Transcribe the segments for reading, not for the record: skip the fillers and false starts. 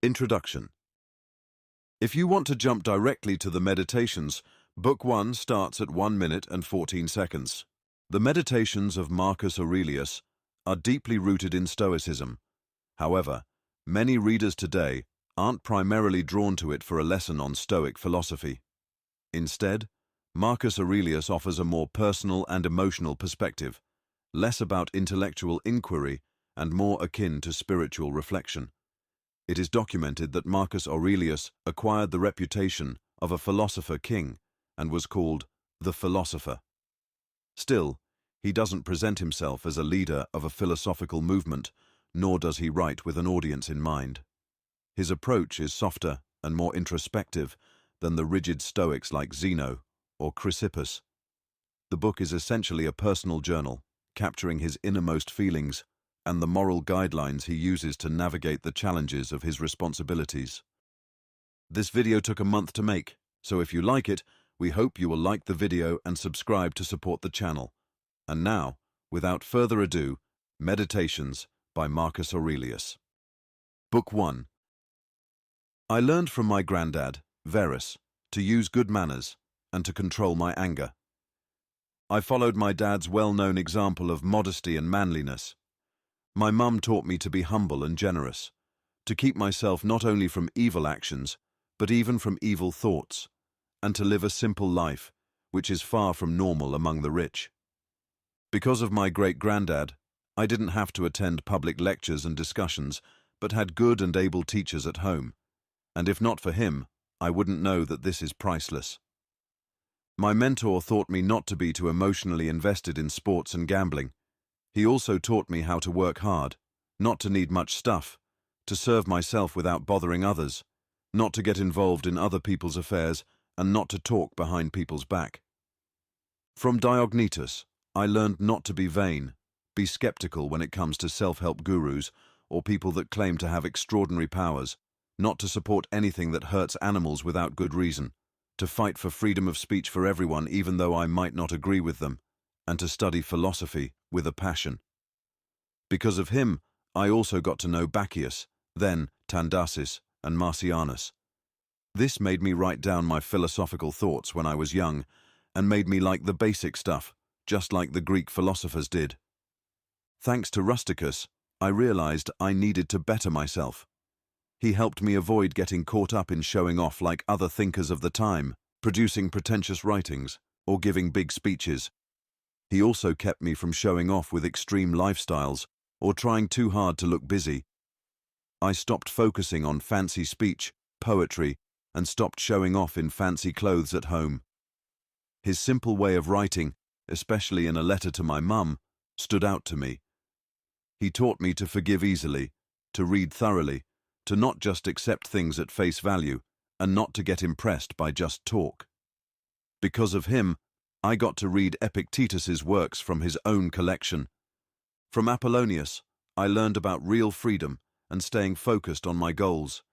Introduction. If you want to jump directly to the meditations, Book 1 starts at 1 minute and 14 seconds. The Meditations of Marcus Aurelius are deeply rooted in Stoicism. However, many readers today aren't primarily drawn to it for a lesson on Stoic philosophy. Instead, Marcus Aurelius offers a more personal and emotional perspective, less about intellectual inquiry and more akin to spiritual reflection. It is documented that Marcus Aurelius acquired the reputation of a philosopher king and was called the philosopher. Still, he doesn't present himself as a leader of a philosophical movement, nor does he write with an audience in mind. His approach is softer and more introspective than the rigid Stoics like Zeno or Chrysippus. The book is essentially a personal journal, capturing his innermost feelings and the moral guidelines he uses to navigate the challenges of his responsibilities. This video took a month to make, so if you like it, we hope you will like the video and subscribe to support the channel. And now, without further ado, Meditations by Marcus Aurelius. Book 1. I learned from my granddad, Verus, to use good manners and to control my anger. I followed my dad's well-known example of modesty and manliness. My mum taught me to be humble and generous, to keep myself not only from evil actions, but even from evil thoughts, and to live a simple life, which is far from normal among the rich. Because of my great-granddad, I didn't have to attend public lectures and discussions, but had good and able teachers at home, and if not for him, I wouldn't know that this is priceless. My mentor taught me not to be too emotionally invested in sports and gambling. He also taught me how to work hard, not to need much stuff, to serve myself without bothering others, not to get involved in other people's affairs, and not to talk behind people's back. From Diognetus, I learned not to be vain, be skeptical when it comes to self-help gurus or people that claim to have extraordinary powers, not to support anything that hurts animals without good reason, to fight for freedom of speech for everyone even though I might not agree with them, and to study philosophy with a passion. Because of him, I also got to know Bacchius, then Tandasis and Marcianus. This made me write down my philosophical thoughts when I was young, and made me like the basic stuff, just like the Greek philosophers did. Thanks to Rusticus, I realized I needed to better myself. He helped me avoid getting caught up in showing off like other thinkers of the time, producing pretentious writings, or giving big speeches. He also kept me from showing off with extreme lifestyles or trying too hard to look busy. I stopped focusing on fancy speech, poetry, and stopped showing off in fancy clothes at home. His simple way of writing, especially in a letter to my mum, stood out to me. He taught me to forgive easily, to read thoroughly, to not just accept things at face value, and not to get impressed by just talk. Because of him, I got to read Epictetus's works from his own collection. From Apollonius, I learned about real freedom and staying focused on my goals.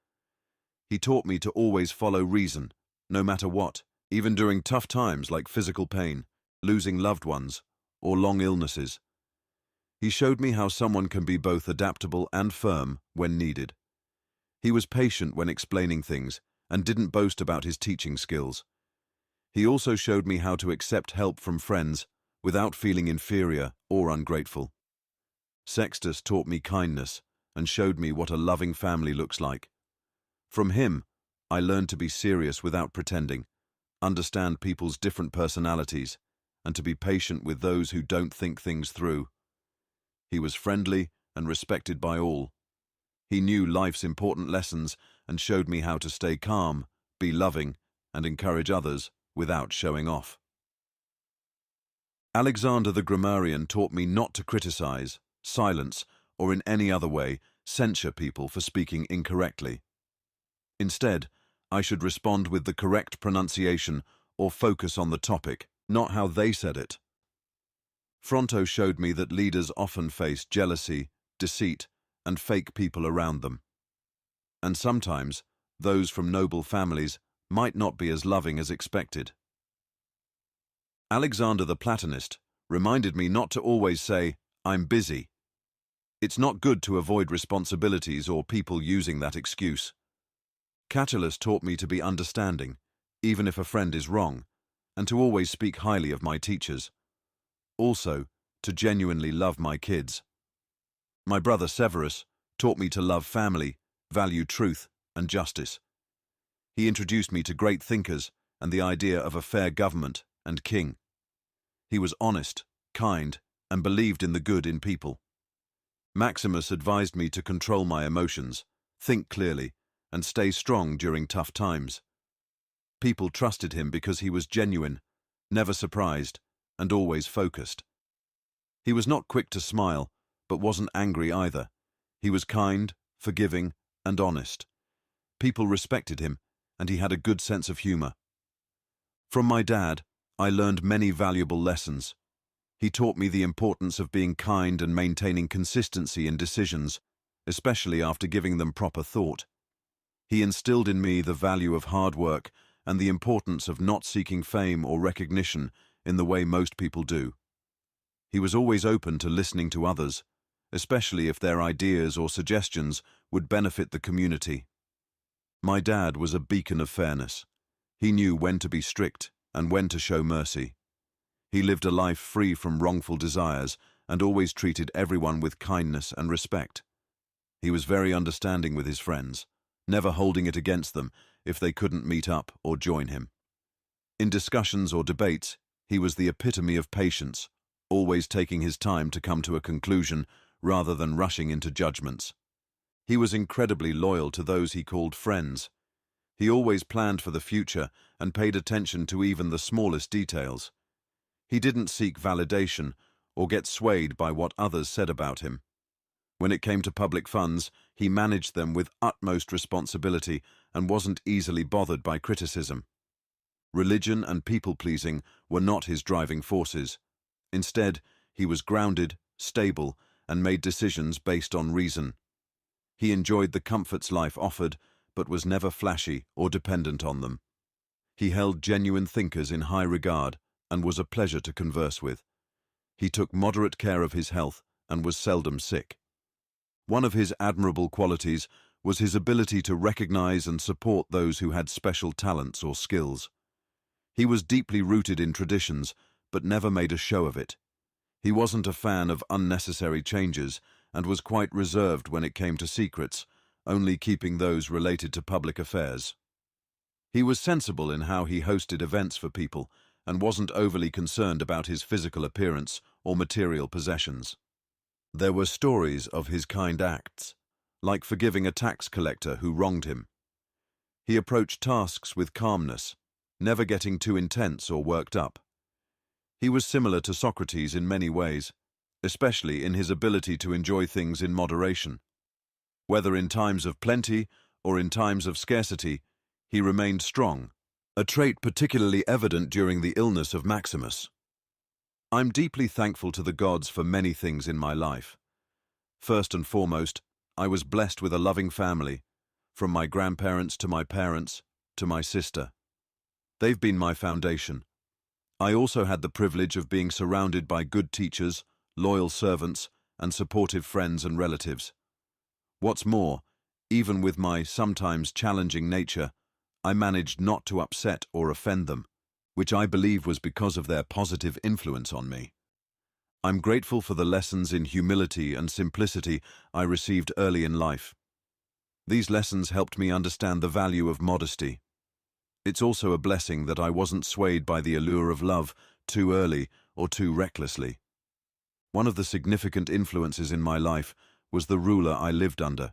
He taught me to always follow reason, no matter what, even during tough times like physical pain, losing loved ones, or long illnesses. He showed me how someone can be both adaptable and firm when needed. He was patient when explaining things and didn't boast about his teaching skills. He also showed me how to accept help from friends without feeling inferior or ungrateful. Sextus taught me kindness and showed me what a loving family looks like. From him, I learned to be serious without pretending, understand people's different personalities, and to be patient with those who don't think things through. He was friendly and respected by all. He knew life's important lessons and showed me how to stay calm, be loving, and encourage others without showing off. Alexander the grammarian taught me not to criticize, silence, or in any other way censure people for speaking incorrectly. Instead, I should respond with the correct pronunciation or focus on the topic, not how they said it. Fronto showed me that leaders often face jealousy, deceit, and fake people around them. And sometimes, those from noble families might not be as loving as expected. Alexander the Platonist reminded me not to always say, "I'm busy." It's not good to avoid responsibilities or people using that excuse. Catullus taught me to be understanding, even if a friend is wrong, and to always speak highly of my teachers. Also, to genuinely love my kids. My brother Severus taught me to love family, value truth and justice. He introduced me to great thinkers and the idea of a fair government and king. He was honest, kind, and believed in the good in people. Maximus advised me to control my emotions, think clearly, and stay strong during tough times. People trusted him because he was genuine, never surprised, and always focused. He was not quick to smile, but wasn't angry either. He was kind, forgiving, and honest. People respected him, and he had a good sense of humor. From my dad, I learned many valuable lessons. He taught me the importance of being kind and maintaining consistency in decisions, especially after giving them proper thought. He instilled in me the value of hard work and the importance of not seeking fame or recognition in the way most people do. He was always open to listening to others, especially if their ideas or suggestions would benefit the community. My dad was a beacon of fairness. He knew when to be strict and when to show mercy. He lived a life free from wrongful desires and always treated everyone with kindness and respect. He was very understanding with his friends, never holding it against them if they couldn't meet up or join him. In discussions or debates, he was the epitome of patience, always taking his time to come to a conclusion rather than rushing into judgments. He was incredibly loyal to those he called friends. He always planned for the future and paid attention to even the smallest details. He didn't seek validation or get swayed by what others said about him. When it came to public funds, he managed them with utmost responsibility and wasn't easily bothered by criticism. Religion and people-pleasing were not his driving forces. Instead, he was grounded, stable, and made decisions based on reason. He enjoyed the comforts life offered, but was never flashy or dependent on them. He held genuine thinkers in high regard and was a pleasure to converse with. He took moderate care of his health and was seldom sick. One of his admirable qualities was his ability to recognize and support those who had special talents or skills. He was deeply rooted in traditions, but never made a show of it. He wasn't a fan of unnecessary changes and was quite reserved when it came to secrets, only keeping those related to public affairs. He was sensible in how he hosted events for people and wasn't overly concerned about his physical appearance or material possessions. There were stories of his kind acts, like forgiving a tax collector who wronged him. He approached tasks with calmness, never getting too intense or worked up. He was similar to Socrates in many ways, especially in his ability to enjoy things in moderation. Whether in times of plenty or in times of scarcity, he remained strong, a trait particularly evident during the illness of Maximus. I'm deeply thankful to the gods for many things in my life. First and foremost, I was blessed with a loving family, from my grandparents to my parents to my sister. They've been my foundation. I also had the privilege of being surrounded by good teachers, loyal servants, and supportive friends and relatives. What's more, even with my sometimes challenging nature, I managed not to upset or offend them, which I believe was because of their positive influence on me. I'm grateful for the lessons in humility and simplicity I received early in life. These lessons helped me understand the value of modesty. It's also a blessing that I wasn't swayed by the allure of love too early or too recklessly. One of the significant influences in my life was the ruler I lived under.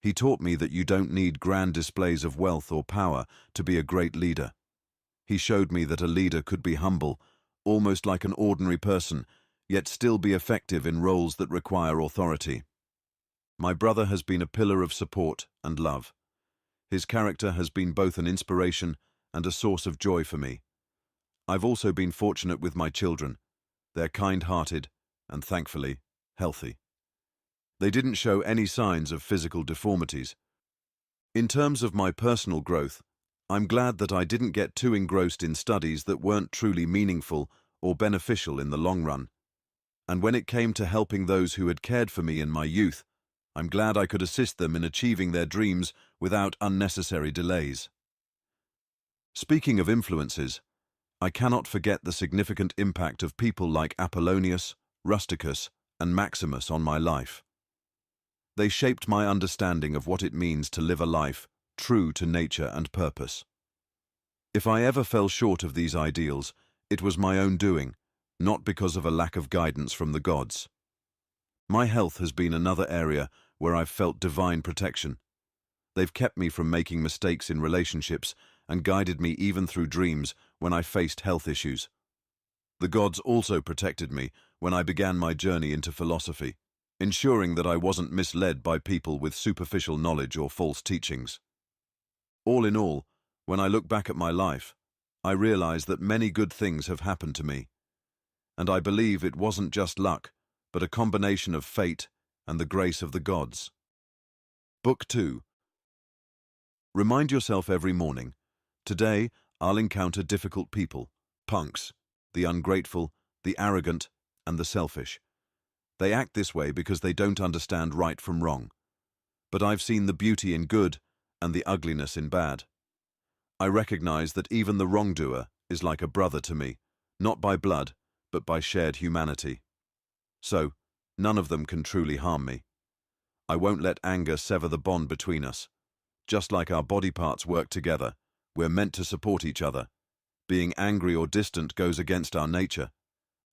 He taught me that you don't need grand displays of wealth or power to be a great leader. He showed me that a leader could be humble, almost like an ordinary person, yet still be effective in roles that require authority. My brother has been a pillar of support and love. His character has been both an inspiration and a source of joy for me. I've also been fortunate with my children. They're kind-hearted and, thankfully, healthy. They didn't show any signs of physical deformities. In terms of my personal growth, I'm glad that I didn't get too engrossed in studies that weren't truly meaningful or beneficial in the long run. And when it came to helping those who had cared for me in my youth, I'm glad I could assist them in achieving their dreams without unnecessary delays. Speaking of influences, I cannot forget the significant impact of people like Apollonius, Rusticus, and Maximus on my life. They shaped my understanding of what it means to live a life true to nature and purpose. If I ever fell short of these ideals, it was my own doing, not because of a lack of guidance from the gods. My health has been another area where I've felt divine protection. They've kept me from making mistakes in relationships and guided me even through dreams when I faced health issues. The gods also protected me when I began my journey into philosophy, ensuring that I wasn't misled by people with superficial knowledge or false teachings. All in all, when I look back at my life, I realize that many good things have happened to me, and I believe it wasn't just luck, but a combination of fate and the grace of the gods. Book 2. Remind yourself every morning, today I'll encounter difficult people, punks, the ungrateful, the arrogant, and the selfish. They act this way because they don't understand right from wrong. But I've seen the beauty in good and the ugliness in bad. I recognize that even the wrongdoer is like a brother to me, not by blood, but by shared humanity. So, none of them can truly harm me. I won't let anger sever the bond between us. Just like our body parts work together, we're meant to support each other. Being angry or distant goes against our nature.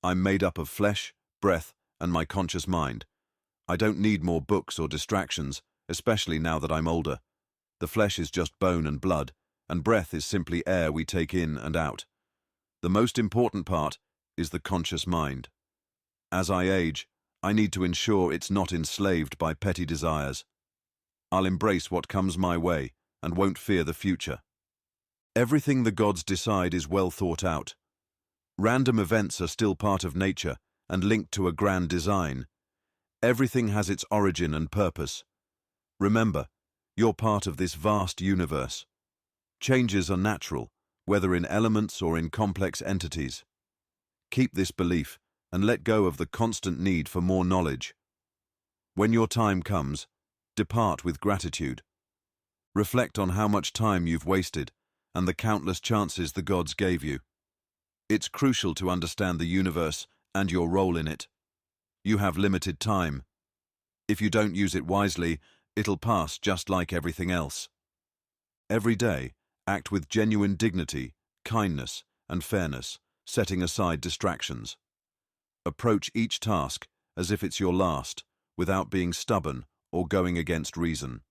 I'm made up of flesh, breath, and my conscious mind. I don't need more books or distractions, especially now that I'm older. The flesh is just bone and blood, and breath is simply air we take in and out. The most important part is the conscious mind. As I age, I need to ensure it's not enslaved by petty desires. I'll embrace what comes my way and won't fear the future. Everything the gods decide is well thought out. Random events are still part of nature and linked to a grand design. Everything has its origin and purpose. Remember, you're part of this vast universe. Changes are natural, whether in elements or in complex entities. Keep this belief and let go of the constant need for more knowledge. When your time comes, depart with gratitude. Reflect on how much time you've wasted and the countless chances the gods gave you. It's crucial to understand the universe and your role in it. You have limited time. If you don't use it wisely, it'll pass just like everything else. Every day, act with genuine dignity, kindness, and fairness, setting aside distractions. Approach each task as if it's your last, without being stubborn or going against reason.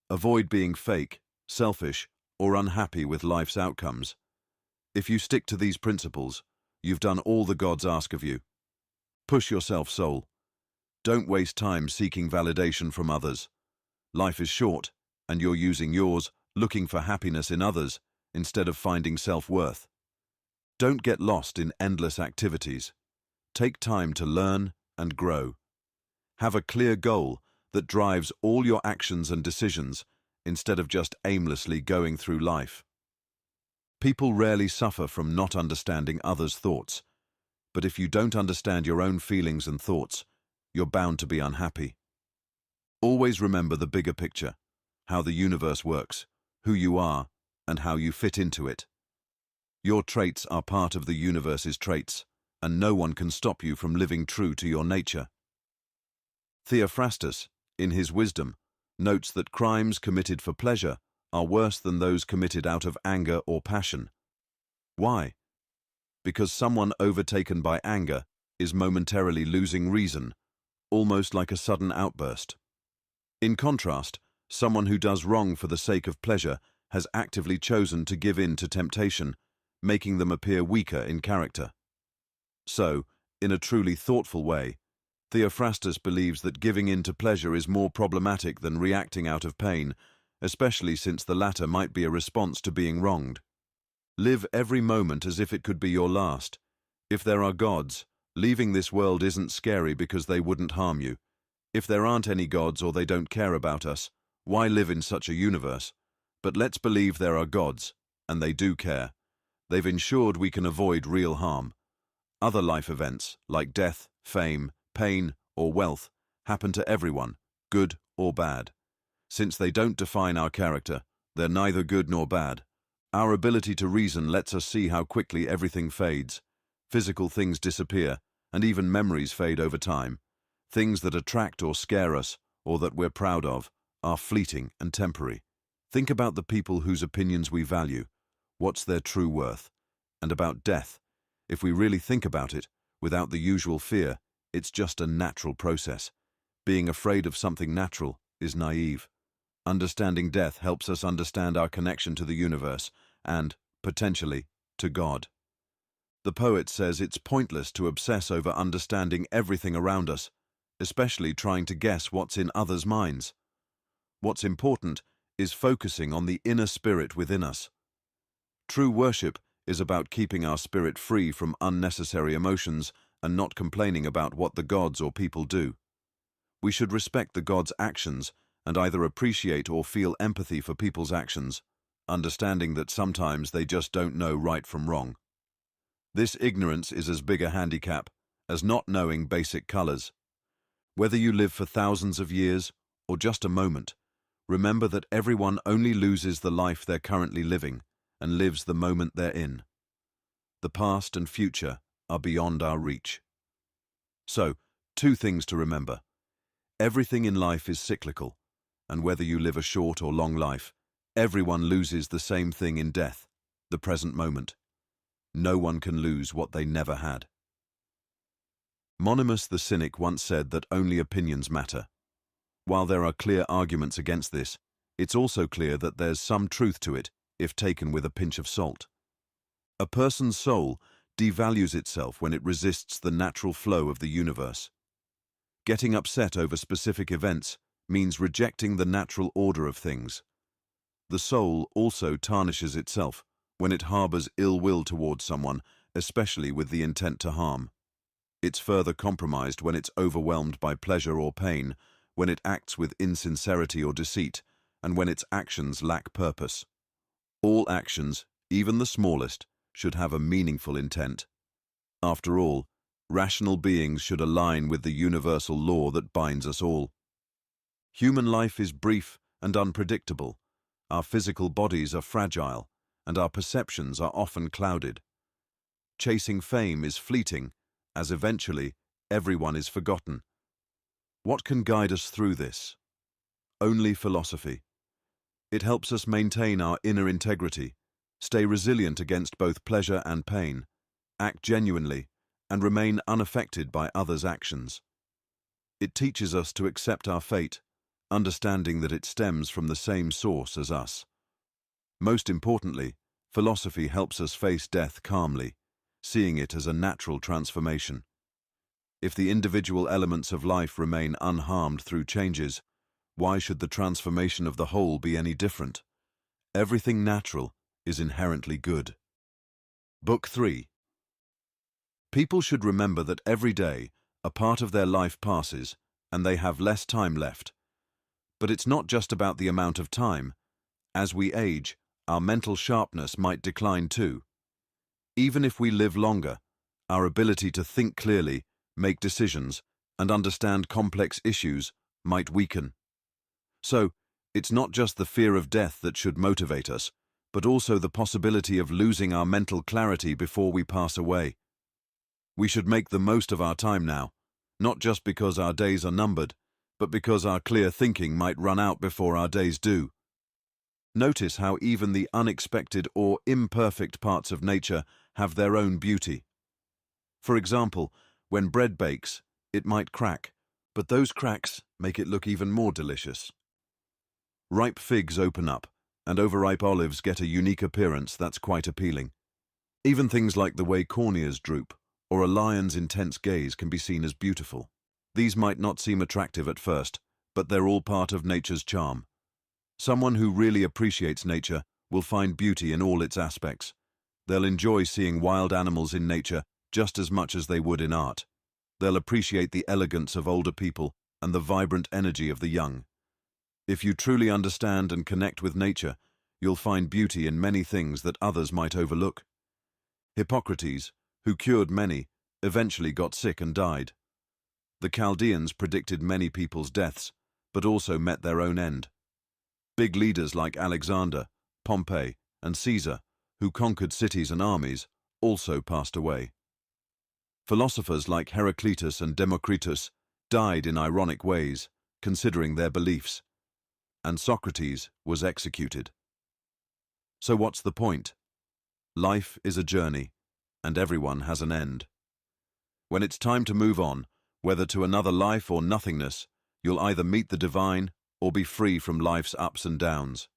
Avoid being fake, selfish, or unhappy with life's outcomes. If you stick to these principles, you've done all the gods ask of you. Push yourself, soul. Don't waste time seeking validation from others. Life is short, and you're using yours looking for happiness in others instead of finding self-worth. Don't get lost in endless activities. Take time to learn and grow. Have a clear goal that drives all your actions and decisions instead of just aimlessly going through life. People rarely suffer from not understanding others' thoughts, but if you don't understand your own feelings and thoughts, you're bound to be unhappy. Always remember the bigger picture, how the universe works, who you are, and how you fit into it. Your traits are part of the universe's traits, and no one can stop you from living true to your nature. Theophrastus, in his wisdom, notes that crimes committed for pleasure are worse than those committed out of anger or passion. Why? Because someone overtaken by anger is momentarily losing reason, almost like a sudden outburst. In contrast, someone who does wrong for the sake of pleasure has actively chosen to give in to temptation, making them appear weaker in character. So, in a truly thoughtful way, Theophrastus believes that giving in to pleasure is more problematic than reacting out of pain, especially since the latter might be a response to being wronged. Live every moment as if it could be your last. If there are gods, leaving this world isn't scary because they wouldn't harm you. If there aren't any gods or they don't care about us, why live in such a universe? But let's believe there are gods, and they do care. They've ensured we can avoid real harm. Other life events, like death, fame, pain, or wealth, happen to everyone, good or bad. Since they don't define our character, they're neither good nor bad. Our ability to reason lets us see how quickly everything fades. Physical things disappear, and even memories fade over time. Things that attract or scare us, or that we're proud of, are fleeting and temporary. Think about the people whose opinions we value. What's their true worth? And about death, if we really think about it, without the usual fear, it's just a natural process. Being afraid of something natural is naive. Understanding death helps us understand our connection to the universe and, potentially, to God. The poet says it's pointless to obsess over understanding everything around us, especially trying to guess what's in others' minds. What's important is focusing on the inner spirit within us. True worship is about keeping our spirit free from unnecessary emotions and not complaining about what the gods or people do. We should respect the gods' actions and either appreciate or feel empathy for people's actions, understanding that sometimes they just don't know right from wrong. This ignorance is as big a handicap as not knowing basic colors. Whether you live for thousands of years or just a moment, remember that everyone only loses the life they're currently living and lives the moment they're in. The past and future are beyond our reach. So, 2 things to remember. Everything in life is cyclical, and whether you live a short or long life, everyone loses the same thing in death, the present moment. No one can lose what they never had. Monimus the Cynic once said that only opinions matter. While there are clear arguments against this, it's also clear that there's some truth to it if taken with a pinch of salt. A person's soul devalues itself when it resists the natural flow of the universe. Getting upset over specific events means rejecting the natural order of things. The soul also tarnishes itself when it harbors ill will towards someone, especially with the intent to harm. It's further compromised when it's overwhelmed by pleasure or pain, when it acts with insincerity or deceit, and when its actions lack purpose. All actions, even the smallest, should have a meaningful intent. After all, rational beings should align with the universal law that binds us all. Human life is brief and unpredictable. Our physical bodies are fragile, and our perceptions are often clouded. Chasing fame is fleeting, as eventually everyone is forgotten. What can guide us through this? Only philosophy. It helps us maintain our inner integrity, stay resilient against both pleasure and pain, act genuinely, and remain unaffected by others' actions. It teaches us to accept our fate, understanding that it stems from the same source as us. Most importantly, philosophy helps us face death calmly, seeing it as a natural transformation. If the individual elements of life remain unharmed through changes, why should the transformation of the whole be any different? Everything natural is inherently good. Book 3. People should remember that every day, a part of their life passes, and they have less time left. But it's not just about the amount of time. As we age, our mental sharpness might decline too. Even if we live longer, our ability to think clearly, make decisions, and understand complex issues might weaken. So, it's not just the fear of death that should motivate us, but also the possibility of losing our mental clarity before we pass away. We should make the most of our time now, not just because our days are numbered, but because our clear thinking might run out before our days do. Notice how even the unexpected or imperfect parts of nature have their own beauty. For example, when bread bakes, it might crack, but those cracks make it look even more delicious. Ripe figs open up, and overripe olives get a unique appearance that's quite appealing. Even things like the way corneas droop, or a lion's intense gaze can be seen as beautiful. These might not seem attractive at first, but they're all part of nature's charm. Someone who really appreciates nature will find beauty in all its aspects. They'll enjoy seeing wild animals in nature just as much as they would in art. They'll appreciate the elegance of older people and the vibrant energy of the young. If you truly understand and connect with nature, you'll find beauty in many things that others might overlook. Hippocrates, who cured many, eventually got sick and died. The Chaldeans predicted many people's deaths, but also met their own end. Big leaders like Alexander, Pompey, and Caesar, who conquered cities and armies, also passed away. Philosophers like Heraclitus and Democritus died in ironic ways, considering their beliefs, and Socrates was executed. So what's the point? Life is a journey, and everyone has an end. When it's time to move on, whether to another life or nothingness, you'll either meet the divine or be free from life's ups and downs.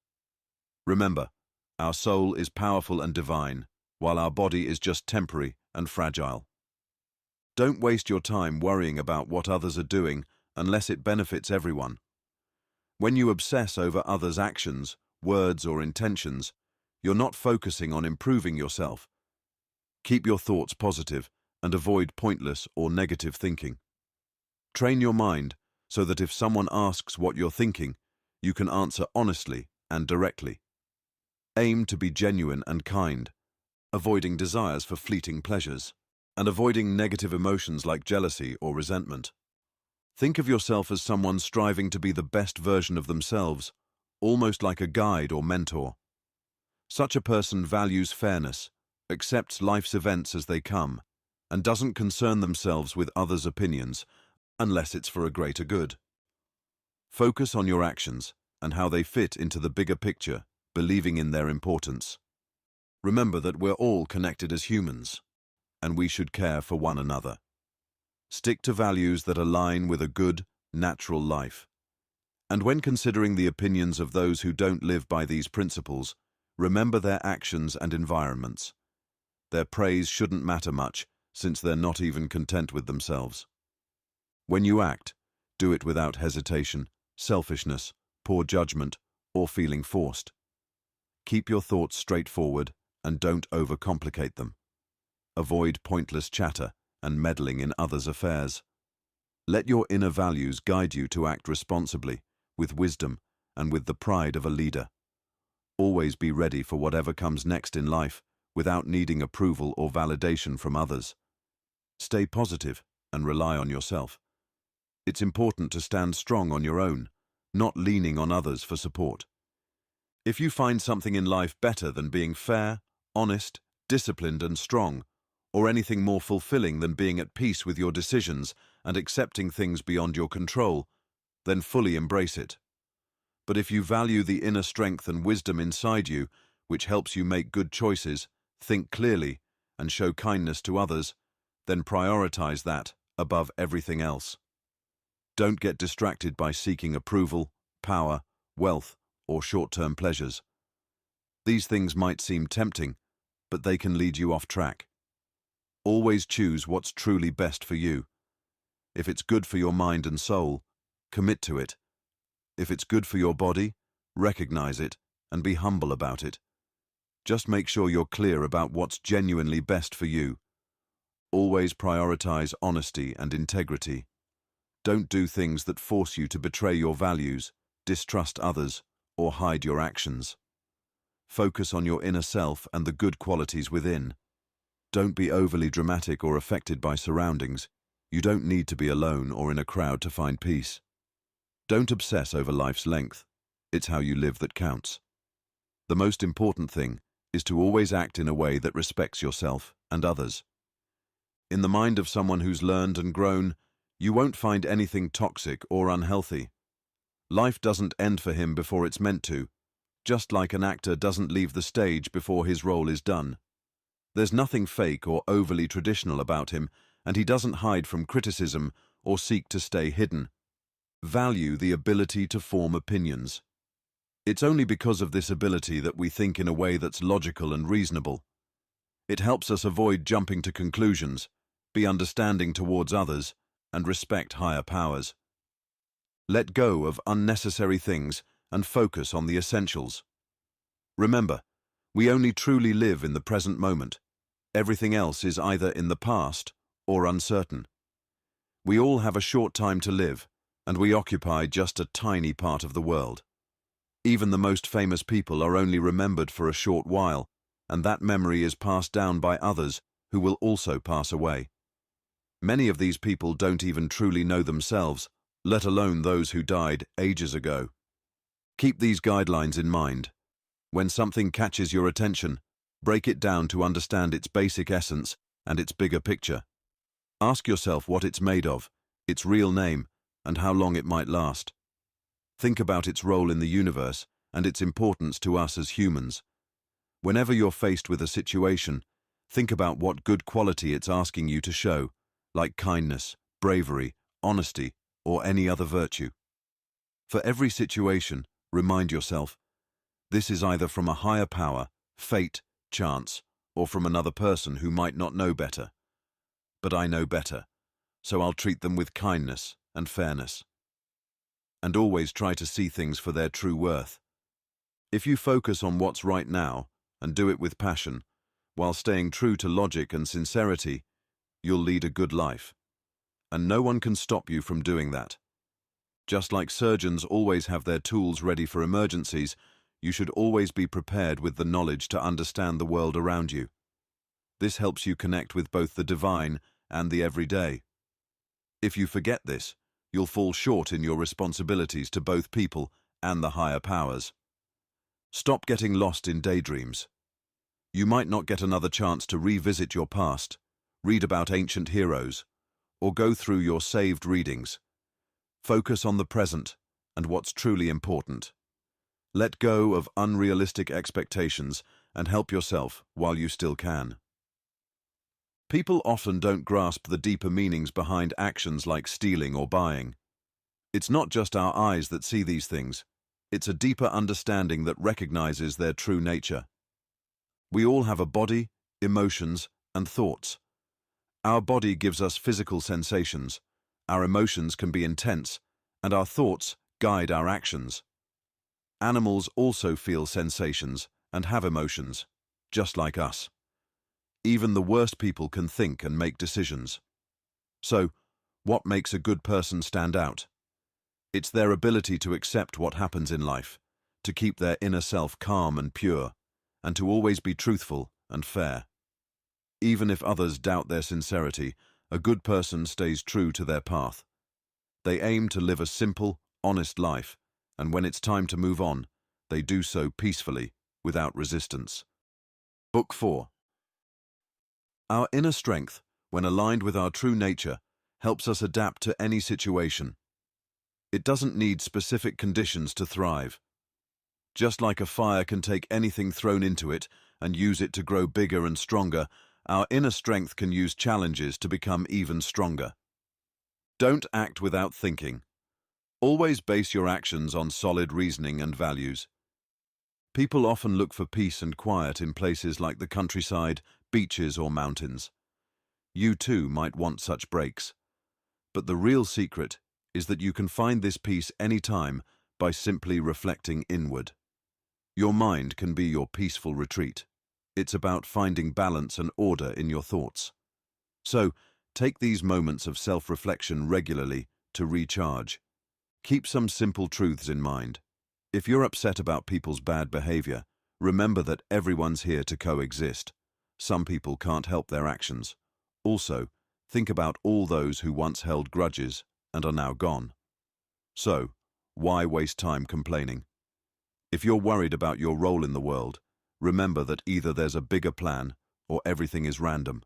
Remember, our soul is powerful and divine, while our body is just temporary and fragile. Don't waste your time worrying about what others are doing unless it benefits everyone. When you obsess over others' actions, words, or intentions, you're not focusing on improving yourself. Keep your thoughts positive and avoid pointless or negative thinking. Train your mind so that if someone asks what you're thinking, you can answer honestly and directly. Aim to be genuine and kind, avoiding desires for fleeting pleasures, and avoiding negative emotions like jealousy or resentment. Think of yourself as someone striving to be the best version of themselves, almost like a guide or mentor. Such a person values fairness, accepts life's events as they come, and doesn't concern themselves with others' opinions unless it's for a greater good. Focus on your actions and how they fit into the bigger picture, believing in their importance. Remember that we're all connected as humans, and we should care for one another. Stick to values that align with a good, natural life. And when considering the opinions of those who don't live by these principles, remember their actions and environments. Their praise shouldn't matter much, since they're not even content with themselves. When you act, do it without hesitation, selfishness, poor judgment, or feeling forced. Keep your thoughts straightforward and don't overcomplicate them. Avoid pointless chatter and meddling in others' affairs. Let your inner values guide you to act responsibly, with wisdom, and with the pride of a leader. Always be ready for whatever comes next in life, without needing approval or validation from others. Stay positive and rely on yourself. It's important to stand strong on your own, not leaning on others for support. If you find something in life better than being fair, honest, disciplined, and strong, or anything more fulfilling than being at peace with your decisions and accepting things beyond your control, then fully embrace it. But if you value the inner strength and wisdom inside you, which helps you make good choices, think clearly, and show kindness to others, then prioritize that above everything else. Don't get distracted by seeking approval, power, wealth, or short-term pleasures. These things might seem tempting, but they can lead you off track. Always choose what's truly best for you. If it's good for your mind and soul, commit to it. If it's good for your body, recognize it and be humble about it. Just make sure you're clear about what's genuinely best for you. Always prioritize honesty and integrity. Don't do things that force you to betray your values, distrust others, or hide your actions. Focus on your inner self and the good qualities within. Don't be overly dramatic or affected by surroundings. You don't need to be alone or in a crowd to find peace. Don't obsess over life's length. It's how you live that counts. The most important thing is to always act in a way that respects yourself and others. In the mind of someone who's learned and grown, you won't find anything toxic or unhealthy. Life doesn't end for him before it's meant to, just like an actor doesn't leave the stage before his role is done. There's nothing fake or overly traditional about him, and he doesn't hide from criticism or seek to stay hidden. Value the ability to form opinions. It's only because of this ability that we think in a way that's logical and reasonable. It helps us avoid jumping to conclusions, be understanding towards others, and respect higher powers. Let go of unnecessary things and focus on the essentials. Remember, we only truly live in the present moment. Everything else is either in the past or uncertain. We all have a short time to live, and we occupy just a tiny part of the world. Even the most famous people are only remembered for a short while, and that memory is passed down by others who will also pass away. Many of these people don't even truly know themselves, let alone those who died ages ago. Keep these guidelines in mind. When something catches your attention, break it down to understand its basic essence and its bigger picture. Ask yourself what it's made of, its real name, and how long it might last. Think about its role in the universe and its importance to us as humans. Whenever you're faced with a situation, think about what good quality it's asking you to show, like kindness, bravery, honesty, or any other virtue. For every situation, remind yourself, this is either from a higher power, fate, chance, or from another person who might not know better. But I know better, so I'll treat them with kindness and fairness. And always try to see things for their true worth. If you focus on what's right now and do it with passion, while staying true to logic and sincerity, you'll lead a good life. And no one can stop you from doing that. Just like surgeons always have their tools ready for emergencies, you should always be prepared with the knowledge to understand the world around you. This helps you connect with both the divine and the everyday. If you forget this, you'll fall short in your responsibilities to both people and the higher powers. Stop getting lost in daydreams. You might not get another chance to revisit your past, read about ancient heroes, or go through your saved readings. Focus on the present and what's truly important. Let go of unrealistic expectations and help yourself while you still can. People often don't grasp the deeper meanings behind actions like stealing or buying. It's not just our eyes that see these things. It's a deeper understanding that recognizes their true nature. We all have a body, emotions, and thoughts. Our body gives us physical sensations, our emotions can be intense, and our thoughts guide our actions. Animals also feel sensations and have emotions, just like us. Even the worst people can think and make decisions. So, what makes a good person stand out? It's their ability to accept what happens in life, to keep their inner self calm and pure, and to always be truthful and fair. Even if others doubt their sincerity, a good person stays true to their path. They aim to live a simple, honest life, and when it's time to move on, they do so peacefully, without resistance. Book 4. Our inner strength, when aligned with our true nature, helps us adapt to any situation. It doesn't need specific conditions to thrive. Just like a fire can take anything thrown into it and use it to grow bigger and stronger, our inner strength can use challenges to become even stronger. Don't act without thinking. Always base your actions on solid reasoning and values. People often look for peace and quiet in places like the countryside, beaches, or mountains. You too might want such breaks. But the real secret is that you can find this peace anytime by simply reflecting inward. Your mind can be your peaceful retreat. It's about finding balance and order in your thoughts. So, take these moments of self-reflection regularly to recharge. Keep some simple truths in mind. If you're upset about people's bad behavior, remember that everyone's here to coexist. Some people can't help their actions. Also, think about all those who once held grudges and are now gone. So, why waste time complaining? If you're worried about your role in the world, remember that either there's a bigger plan or everything is random.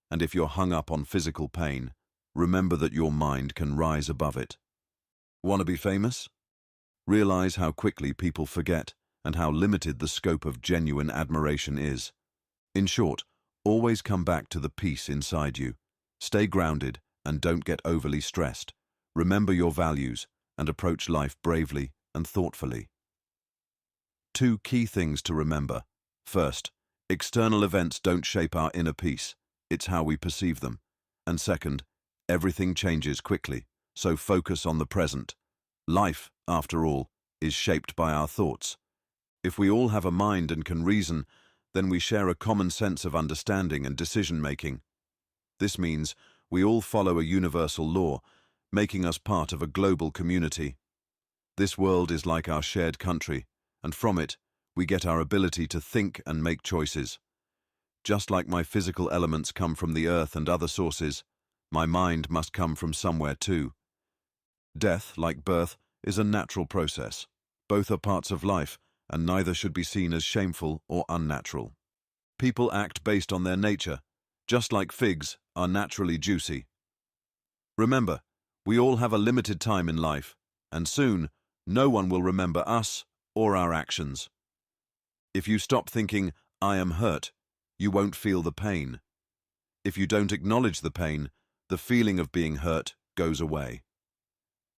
And if you're hung up on physical pain, remember that your mind can rise above it. Want to be famous? Realize how quickly people forget and how limited the scope of genuine admiration is. In short, always come back to the peace inside you. Stay grounded and don't get overly stressed. Remember your values and approach life bravely and thoughtfully. 2 key things to remember. First, external events don't shape our inner peace. It's how we perceive them. And second, everything changes quickly, so focus on the present. Life, after all, is shaped by our thoughts. If we all have a mind and can reason, then we share a common sense of understanding and decision-making. This means we all follow a universal law, making us part of a global community. This world is like our shared country, and from it, we get our ability to think and make choices. Just like my physical elements come from the earth and other sources, My mind must come from somewhere too. Death, like birth, is a natural process. Both are parts of life, and neither should be seen as shameful or unnatural. People act based on their nature, just like figs are naturally juicy. Remember, we all have a limited time in life, and soon, no one will remember us or our actions. If you stop thinking, "I am hurt," you won't feel the pain. If you don't acknowledge the pain, the feeling of being hurt goes away.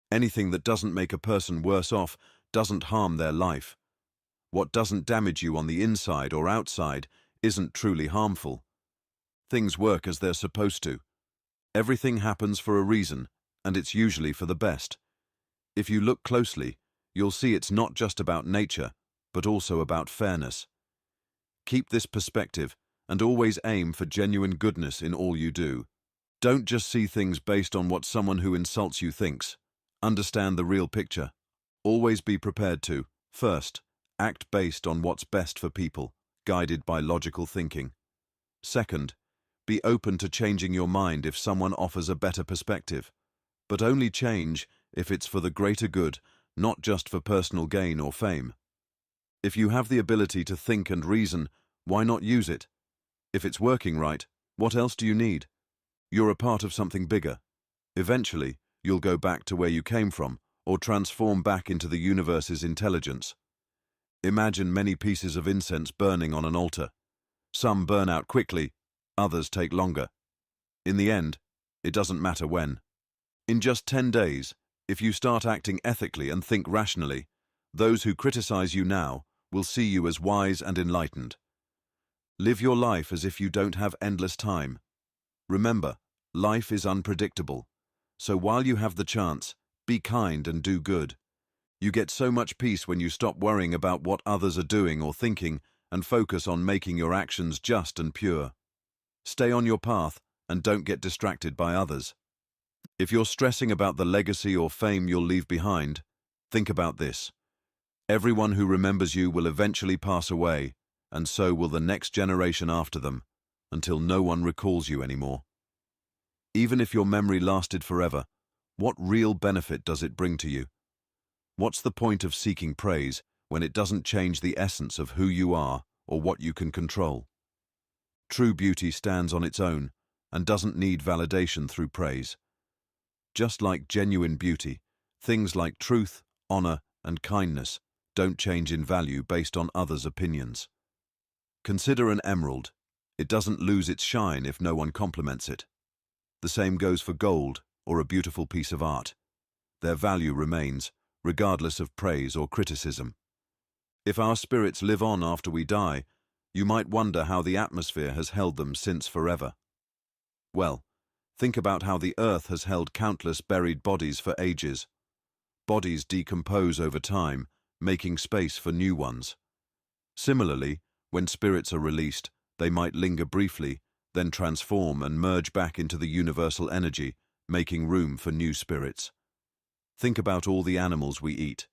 Anything that doesn't make a person worse off doesn't harm their life. What doesn't damage you on the inside or outside isn't truly harmful. Things work as they're supposed to. Everything happens for a reason, and it's usually for the best. If you look closely, you'll see it's not just about nature, but also about fairness. Keep this perspective and always aim for genuine goodness in all you do. Don't just see things based on what someone who insults you thinks. Understand the real picture. Always be prepared to, first, act based on what's best for people, guided by logical thinking. Second, be open to changing your mind if someone offers a better perspective, but only change if it's for the greater good, not just for personal gain or fame. If you have the ability to think and reason, why not use it? If it's working right, what else do you need? You're a part of something bigger. Eventually, you'll go back to where you came from, or transform back into the universe's intelligence. Imagine many pieces of incense burning on an altar. Some burn out quickly, others take longer. In the end, it doesn't matter when. In just 10 days, if you start acting ethically and think rationally, those who criticize you now will see you as wise and enlightened. Live your life as if you don't have endless time. Remember, life is unpredictable. So while you have the chance, be kind and do good. You get so much peace when you stop worrying about what others are doing or thinking and focus on making your actions just and pure. Stay on your path and don't get distracted by others. If you're stressing about the legacy or fame you'll leave behind, think about this. Everyone who remembers you will eventually pass away, and so will the next generation after them, until no one recalls you anymore. Even if your memory lasted forever, what real benefit does it bring to you? What's the point of seeking praise when it doesn't change the essence of who you are or what you can control? True beauty stands on its own and doesn't need validation through praise. Just like genuine beauty, things like truth, honor, and kindness don't change in value based on others' opinions. Consider an emerald. It doesn't lose its shine if no one compliments it. The same goes for gold or a beautiful piece of art. Their value remains, regardless of praise or criticism. If our spirits live on after we die, you might wonder how the atmosphere has held them since forever. Well, think about how the earth has held countless buried bodies for ages. Bodies decompose over time, making space for new ones. Similarly, when spirits are released, they might linger briefly, then transform and merge back into the universal energy, making room for new spirits. Think about all the animals we eat.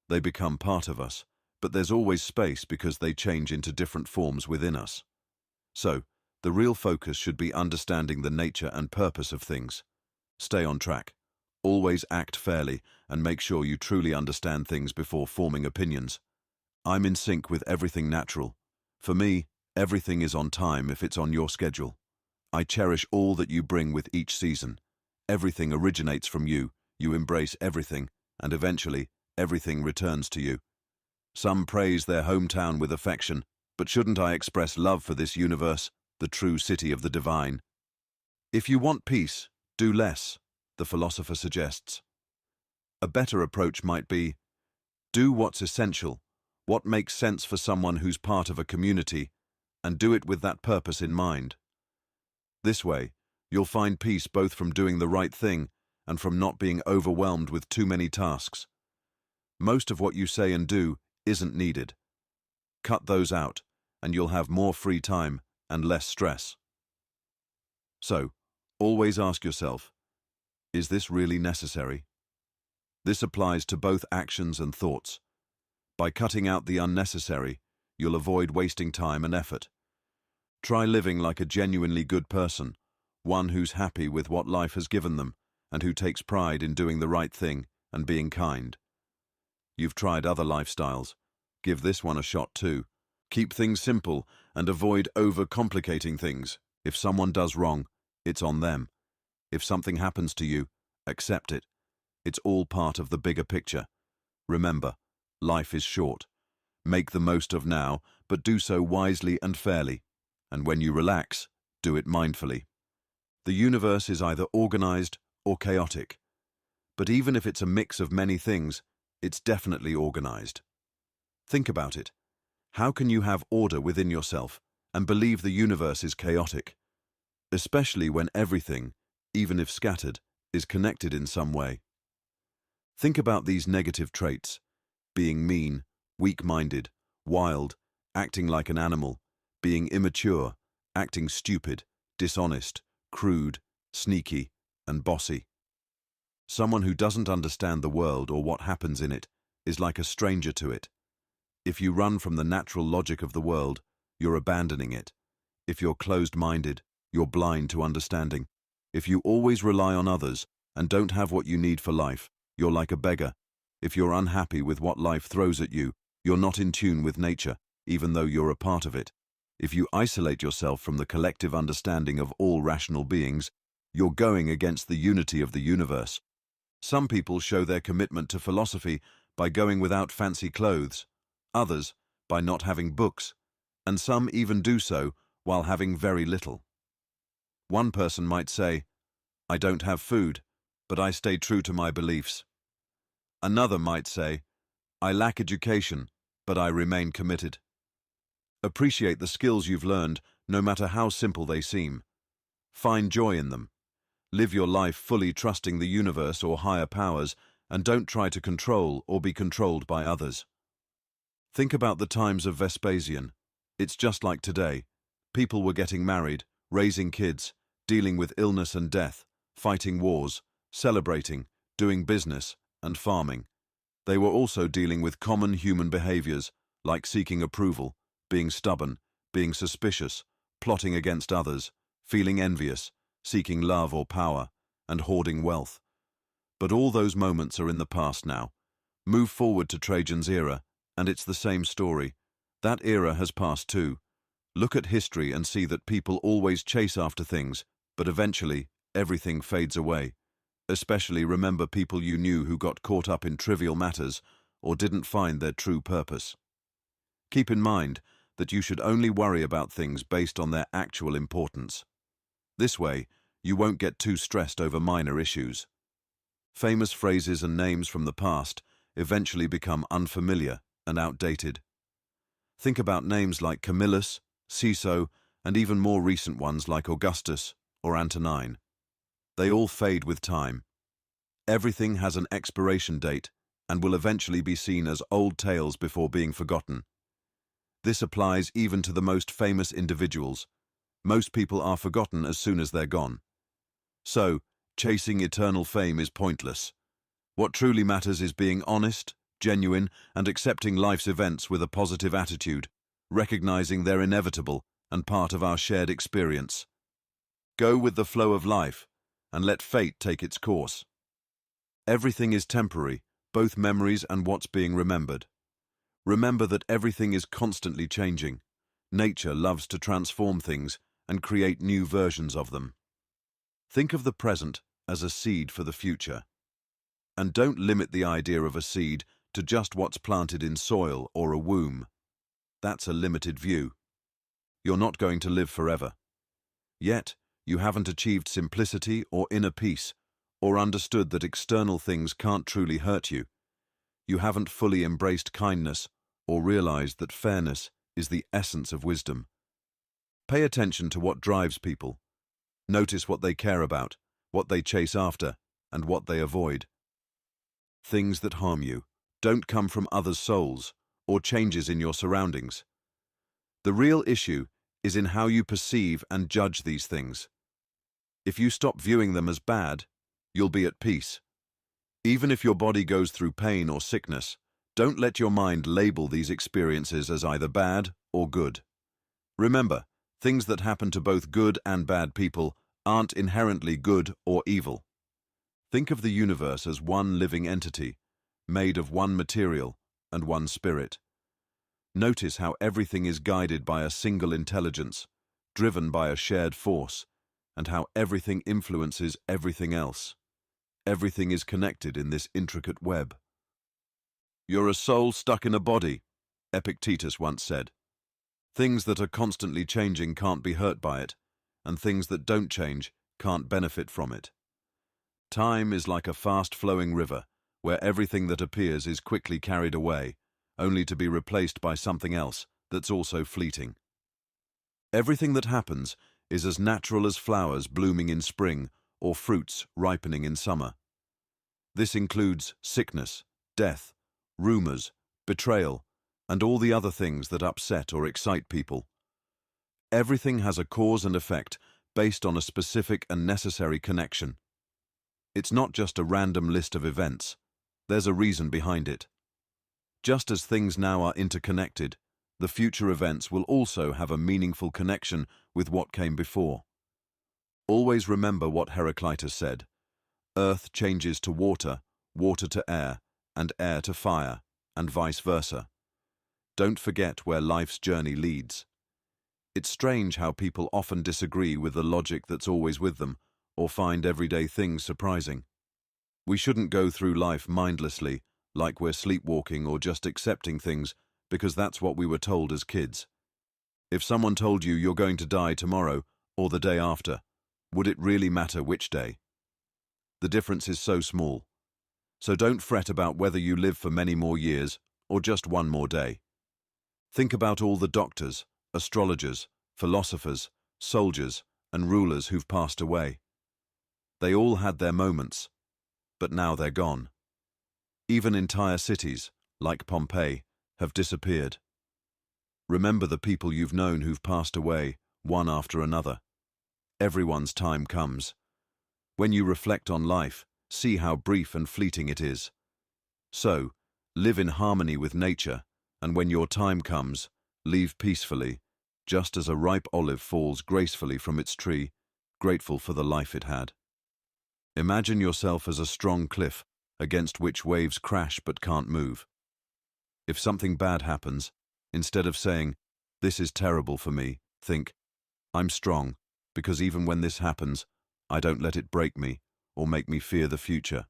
They become part of us, but there's always space because they change into different forms within us. So, the real focus should be understanding the nature and purpose of things. Stay on track. Always act fairly and make sure you truly understand things before forming opinions. I'm in sync with everything natural. For me, everything is on time if it's on your schedule. I cherish all that you bring with each season. Everything originates from you, you embrace everything, and eventually, everything returns to you. Some praise their hometown with affection, but shouldn't I express love for this universe, the true city of the divine? If you want peace, do less, the philosopher suggests. A better approach might be, do what's essential, what makes sense for someone who's part of a community, and do it with that purpose in mind. This way, you'll find peace both from doing the right thing and from not being overwhelmed with too many tasks. Most of what you say and do isn't needed. Cut those out, and you'll have more free time and less stress. So, always ask yourself, is this really necessary? This applies to both actions and thoughts. By cutting out the unnecessary, you'll avoid wasting time and effort. Try living like a genuinely good person, one who's happy with what life has given them and who takes pride in doing the right thing and being kind. You've tried other lifestyles. Give this one a shot too. Keep things simple and avoid over-complicating things. If someone does wrong, it's on them. If something happens to you, accept it. It's all part of the bigger picture. Remember, life is short. Make the most of now, but do so wisely and fairly. And when you relax, do it mindfully. The universe is either organized or chaotic. But even if it's a mix of many things, it's definitely organized. Think about it. How can you have order within yourself and believe the universe is chaotic? Especially when everything, even if scattered, is connected in some way. Think about these negative traits: being mean, weak-minded, wild, acting like an animal, being immature, acting stupid, dishonest, crude, sneaky, and bossy. Someone who doesn't understand the world or what happens in it is like a stranger to it. If you run from the natural logic of the world, you're abandoning it. If you're closed-minded, you're blind to understanding. If you always rely on others and don't have what you need for life, you're like a beggar. If you're unhappy with what life throws at you, you're not in tune with nature, even though you're a part of it. If you isolate yourself from the collective understanding of all rational beings, you're going against the unity of the universe. Some people show their commitment to philosophy by going without fancy clothes, others by not having books, and some even do so while having very little. One person might say, "I don't have food, but I stay true to my beliefs." Another might say, "I lack education, but I remain committed." Appreciate the skills you've learned, no matter how simple they seem. Find joy in them. Live your life fully trusting the universe or higher powers, and don't try to control or be controlled by others. Think about the times of Vespasian. It's just like today. People were getting married, raising kids, dealing with illness and death, fighting wars, celebrating, doing business, and farming. They were also dealing with common human behaviors, like seeking approval, being stubborn, being suspicious, plotting against others, feeling envious, seeking love or power, and hoarding wealth. But all those moments are in the past now. Move forward to Trajan's era, and it's the same story. That era has passed too. Look at history and see that people always chase after things, but eventually everything fades away. Especially remember people you knew who got caught up in trivial matters or didn't find their true purpose. Keep in mind that you should only worry about things based on their actual importance. This way, you won't get too stressed over minor issues. Famous phrases and names from the past eventually become unfamiliar and outdated. Think about names like Camillus, Ciso, and even more recent ones like Augustus or Antonine. They all fade with time. Everything has an expiration date and will eventually be seen as old tales before being forgotten. This applies even to the most famous individuals. Most people are forgotten as soon as they're gone. So, chasing eternal fame is pointless. What truly matters is being honest, genuine, and accepting life's events with a positive attitude, recognizing they're inevitable and part of our shared experience. Go with the flow of life and let fate take its course. Everything is temporary, both memories and what's being remembered. Remember that everything is constantly changing. Nature loves to transform things and create new versions of them. Think of the present as a seed for the future. And don't limit the idea of a seed to just what's planted in soil or a womb. That's a limited view. You're not going to live forever. Yet, you haven't achieved simplicity or inner peace, or understood that external things can't truly hurt you. You haven't fully embraced kindness or realized that fairness is the essence of wisdom. Pay attention to what drives people. Notice what they care about, what they chase after, and what they avoid. Things that harm you don't come from others' souls or changes in your surroundings. The real issue is in how you perceive and judge these things. If you stop viewing them as bad, you'll be at peace. Even if your body goes through pain or sickness, don't let your mind label these experiences as either bad or good. Remember, things that happen to both good and bad people aren't inherently good or evil. Think of the universe as one living entity, made of one material and one spirit. Notice how everything is guided by a single intelligence, driven by a shared force, and how everything influences everything else. Everything is connected in this intricate web. "You're a soul stuck in a body," Epictetus once said. "Things that are constantly changing can't be hurt by it, and things that don't change can't benefit from it." Time is like a fast-flowing river, where everything that appears is quickly carried away, only to be replaced by something else that's also fleeting. Everything that happens is as natural as flowers blooming in spring or fruits ripening in summer. This includes sickness, death, rumors, betrayal, and all the other things that upset or excite people. Everything has a cause and effect based on a specific and necessary connection. It's not just a random list of events. There's a reason behind it. Just as things now are interconnected, the future events will also have a meaningful connection with what came before. Always remember what Heraclitus said: earth changes to water, water to air, and air to fire, and vice versa. Don't forget where life's journey leads. It's strange how people often disagree with the logic that's always with them, or find everyday things surprising. We shouldn't go through life mindlessly, like we're sleepwalking or just accepting things, because that's what we were told as kids. If someone told you you're going to die tomorrow or the day after, would it really matter which day? The difference is so small. So don't fret about whether you live for many more years or just one more day. Think about all the doctors, astrologers, philosophers, soldiers, and rulers who've passed away. They all had their moments, but now they're gone. Even entire cities, like Pompeii, have disappeared. Remember the people you've known who've passed away, one after another. Everyone's time comes. When you reflect on life, see how brief and fleeting it is. So, live in harmony with nature, and when your time comes, leave peacefully, just as a ripe olive falls gracefully from its tree, grateful for the life it had. Imagine yourself as a strong cliff against which waves crash but can't move. If something bad happens, instead of saying, "This is terrible for me," think, "I'm strong, because even when this happens, I don't let it break me or make me fear the future."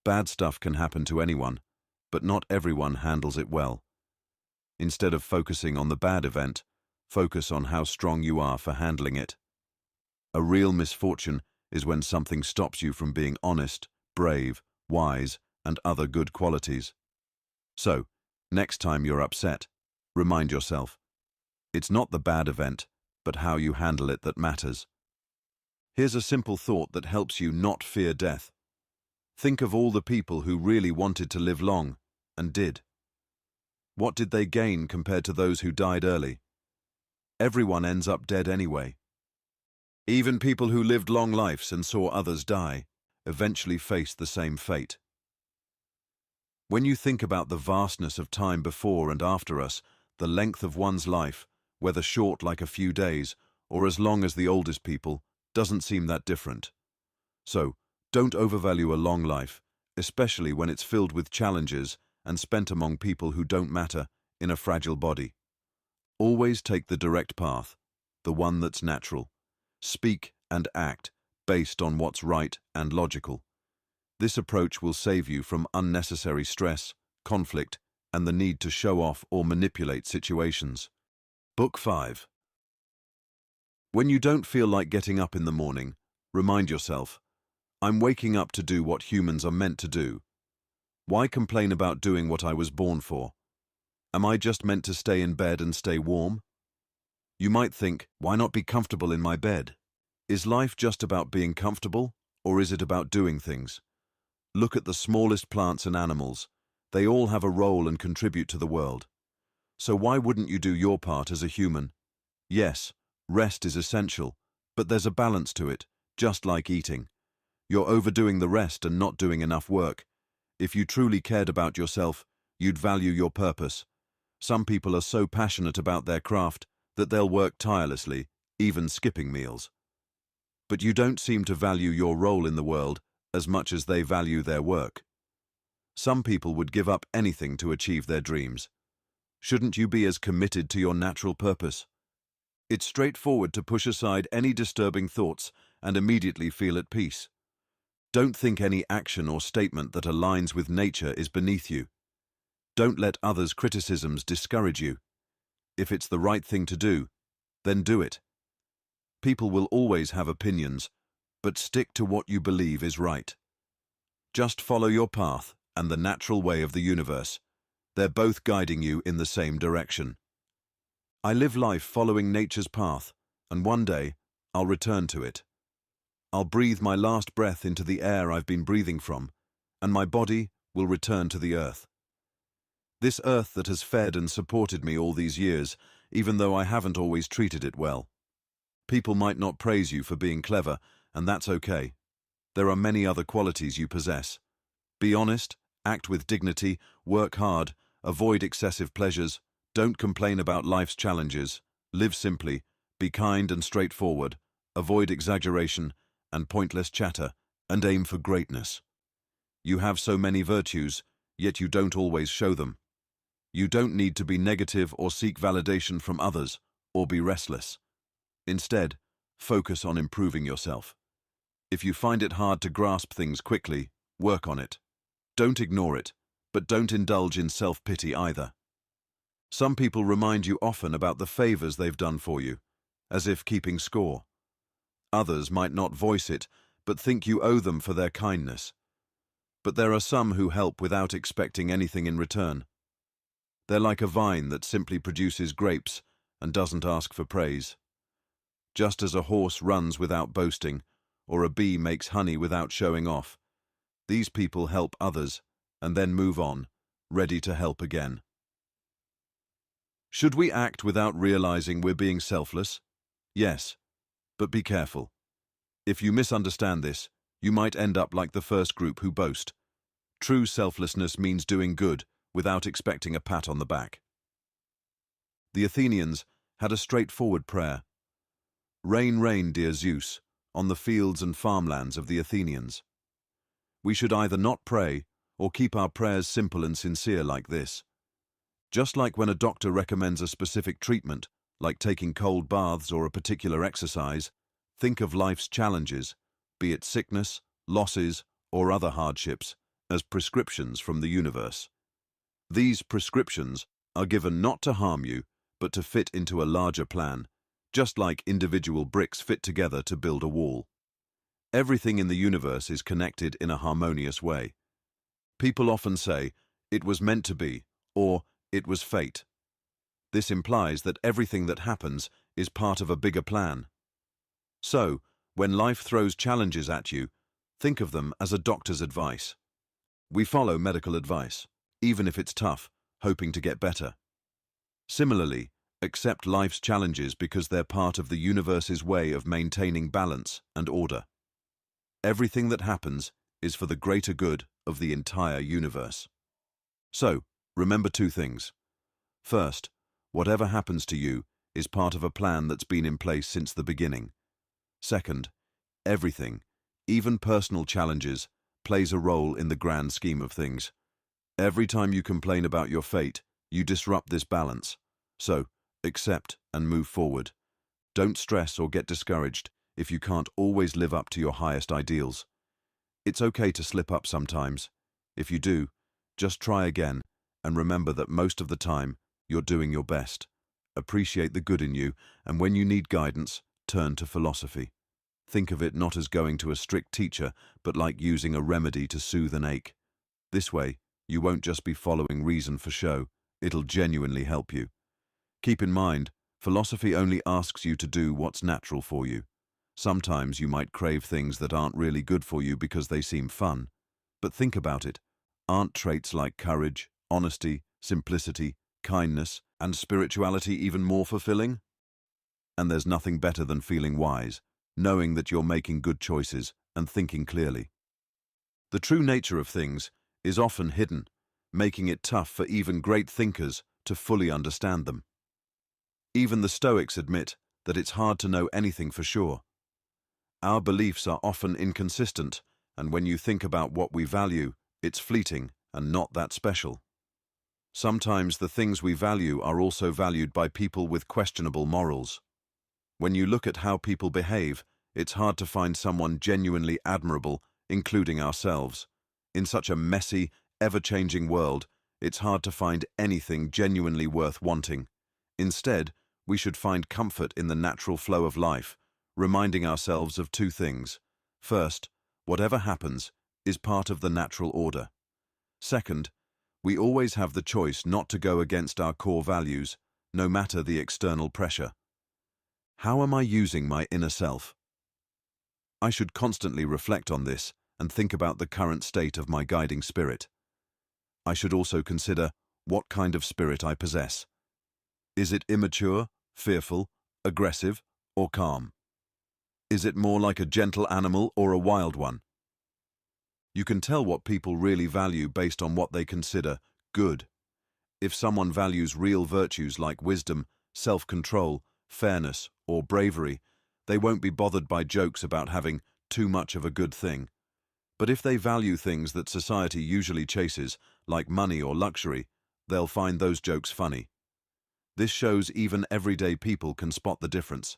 Bad stuff can happen to anyone, but not everyone handles it well. Instead of focusing on the bad event, focus on how strong you are for handling it. A real misfortune is when something stops you from being honest, brave, wise, and other good qualities. So, next time you're upset, remind yourself, it's not the bad event, but how you handle it that matters. Here's a simple thought that helps you not fear death. Think of all the people who really wanted to live long, and did. What did they gain compared to those who died early? Everyone ends up dead anyway. Even people who lived long lives and saw others die eventually faced the same fate. When you think about the vastness of time before and after us, the length of one's life, whether short like a few days or as long as the oldest people, doesn't seem that different. So, don't overvalue a long life, especially when it's filled with challenges and spent among people who don't matter in a fragile body. Always take the direct path, the one that's natural. Speak and act based on what's right and logical. This approach will save you from unnecessary stress, conflict, and the need to show off or manipulate situations. Book 5. When you don't feel like getting up in the morning, remind yourself, I'm waking up to do what humans are meant to do. Why complain about doing what I was born for? Am I just meant to stay in bed and stay warm? You might think, why not be comfortable in my bed? Is life just about being comfortable, or is it about doing things? Look at the smallest plants and animals. They all have a role and contribute to the world. So why wouldn't you do your part as a human? Yes, rest is essential, but there's a balance to it, just like eating. You're overdoing the rest and not doing enough work. If you truly cared about yourself, you'd value your purpose. Some people are so passionate about their craft that they'll work tirelessly, even skipping meals. but you don't seem to value your role in the world as much as they value their work. Some people would give up anything to achieve their dreams. Shouldn't you be as committed to your natural purpose? It's straightforward to push aside any disturbing thoughts and immediately feel at peace. Don't think any action or statement that aligns with nature is beneath you. Don't let others' criticisms discourage you. If it's the right thing to do, then do it. People will always have opinions, but stick to what you believe is right. Just follow your path and the natural way of the universe. They're both guiding you in the same direction. I live life following nature's path, and one day I'll return to it. I'll breathe my last breath into the air I've been breathing from, and my body will return to the earth. This earth that has fed and supported me all these years, even though I haven't always treated it well. People might not praise you for being clever, and that's okay. There are many other qualities you possess. Be honest, act with dignity, work hard, avoid excessive pleasures, don't complain about life's challenges, live simply, be kind and straightforward, avoid exaggeration and pointless chatter, and aim for greatness. You have so many virtues, yet you don't always show them. You don't need to be negative or seek validation from others, or be restless. Instead, focus on improving yourself. If you find it hard to grasp things quickly, work on it. Don't ignore it, but don't indulge in self-pity either. Some people remind you often about the favors they've done for you, as if keeping score. Others might not voice it, but think you owe them for their kindness. But there are some who help without expecting anything in return. They're like a vine that simply produces grapes and doesn't ask for praise. Just as a horse runs without boasting, or a bee makes honey without showing off, these people help others and then move on, ready to help again. Should we act without realizing we're being selfless? Yes, but be careful. If you misunderstand this, you might end up like the first group who boast. True selflessness means doing good without expecting a pat on the back. The Athenians had a straightforward prayer. Rain, rain, dear Zeus, on the fields and farmlands of the Athenians. We should either not pray or keep our prayers simple and sincere like this. Just like when a doctor recommends a specific treatment, like taking cold baths or a particular exercise, think of life's challenges, be it sickness, losses, or other hardships, as prescriptions from the universe. These prescriptions are given not to harm you, but to fit into a larger plan, just like individual bricks fit together to build a wall. Everything in the universe is connected in a harmonious way. People often say, "It was meant to be," or "It was fate." This implies that everything that happens is part of a bigger plan. So, when life throws challenges at you, think of them as a doctor's advice. We follow medical advice, even if it's tough, hoping to get better. Similarly, accept life's challenges because they're part of the universe's way of maintaining balance and order. Everything that happens is for the greater good of the entire universe. So, remember two things. First, whatever happens to you is part of a plan that's been in place since the beginning. Second, everything, even personal challenges, plays a role in the grand scheme of things. Every time you complain about your fate, you disrupt this balance. So, accept and move forward. Don't stress or get discouraged if you can't always live up to your highest ideals. It's okay to slip up sometimes. If you do, just try again and remember that most of the time you're doing your best. Appreciate the good in you, and when you need guidance, turn to philosophy. Think of it not as going to a strict teacher, but like using a remedy to soothe an ache. This way, you won't just be following reason for show, it'll genuinely help you. Keep in mind, philosophy only asks you to do what's natural for you. Sometimes you might crave things that aren't really good for you because they seem fun. But think about it. Aren't traits like courage, honesty, simplicity, kindness, and spirituality even more fulfilling? And there's nothing better than feeling wise, knowing that you're making good choices and thinking clearly. The true nature of things is often hidden, making it tough for even great thinkers to fully understand them. Even the Stoics admit that it's hard to know anything for sure. Our beliefs are often inconsistent, and when you think about what we value, it's fleeting and not that special. Sometimes the things we value are also valued by people with questionable morals. When you look at how people behave, it's hard to find someone genuinely admirable, including ourselves. In such a messy, ever-changing world, it's hard to find anything genuinely worth wanting. Instead, we should find comfort in the natural flow of life, reminding ourselves of two things. First, whatever happens is part of the natural order. Second, we always have the choice not to go against our core values, no matter the external pressure. How am I using my inner self? I should constantly reflect on this and think about the current state of my guiding spirit. I should also consider what kind of spirit I possess. Is it immature, fearful, aggressive, or calm? Is it more like a gentle animal or a wild one? You can tell what people really value based on what they consider good. If someone values real virtues like wisdom, self-control, fairness, or bravery, they won't be bothered by jokes about having too much of a good thing. But if they value things that society usually chases, like money or luxury, they'll find those jokes funny. This shows even everyday people can spot the difference.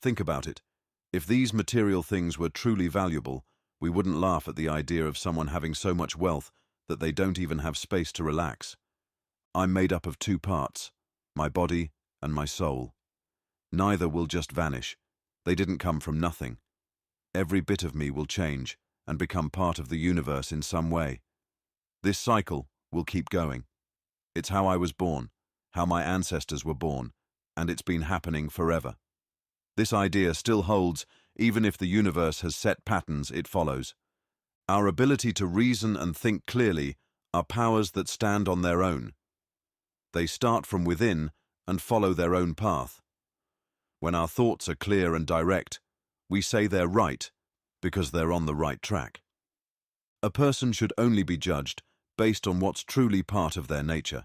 Think about it. If these material things were truly valuable, we wouldn't laugh at the idea of someone having so much wealth that they don't even have space to relax. I'm made up of two parts, my body and my soul. Neither will just vanish. They didn't come from nothing. Every bit of me will change and become part of the universe in some way. This cycle will keep going. It's how I was born, how my ancestors were born, and it's been happening forever. This idea still holds even if the universe has set patterns it follows. Our ability to reason and think clearly are powers that stand on their own. They start from within and follow their own path. When our thoughts are clear and direct, we say they're right because they're on the right track. A person should only be judged based on what's truly part of their nature.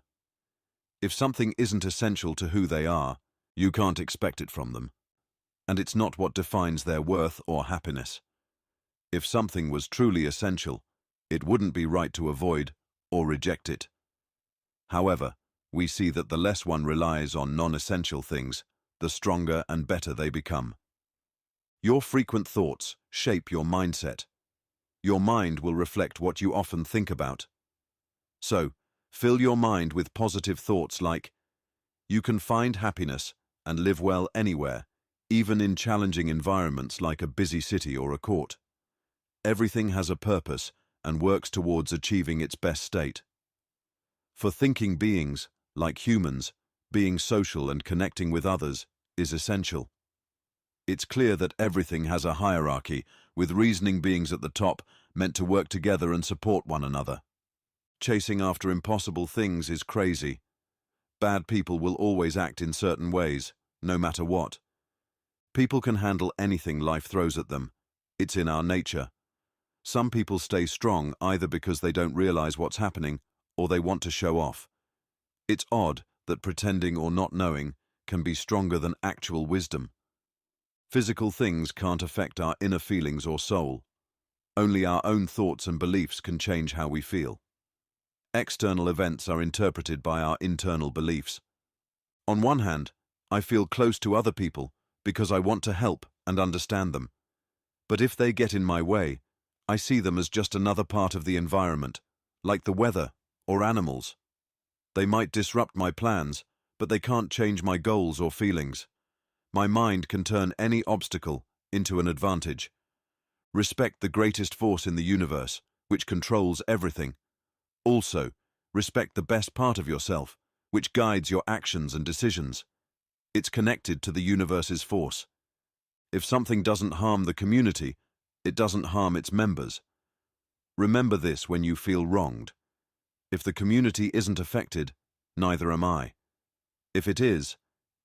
If something isn't essential to who they are, you can't expect it from them. And it's not what defines their worth or happiness. If something was truly essential, it wouldn't be right to avoid or reject it. However, we see that the less one relies on non-essential things, the stronger and better they become. Your frequent thoughts shape your mindset. Your mind will reflect what you often think about. So, fill your mind with positive thoughts like, you can find happiness and live well anywhere, even in challenging environments like a busy city or a court. Everything has a purpose and works towards achieving its best state. For thinking beings, like humans, being social and connecting with others is essential. It's clear that everything has a hierarchy, with reasoning beings at the top meant to work together and support one another. Chasing after impossible things is crazy. Bad people will always act in certain ways, no matter what. People can handle anything life throws at them. It's in our nature. Some people stay strong either because they don't realize what's happening or they want to show off. It's odd that pretending or not knowing can be stronger than actual wisdom. Physical things can't affect our inner feelings or soul. Only our own thoughts and beliefs can change how we feel. External events are interpreted by our internal beliefs. On one hand, I feel close to other people because I want to help and understand them. But if they get in my way, I see them as just another part of the environment, like the weather or animals. They might disrupt my plans, but they can't change my goals or feelings. My mind can turn any obstacle into an advantage. Respect the greatest force in the universe, which controls everything. Also, respect the best part of yourself, which guides your actions and decisions. It's connected to the universe's force. If something doesn't harm the community, it doesn't harm its members. Remember this when you feel wronged. If the community isn't affected, neither am I. If it is,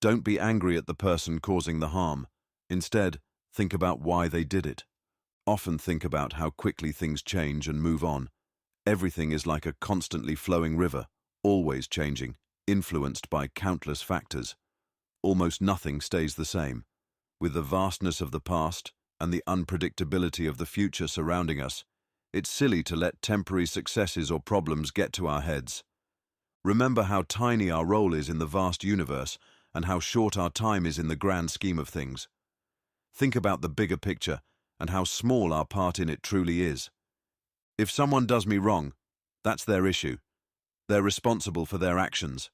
don't be angry at the person causing the harm. Instead, think about why they did it. Often think about how quickly things change and move on. Everything is like a constantly flowing river, always changing, influenced by countless factors. Almost nothing stays the same. With the vastness of the past, and the unpredictability of the future surrounding us, it's silly to let temporary successes or problems get to our heads. Remember how tiny our role is in the vast universe and how short our time is in the grand scheme of things. Think about the bigger picture and how small our part in it truly is. If someone does me wrong, that's their issue. They're responsible for their actions.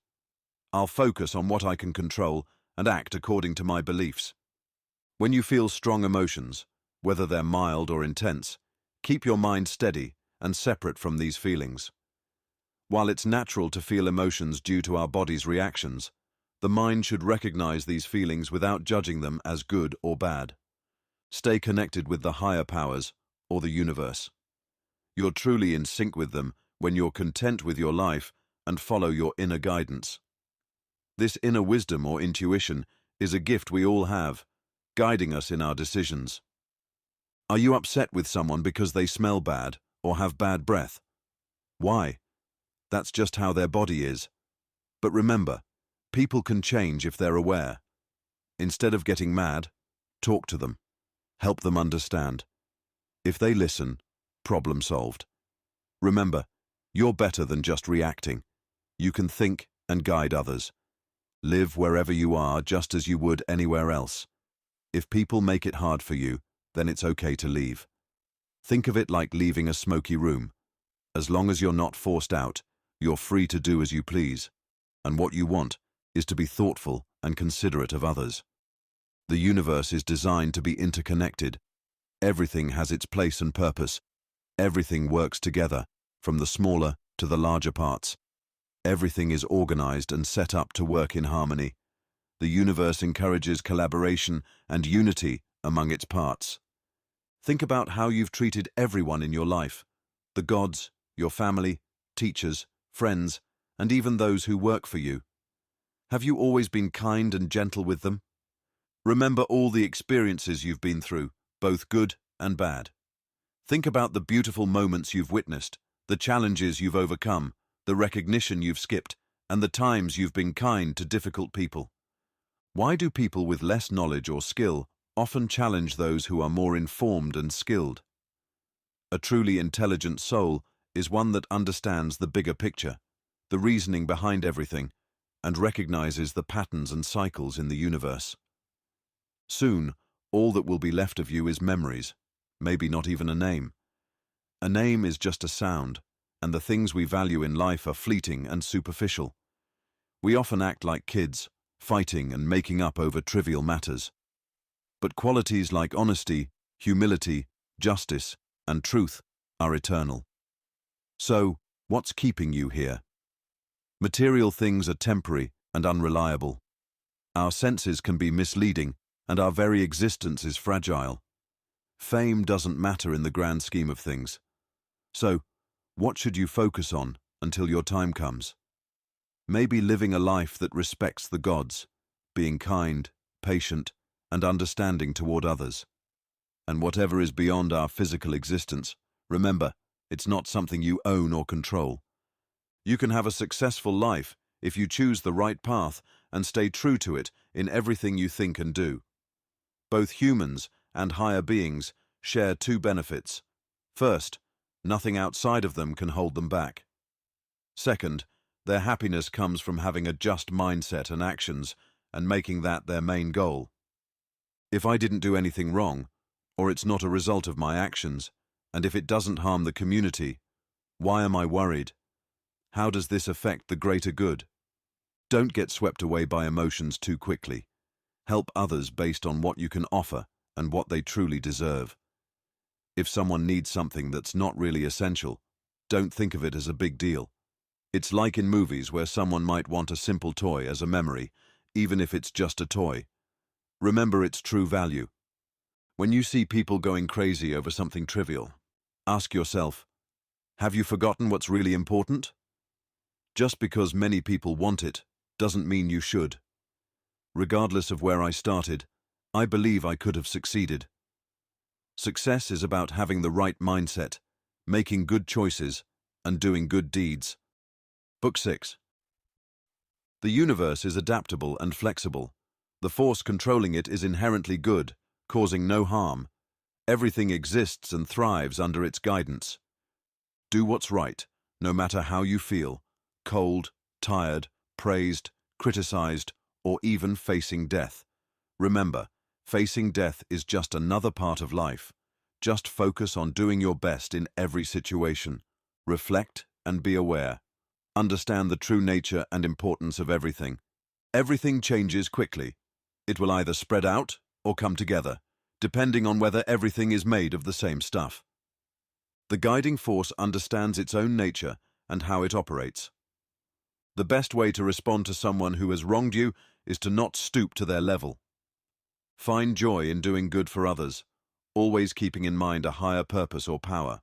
I'll focus on what I can control and act according to my beliefs. When you feel strong emotions, whether they're mild or intense, keep your mind steady and separate from these feelings. While it's natural to feel emotions due to our body's reactions, the mind should recognize these feelings without judging them as good or bad. Stay connected with the higher powers or the universe. You're truly in sync with them when you're content with your life and follow your inner guidance. This inner wisdom or intuition is a gift we all have, guiding us in our decisions. Are you upset with someone because they smell bad or have bad breath? Why? That's just how their body is. But remember, people can change if they're aware. Instead of getting mad, talk to them. Help them understand. If they listen, problem solved. Remember, you're better than just reacting. You can think and guide others. Live wherever you are just as you would anywhere else. If people make it hard for you, then it's okay to leave. Think of it like leaving a smoky room. As long as you're not forced out, you're free to do as you please. And what you want is to be thoughtful and considerate of others. The universe is designed to be interconnected. Everything has its place and purpose. Everything works together, from the smaller to the larger parts. Everything is organized and set up to work in harmony. The universe encourages collaboration and unity among its parts. Think about how you've treated everyone in your life, the gods, your family, teachers, friends, and even those who work for you. Have you always been kind and gentle with them? Remember all the experiences you've been through, both good and bad. Think about the beautiful moments you've witnessed, the challenges you've overcome, the recognition you've skipped, and the times you've been kind to difficult people. Why do people with less knowledge or skill often challenge those who are more informed and skilled? A truly intelligent soul is one that understands the bigger picture, the reasoning behind everything, and recognizes the patterns and cycles in the universe. Soon, all that will be left of you is memories, maybe not even a name. A name is just a sound, and the things we value in life are fleeting and superficial. We often act like kids, fighting and making up over trivial matters. But qualities like honesty, humility, justice, and truth are eternal. So, what's keeping you here? Material things are temporary and unreliable. Our senses can be misleading, and our very existence is fragile. Fame doesn't matter in the grand scheme of things. So, what should you focus on until your time comes? Maybe living a life that respects the gods, being kind, patient, and understanding toward others. And whatever is beyond our physical existence, remember, it's not something you own or control. You can have a successful life if you choose the right path and stay true to it in everything you think and do. Both humans and higher beings share two benefits. First, nothing outside of them can hold them back. Second, their happiness comes from having a just mindset and actions and making that their main goal. If I didn't do anything wrong, or it's not a result of my actions, and if it doesn't harm the community, why am I worried? How does this affect the greater good? Don't get swept away by emotions too quickly. Help others based on what you can offer and what they truly deserve. If someone needs something that's not really essential, don't think of it as a big deal. It's like in movies where someone might want a simple toy as a memory, even if it's just a toy. Remember its true value. When you see people going crazy over something trivial, ask yourself, have you forgotten what's really important? Just because many people want it doesn't mean you should. Regardless of where I started, I believe I could have succeeded. Success is about having the right mindset, making good choices, and doing good deeds. Book 6. The universe is adaptable and flexible. The force controlling it is inherently good, causing no harm, Everything exists and thrives under its guidance. Do what's right, no matter how you feel, cold, tired, praised, criticized, or even facing death. Remember, facing death is just another part of life. Just focus on doing your best in every situation. Reflect and be aware. Understand the true nature and importance of everything. Everything changes quickly. It will either spread out or come together, depending on whether everything is made of the same stuff. The guiding force understands its own nature and how it operates. The best way to respond to someone who has wronged you is to not stoop to their level. Find joy in doing good for others, always keeping in mind a higher purpose or power.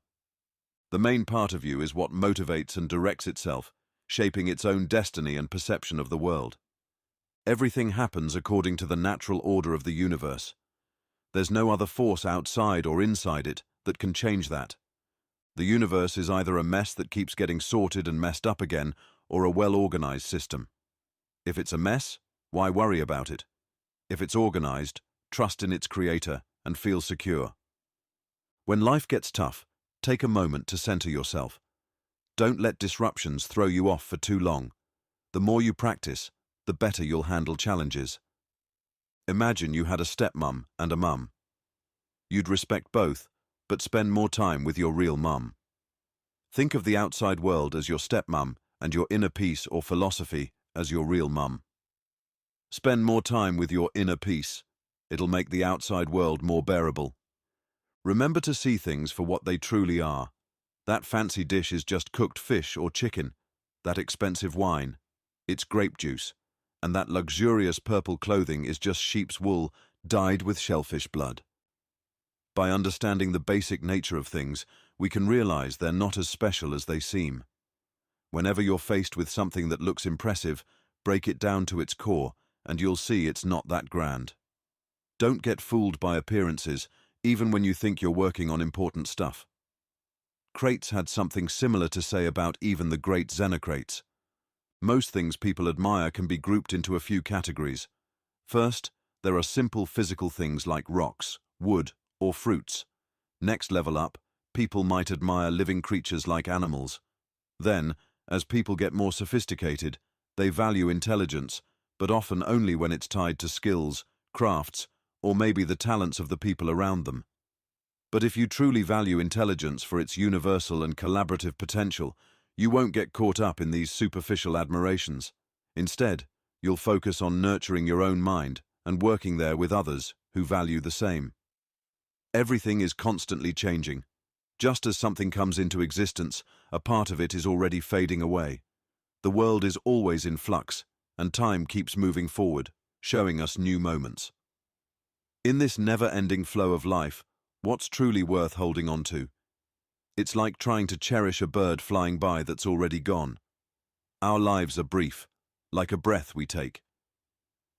The main part of you is what motivates and directs itself, shaping its own destiny and perception of the world. Everything happens according to the natural order of the universe. There's no other force outside or inside it that can change that. The universe is either a mess that keeps getting sorted and messed up again, or a well-organized system. If it's a mess, why worry about it? If it's organized, trust in its creator and feel secure. When life gets tough, take a moment to center yourself. Don't let disruptions throw you off for too long. The more you practice, the better you'll handle challenges. Imagine you had a stepmom and a mum. You'd respect both, but spend more time with your real mum. Think of the outside world as your stepmom and your inner peace or philosophy as your real mum. Spend more time with your inner peace. It'll make the outside world more bearable. Remember to see things for what they truly are. That fancy dish is just cooked fish or chicken. That expensive wine, it's grape juice. And that luxurious purple clothing is just sheep's wool dyed with shellfish blood. By understanding the basic nature of things, we can realize they're not as special as they seem. Whenever you're faced with something that looks impressive, break it down to its core, and you'll see it's not that grand. Don't get fooled by appearances, even when you think you're working on important stuff. Crates had something similar to say about even the great Xenocrates. Most things people admire can be grouped into a few categories. First, there are simple physical things like rocks, wood, or fruits. Next level up, people might admire living creatures like animals. Then, as people get more sophisticated, they value intelligence, but often only when it's tied to skills, crafts, or maybe the talents of the people around them. But if you truly value intelligence for its universal and collaborative potential, you won't get caught up in these superficial admirations. Instead, you'll focus on nurturing your own mind and working there with others who value the same. Everything is constantly changing. Just as something comes into existence, a part of it is already fading away. The world is always in flux, and time keeps moving forward, showing us new moments. In this never-ending flow of life, what's truly worth holding on to? It's like trying to cherish a bird flying by that's already gone. Our lives are brief, like a breath we take.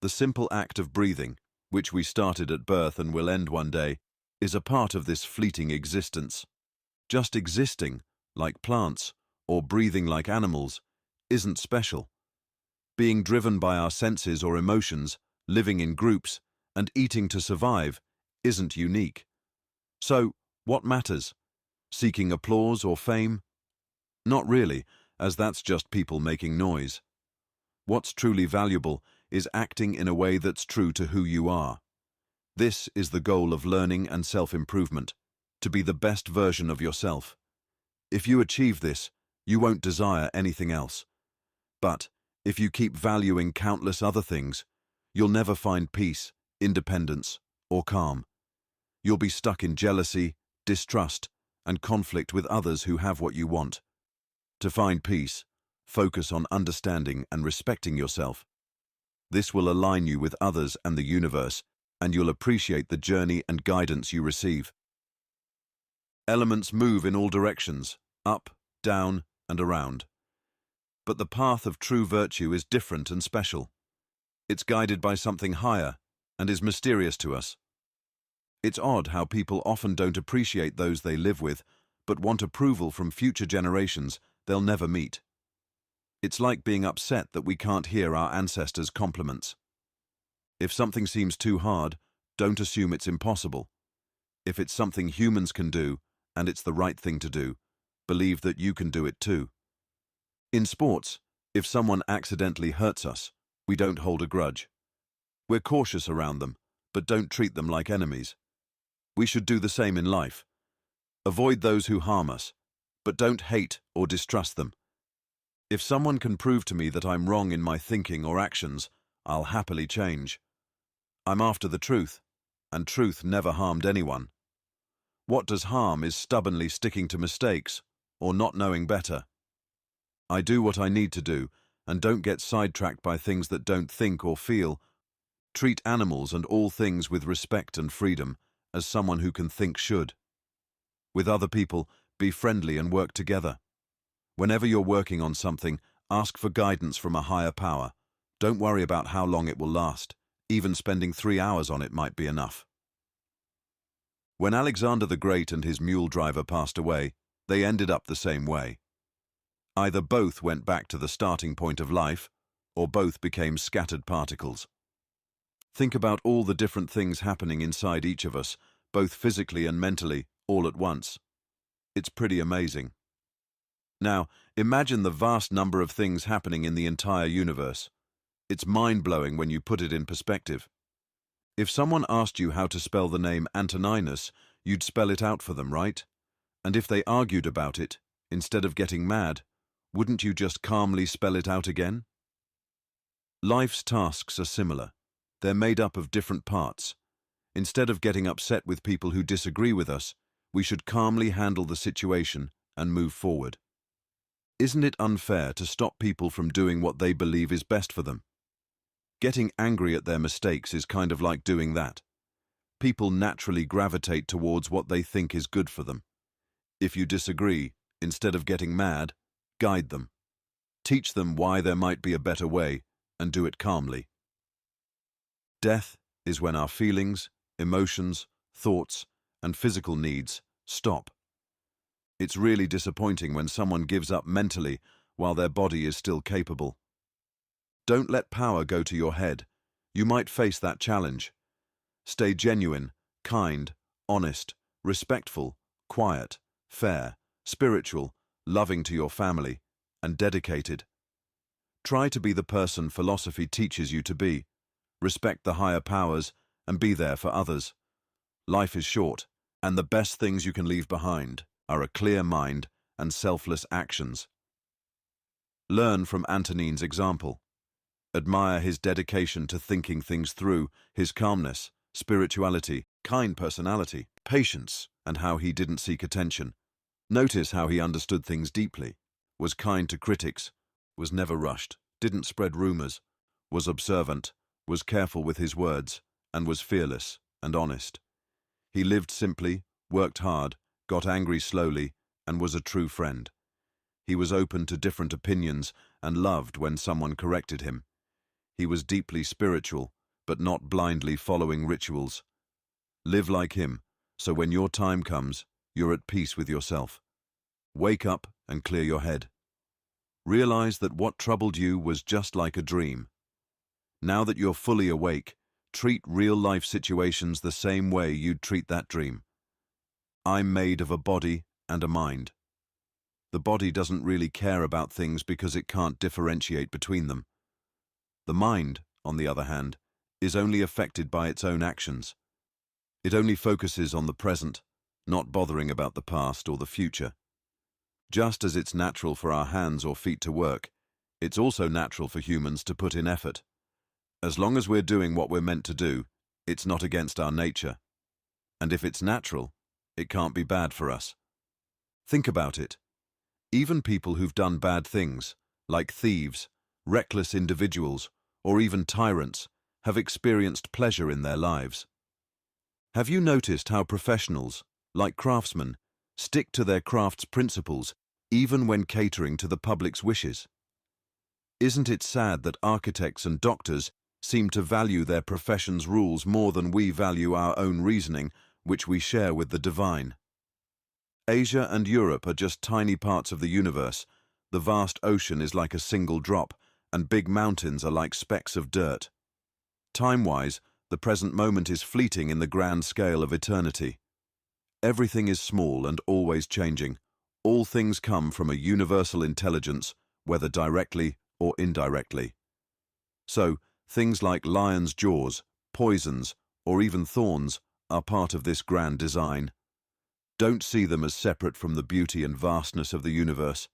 The simple act of breathing, which we started at birth and will end one day, is a part of this fleeting existence. Just existing, like plants, or breathing like animals, isn't special. Being driven by our senses or emotions, living in groups, and eating to survive isn't unique. So, what matters? Seeking applause or fame? Not really, as that's just people making noise. What's truly valuable is acting in a way that's true to who you are. This is the goal of learning and self-improvement, to be the best version of yourself. If you achieve this, you won't desire anything else. But if you keep valuing countless other things, you'll never find peace, independence, or calm. You'll be stuck in jealousy, distrust, and conflict with others who have what you want. To find peace, focus on understanding and respecting yourself. This will align you with others and the universe, and you'll appreciate the journey and guidance you receive. Elements move in all directions, up, down, and around. But the path of true virtue is different and special. It's guided by something higher and is mysterious to us. It's odd how people often don't appreciate those they live with, but want approval from future generations they'll never meet. It's like being upset that we can't hear our ancestors' compliments. If something seems too hard, don't assume it's impossible. If it's something humans can do, and it's the right thing to do, believe that you can do it too. In sports, if someone accidentally hurts us, we don't hold a grudge. We're cautious around them, but don't treat them like enemies. We should do the same in life. Avoid those who harm us, but don't hate or distrust them. If someone can prove to me that I'm wrong in my thinking or actions, I'll happily change. I'm after the truth, and truth never harmed anyone. What does harm is stubbornly sticking to mistakes or not knowing better. I do what I need to do, and don't get sidetracked by things that don't think or feel. Treat animals and all things with respect and freedom, as someone who can think should. With other people, be friendly and work together. Whenever you're working on something, ask for guidance from a higher power. Don't worry about how long it will last. Even spending 3 hours on it might be enough. When Alexander the Great and his mule driver passed away, they ended up the same way. Either both went back to the starting point of life, or both became scattered particles. Think about all the different things happening inside each of us, both physically and mentally, all at once. It's pretty amazing. Now, imagine the vast number of things happening in the entire universe. It's mind-blowing when you put it in perspective. If someone asked you how to spell the name Antoninus, you'd spell it out for them, right? And if they argued about it, instead of getting mad, wouldn't you just calmly spell it out again? Life's tasks are similar. They're made up of different parts. Instead of getting upset with people who disagree with us, we should calmly handle the situation and move forward. Isn't it unfair to stop people from doing what they believe is best for them? Getting angry at their mistakes is kind of like doing that. People naturally gravitate towards what they think is good for them. If you disagree, instead of getting mad, guide them. Teach them why there might be a better way, and do it calmly. Death is when our feelings, emotions, thoughts, and physical needs stop. It's really disappointing when someone gives up mentally while their body is still capable. Don't let power go to your head. You might face that challenge. Stay genuine, kind, honest, respectful, quiet, fair, spiritual, loving to your family, and dedicated. Try to be the person philosophy teaches you to be. Respect the higher powers and be there for others. Life is short, and the best things you can leave behind are a clear mind and selfless actions. Learn from Antonine's example. Admire his dedication to thinking things through, his calmness, spirituality, kind personality, patience, and how he didn't seek attention. Notice how he understood things deeply, was kind to critics, was never rushed, didn't spread rumors, was observant, was careful with his words, and was fearless and honest. He lived simply, worked hard, got angry slowly, and was a true friend. He was open to different opinions and loved when someone corrected him. He was deeply spiritual, but not blindly following rituals. Live like him, so when your time comes, you're at peace with yourself. Wake up and clear your head. Realize that what troubled you was just like a dream. Now that you're fully awake, treat real-life situations the same way you'd treat that dream. I'm made of a body and a mind. The body doesn't really care about things because it can't differentiate between them. The mind, on the other hand, is only affected by its own actions. It only focuses on the present, not bothering about the past or the future. Just as it's natural for our hands or feet to work, it's also natural for humans to put in effort. As long as we're doing what we're meant to do, it's not against our nature. And if it's natural, it can't be bad for us. Think about it. Even people who've done bad things, like thieves, reckless individuals, or even tyrants, have experienced pleasure in their lives. Have you noticed how professionals, like craftsmen, stick to their craft's principles even when catering to the public's wishes? Isn't it sad that architects and doctors seem to value their profession's rules more than we value our own reasoning, which we share with the divine? Asia and Europe are just tiny parts of the universe. The vast ocean is like a single drop, and big mountains are like specks of dirt. Time-wise, the present moment is fleeting in the grand scale of eternity. Everything is small and always changing. All things come from a universal intelligence, whether directly or indirectly. So, things like lions' jaws, poisons, or even thorns are part of this grand design. Don't see them as separate from the beauty and vastness of the universe.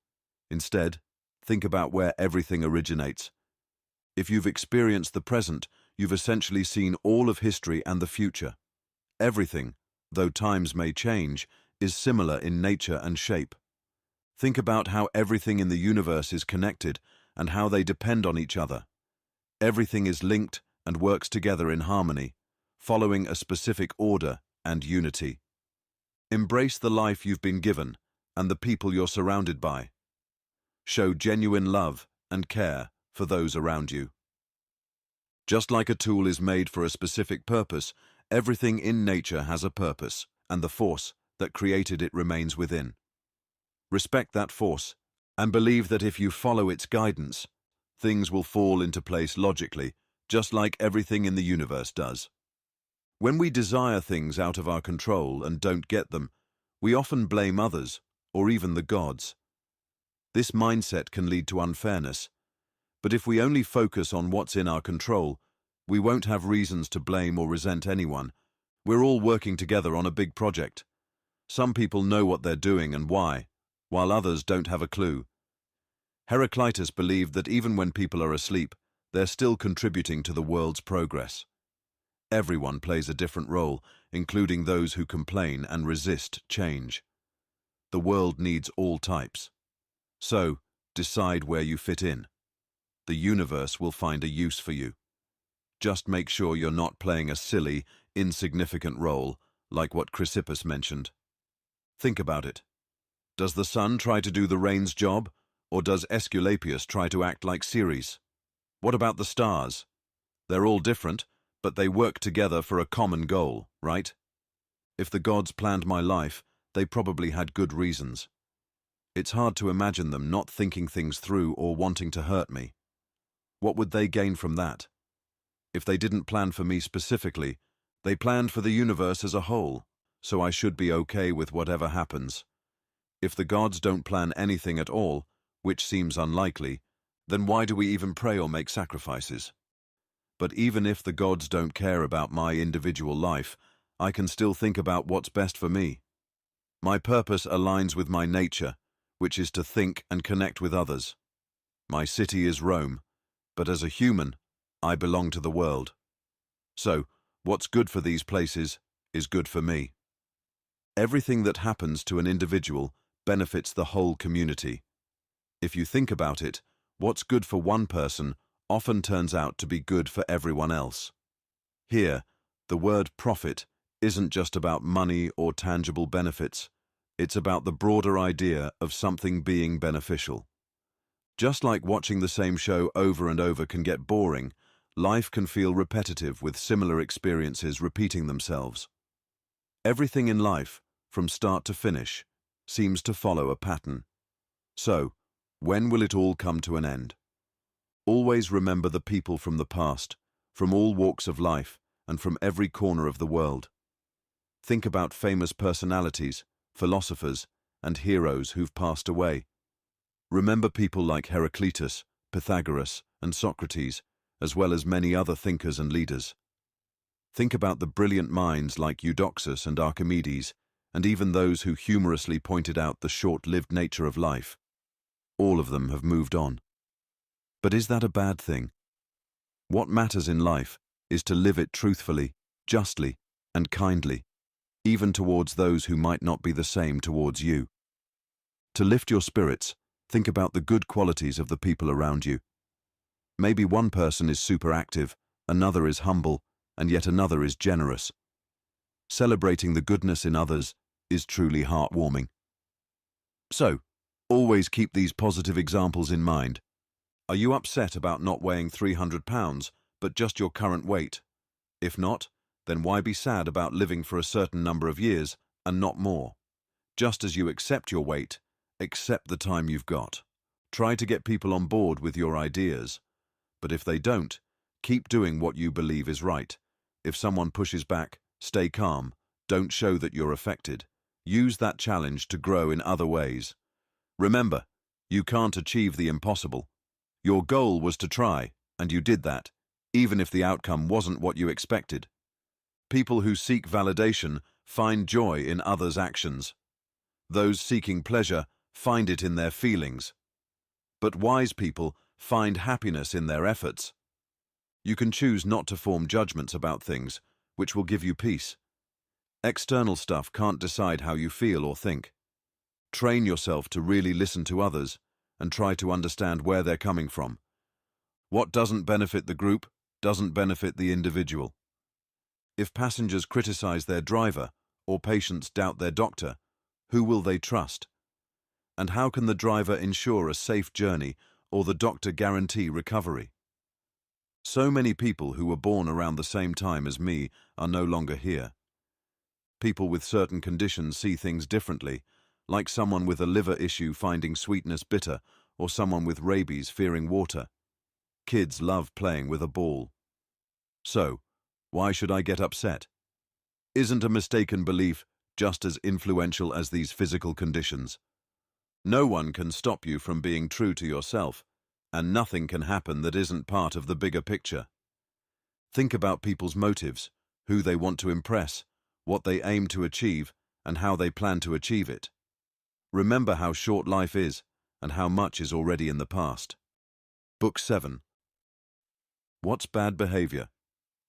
Instead, think about where everything originates. If you've experienced the present, you've essentially seen all of history and the future. Everything, though times may change, is similar in nature and shape. Think about how everything in the universe is connected and how they depend on each other. Everything is linked and works together in harmony, following a specific order and unity. Embrace the life you've been given and the people you're surrounded by. Show genuine love and care for those around you. Just like a tool is made for a specific purpose, everything in nature has a purpose, and the force that created it remains within. Respect that force, and believe that if you follow its guidance, things will fall into place logically, just like everything in the universe does. When we desire things out of our control and don't get them, we often blame others, or even the gods. This mindset can lead to unfairness, but if we only focus on what's in our control, we won't have reasons to blame or resent anyone. We're all working together on a big project. Some people know what they're doing and why, while others don't have a clue. Heraclitus believed that even when people are asleep, they're still contributing to the world's progress. Everyone plays a different role, including those who complain and resist change. The world needs all types. So, decide where you fit in. The universe will find a use for you. Just make sure you're not playing a silly, insignificant role like what Chrysippus mentioned. Think about it. Does the sun try to do the rain's job, or does Aesculapius try to act like Ceres? What about the stars? They're all different, but they work together for a common goal, right? If the gods planned my life, they probably had good reasons. It's hard to imagine them not thinking things through or wanting to hurt me. What would they gain from that? If they didn't plan for me specifically, they planned for the universe as a whole, so I should be okay with whatever happens. If the gods don't plan anything at all, which seems unlikely, then why do we even pray or make sacrifices? But even if the gods don't care about my individual life, I can still think about what's best for me. My purpose aligns with my nature, which is to think and connect with others. My city is Rome, but as a human, I belong to the world. So, what's good for these places is good for me. Everything that happens to an individual benefits the whole community. If you think about it, what's good for one person often turns out to be good for everyone else. Here, the word profit isn't just about money or tangible benefits. It's about the broader idea of something being beneficial. Just like watching the same show over and over can get boring, life can feel repetitive with similar experiences repeating themselves. Everything in life, from start to finish, seems to follow a pattern. So, when will it all come to an end? Always remember the people from the past, from all walks of life, and from every corner of the world. Think about famous personalities, philosophers, and heroes who've passed away. Remember people like Heraclitus, Pythagoras, and Socrates, as well as many other thinkers and leaders. Think about the brilliant minds like Eudoxus and Archimedes, and even those who humorously pointed out the short-lived nature of life. All of them have moved on. But is that a bad thing? What matters in life is to live it truthfully, justly, and kindly, even towards those who might not be the same towards you. To lift your spirits, think about the good qualities of the people around you. Maybe one person is super active, another is humble, and yet another is generous. Celebrating the goodness in others is truly heartwarming. So, always keep these positive examples in mind. Are you upset about not weighing 300 pounds, but just your current weight? If not, then why be sad about living for a certain number of years and not more? Just as you accept your weight, accept the time you've got. Try to get people on board with your ideas. But if they don't, keep doing what you believe is right. If someone pushes back, stay calm. Don't show that you're affected. Use that challenge to grow in other ways. Remember, you can't achieve the impossible. Your goal was to try, and you did that, even if the outcome wasn't what you expected. People who seek validation find joy in others' actions. Those seeking pleasure find it in their feelings. But wise people find happiness in their efforts. You can choose not to form judgments about things, which will give you peace. External stuff can't decide how you feel or think. Train yourself to really listen to others and try to understand where they're coming from. What doesn't benefit the group doesn't benefit the individual. If passengers criticize their driver or patients doubt their doctor, who will they trust? And how can the driver ensure a safe journey or the doctor guarantee recovery? So many people who were born around the same time as me are no longer here. People with certain conditions see things differently, like someone with a liver issue finding sweetness bitter, or someone with rabies fearing water. Kids love playing with a ball. So, why should I get upset? Isn't a mistaken belief just as influential as these physical conditions? No one can stop you from being true to yourself, and nothing can happen that isn't part of the bigger picture. Think about people's motives, who they want to impress, what they aim to achieve, and how they plan to achieve it. Remember how short life is, and how much is already in the past. Book 7. What's bad behavior?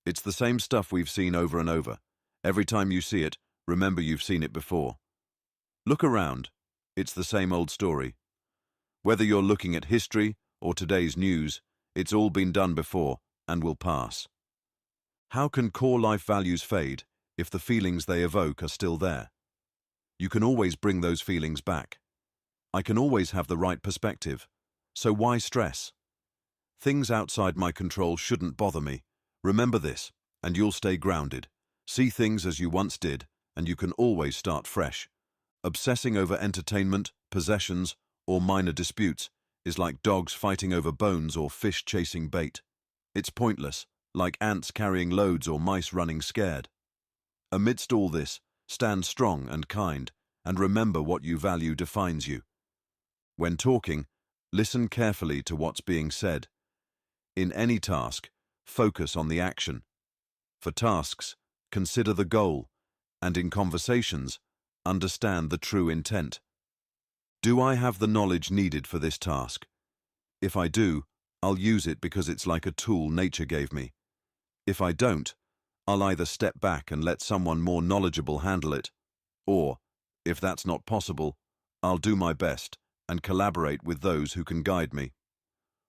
It's the same stuff we've seen over and over. Every time you see it, remember you've seen it before. Look around. It's the same old story. Whether you're looking at history or today's news, it's all been done before and will pass. How can core life values fade if the feelings they evoke are still there? You can always bring those feelings back. I can always have the right perspective, so why stress? Things outside my control shouldn't bother me. Remember this, and you'll stay grounded. See things as you once did, and you can always start fresh. Obsessing over entertainment, possessions, or minor disputes is like dogs fighting over bones or fish chasing bait. It's pointless, like ants carrying loads or mice running scared. Amidst all this, stand strong and kind, and remember what you value defines you. When talking, listen carefully to what's being said. In any task, focus on the action. For tasks, consider the goal, and in conversations, understand the true intent. Do I have the knowledge needed for this task? If I do, I'll use it because it's like a tool nature gave me. If I don't, I'll either step back and let someone more knowledgeable handle it, or, if that's not possible, I'll do my best and collaborate with those who can guide me.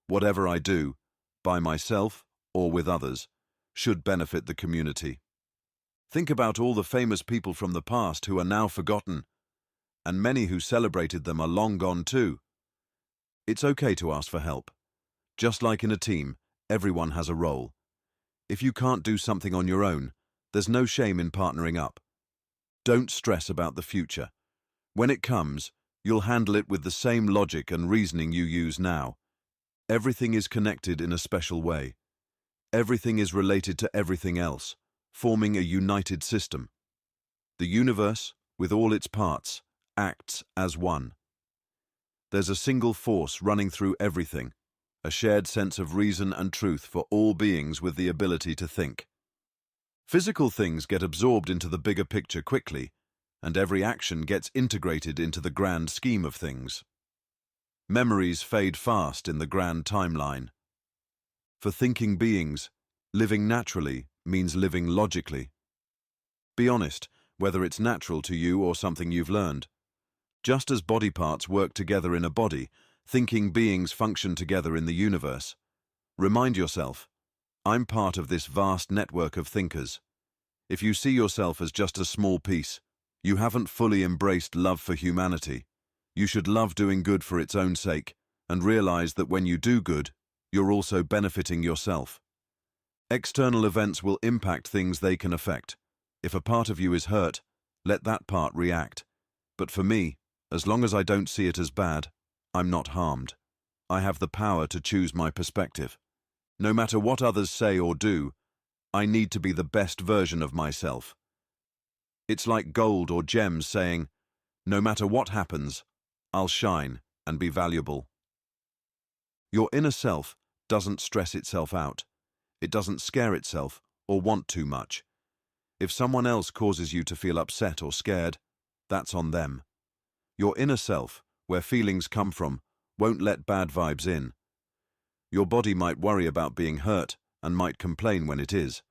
Whatever I do, by myself or with others, should benefit the community. Think about all the famous people from the past who are now forgotten, and many who celebrated them are long gone too. It's okay to ask for help. Just like in a team, everyone has a role. If you can't do something on your own, there's no shame in partnering up. Don't stress about the future. When it comes, you'll handle it with the same logic and reasoning you use now. Everything is connected in a special way. Everything is related to everything else, forming a united system. The universe, with all its parts, acts as one. There's a single force running through everything, a shared sense of reason and truth for all beings with the ability to think. Physical things get absorbed into the bigger picture quickly, and every action gets integrated into the grand scheme of things. Memories fade fast in the grand timeline. For thinking beings, living naturally means living logically. Be honest, whether it's natural to you or something you've learned. Just as body parts work together in a body, thinking beings function together in the universe. Remind yourself, I'm part of this vast network of thinkers. If you see yourself as just a small piece, you haven't fully embraced love for humanity. You should love doing good for its own sake, and realize that when you do good, you're also benefiting yourself. External events will impact things they can affect. If a part of you is hurt, let that part react. But for me, as long as I don't see it as bad, I'm not harmed. I have the power to choose my perspective. No matter what others say or do, I need to be the best version of myself. It's like gold or gems saying, No matter what happens, I'll shine and be valuable. Your inner self doesn't stress itself out. It doesn't scare itself or want too much. If someone else causes you to feel upset or scared, that's on them. Your inner self, where feelings come from, won't let bad vibes in. Your body might worry about being hurt and might complain when it is.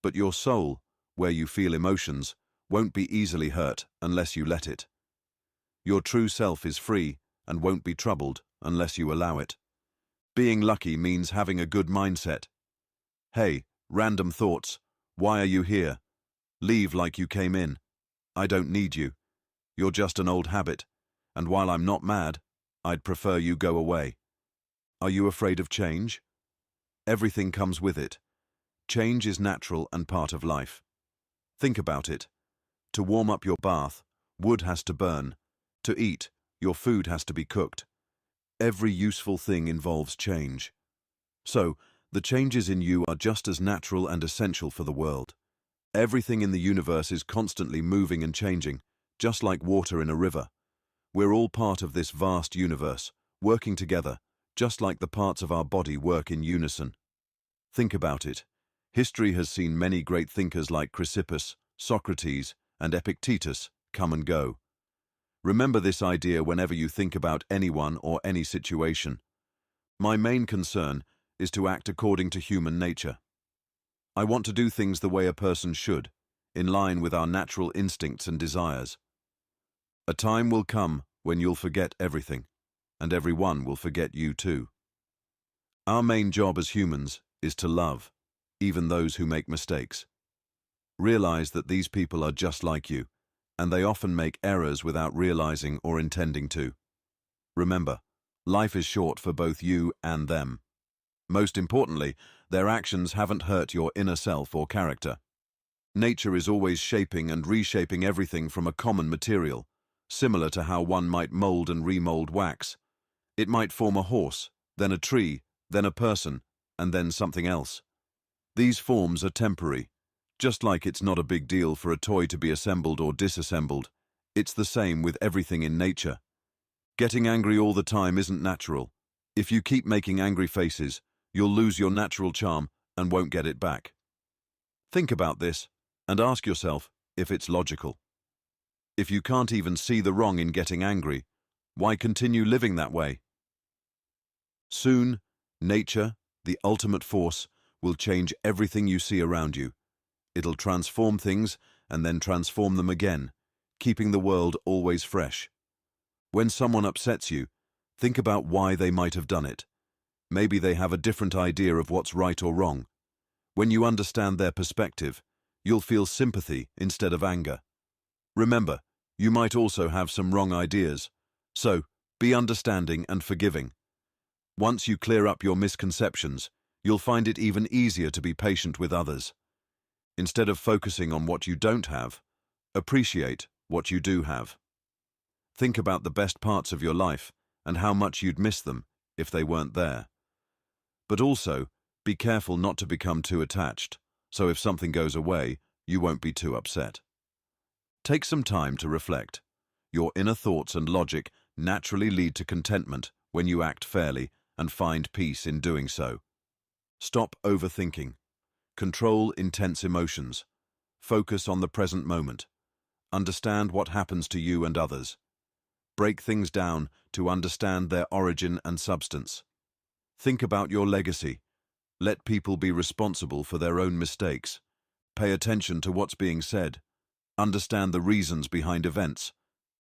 But your soul, where you feel emotions, won't be easily hurt unless you let it. Your true self is free and won't be troubled unless you allow it. Being lucky means having a good mindset. Hey, random thoughts. Why are you here? Leave like you came in. I don't need you. You're just an old habit, and while I'm not mad, I'd prefer you go away. Are you afraid of change? Everything comes with it. Change is natural and part of life. Think about it. To warm up your bath, wood has to burn. To eat, your food has to be cooked. Every useful thing involves change. So, the changes in you are just as natural and essential for the world. Everything in the universe is constantly moving and changing, just like water in a river. We're all part of this vast universe, working together, just like the parts of our body work in unison. Think about it. History has seen many great thinkers like Chrysippus, Socrates, and Epictetus come and go. Remember this idea whenever you think about anyone or any situation. My main concern is to act according to human nature. I want to do things the way a person should, in line with our natural instincts and desires. A time will come when you'll forget everything, and everyone will forget you too. Our main job as humans is to love, even those who make mistakes. Realize that these people are just like you, and they often make errors without realizing or intending to. Remember, life is short for both you and them. Most importantly, their actions haven't hurt your inner self or character. Nature is always shaping and reshaping everything from a common material, similar to how one might mold and remold wax. It might form a horse, then a tree, then a person, and then something else. These forms are temporary. Just like it's not a big deal for a toy to be assembled or disassembled, it's the same with everything in nature. Getting angry all the time isn't natural. If you keep making angry faces, you'll lose your natural charm and won't get it back. Think about this and ask yourself if it's logical. If you can't even see the wrong in getting angry, why continue living that way? Soon, nature, the ultimate force, will change everything you see around you. It'll transform things and then transform them again, keeping the world always fresh. When someone upsets you, think about why they might have done it. Maybe they have a different idea of what's right or wrong. When you understand their perspective, you'll feel sympathy instead of anger. Remember, you might also have some wrong ideas, so be understanding and forgiving. Once you clear up your misconceptions, you'll find it even easier to be patient with others. Instead of focusing on what you don't have, appreciate what you do have. Think about the best parts of your life and how much you'd miss them if they weren't there. But also, be careful not to become too attached, so if something goes away, you won't be too upset. Take some time to reflect. Your inner thoughts and logic naturally lead to contentment when you act fairly and find peace in doing so. Stop overthinking. Control intense emotions. Focus on the present moment. Understand what happens to you and others. Break things down to understand their origin and substance. Think about your legacy. Let people be responsible for their own mistakes. Pay attention to what's being said. Understand the reasons behind events.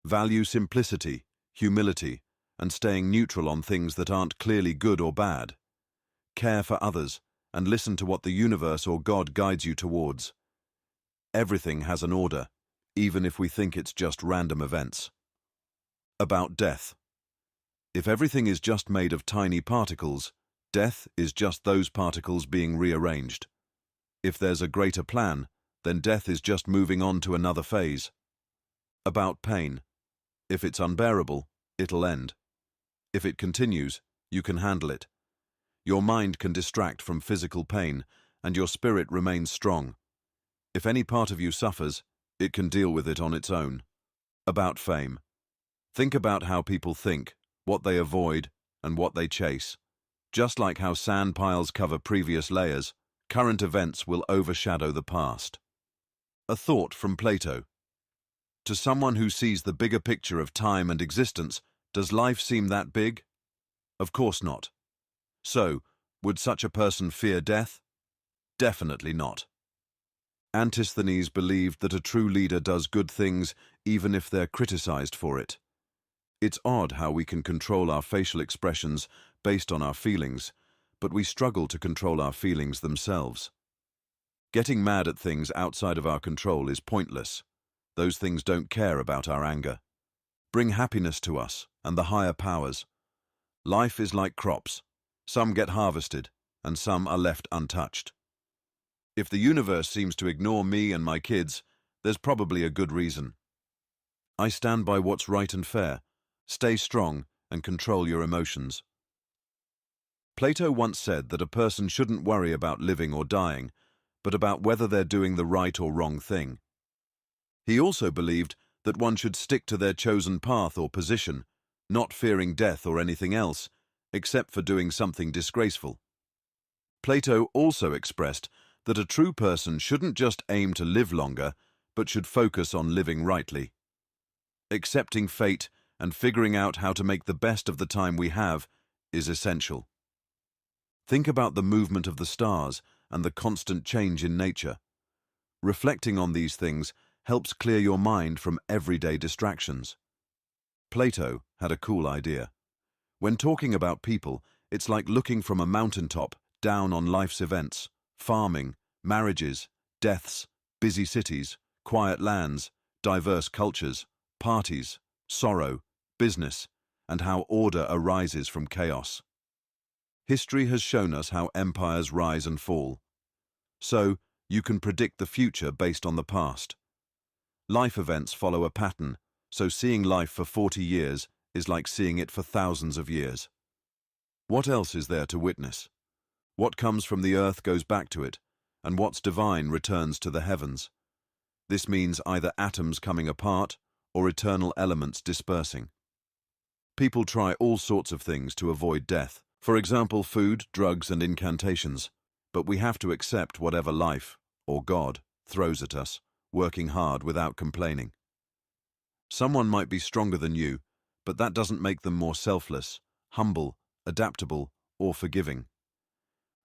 Value simplicity, humility, and staying neutral on things that aren't clearly good or bad. Care for others, and listen to what the universe or God guides you towards. Everything has an order, even if we think it's just random events. About death. If everything is just made of tiny particles, death is just those particles being rearranged. If there's a greater plan, then death is just moving on to another phase. About pain. If it's unbearable, it'll end. If it continues, you can handle it. Your mind can distract from physical pain, and your spirit remains strong. If any part of you suffers, it can deal with it on its own. About fame. Think about how people think, what they avoid, and what they chase. Just like how sand piles cover previous layers, current events will overshadow the past. A thought from Plato. To someone who sees the bigger picture of time and existence, does life seem that big? Of course not. So, would such a person fear death? Definitely not. Antisthenes believed that a true leader does good things even if they're criticized for it. It's odd how we can control our facial expressions based on our feelings, but we struggle to control our feelings themselves. Getting mad at things outside of our control is pointless. Those things don't care about our anger. Bring happiness to us and the higher powers. Life is like crops. Some get harvested, and some are left untouched. If the universe seems to ignore me and my kids, there's probably a good reason. I stand by what's right and fair. Stay strong and control your emotions. Plato once said that a person shouldn't worry about living or dying, but about whether they're doing the right or wrong thing. He also believed that one should stick to their chosen path or position, not fearing death or anything else, except for doing something disgraceful. Plato also expressed that a true person shouldn't just aim to live longer, but should focus on living rightly. Accepting fate and figuring out how to make the best of the time we have is essential. Think about the movement of the stars and the constant change in nature. Reflecting on these things helps clear your mind from everyday distractions. Plato had a cool idea. When talking about people, it's like looking from a mountaintop down on life's events, farming, marriages, deaths, busy cities, quiet lands, diverse cultures, parties, sorrow, business, and how order arises from chaos. History has shown us how empires rise and fall. So, you can predict the future based on the past. Life events follow a pattern, so seeing life for 40 years is like seeing it for thousands of years. What else is there to witness? What comes from the earth goes back to it, and what's divine returns to the heavens. This means either atoms coming apart or eternal elements dispersing. People try all sorts of things to avoid death, for example, food, drugs, and incantations, but we have to accept whatever life, or God, throws at us, working hard without complaining. Someone might be stronger than you, but that doesn't make them more selfless, humble, adaptable, or forgiving.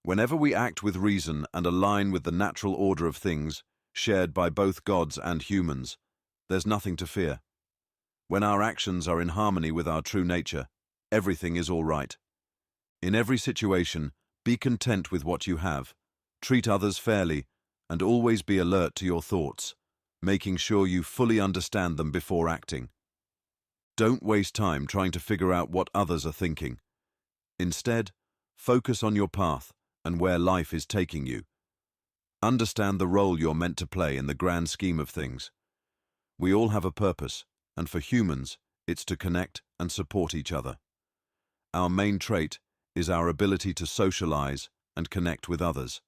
Whenever we act with reason and align with the natural order of things, shared by both gods and humans, there's nothing to fear. When our actions are in harmony with our true nature, everything is all right. In every situation, be content with what you have, treat others fairly, and always be alert to your thoughts, making sure you fully understand them before acting. Don't waste time trying to figure out what others are thinking. Instead, focus on your path and where life is taking you. Understand the role you're meant to play in the grand scheme of things. We all have a purpose, and for humans, it's to connect and support each other. Our main trait is our ability to socialize and connect with others.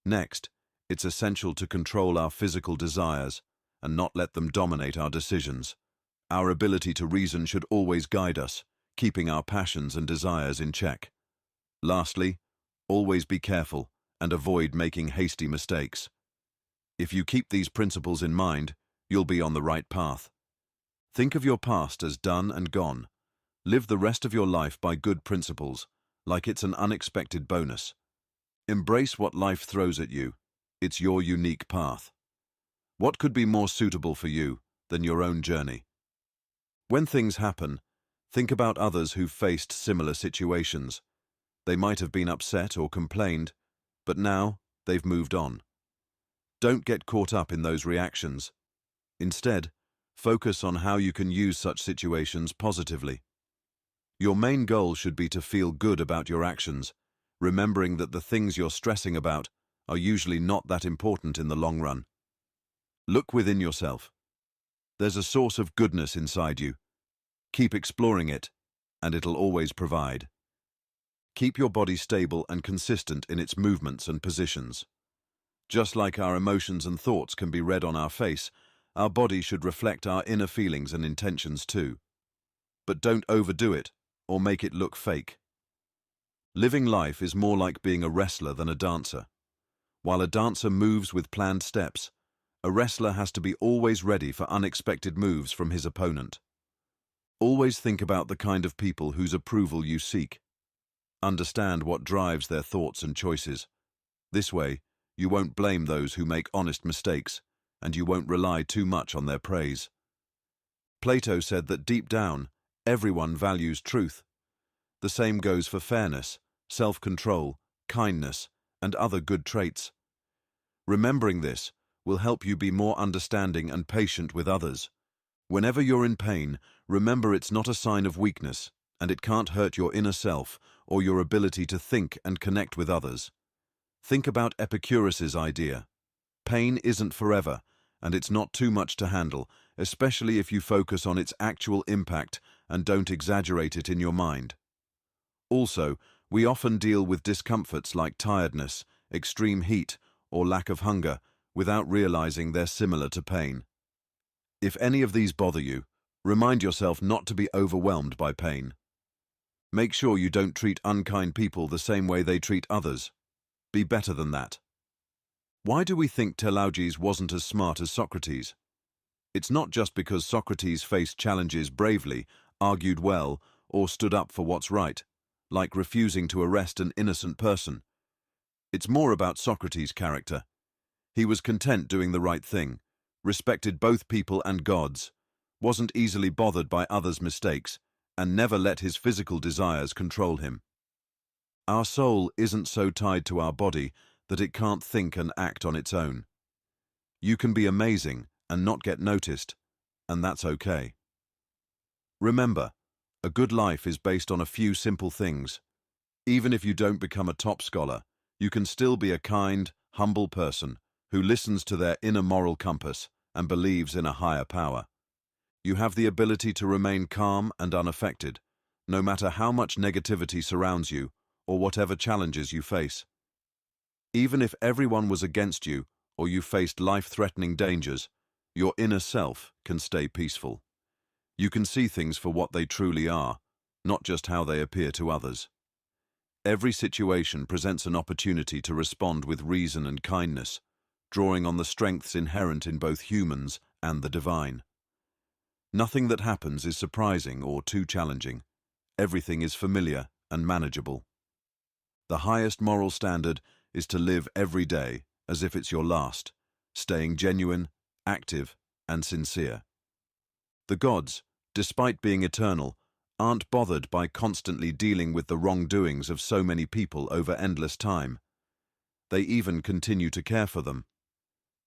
Next, it's essential to control our physical desires and not let them dominate our decisions. Our ability to reason should always guide us, keeping our passions and desires in check. Lastly, always be careful and avoid making hasty mistakes. If you keep these principles in mind, you'll be on the right path. Think of your past as done and gone. Live the rest of your life by good principles, like it's an unexpected bonus. Embrace what life throws at you. It's your unique path. What could be more suitable for you than your own journey? When things happen, think about others who've faced similar situations. They might have been upset or complained, but now they've moved on. Don't get caught up in those reactions. Instead, focus on how you can use such situations positively. Your main goal should be to feel good about your actions, remembering that the things you're stressing about are usually not that important in the long run. Look within yourself. There's a source of goodness inside you. Keep exploring it, and it'll always provide. Keep your body stable and consistent in its movements and positions. Just like our emotions and thoughts can be read on our face, our body should reflect our inner feelings and intentions too. But don't overdo it or make it look fake. Living life is more like being a wrestler than a dancer. While a dancer moves with planned steps, a wrestler has to be always ready for unexpected moves from his opponent. Always think about the kind of people whose approval you seek. Understand what drives their thoughts and choices. This way, you won't blame those who make honest mistakes, and you won't rely too much on their praise. Plato said that deep down, everyone values truth. The same goes for fairness, self-control, kindness, and other good traits. Remembering this will help you be more understanding and patient with others. Whenever you're in pain, remember it's not a sign of weakness, and it can't hurt your inner self or your ability to think and connect with others. Think about Epicurus's idea. Pain isn't forever, and it's not too much to handle, especially if you focus on its actual impact and don't exaggerate it in your mind. Also, we often deal with discomforts like tiredness, extreme heat, or lack of hunger without realizing they're similar to pain. If any of these bother you, remind yourself not to be overwhelmed by pain. Make sure you don't treat unkind people the same way they treat others. Be better than that. Why do we think Telauges wasn't as smart as Socrates? It's not just because Socrates faced challenges bravely, argued well, or stood up for what's right, like refusing to arrest an innocent person. It's more about Socrates' character. He was content doing the right thing, respected both people and gods, wasn't easily bothered by others' mistakes, and never let his physical desires control him. Our soul isn't so tied to our body that it can't think and act on its own. You can be amazing and not get noticed, and that's okay. Remember, a good life is based on a few simple things. Even if you don't become a top scholar, you can still be a kind, humble person who listens to their inner moral compass and believes in a higher power. You have the ability to remain calm and unaffected, no matter how much negativity surrounds you or whatever challenges you face. Even if everyone was against you or you faced life-threatening dangers, your inner self can stay peaceful. You can see things for what they truly are, not just how they appear to others. Every situation presents an opportunity to respond with reason and kindness, drawing on the strengths inherent in both humans and the divine. Nothing that happens is surprising or too challenging. Everything is familiar and manageable. The highest moral standard is to live every day as if it's your last, staying genuine, active, and sincere. The gods, despite being eternal, aren't bothered by constantly dealing with the wrongdoings of so many people over endless time. They even continue to care for them.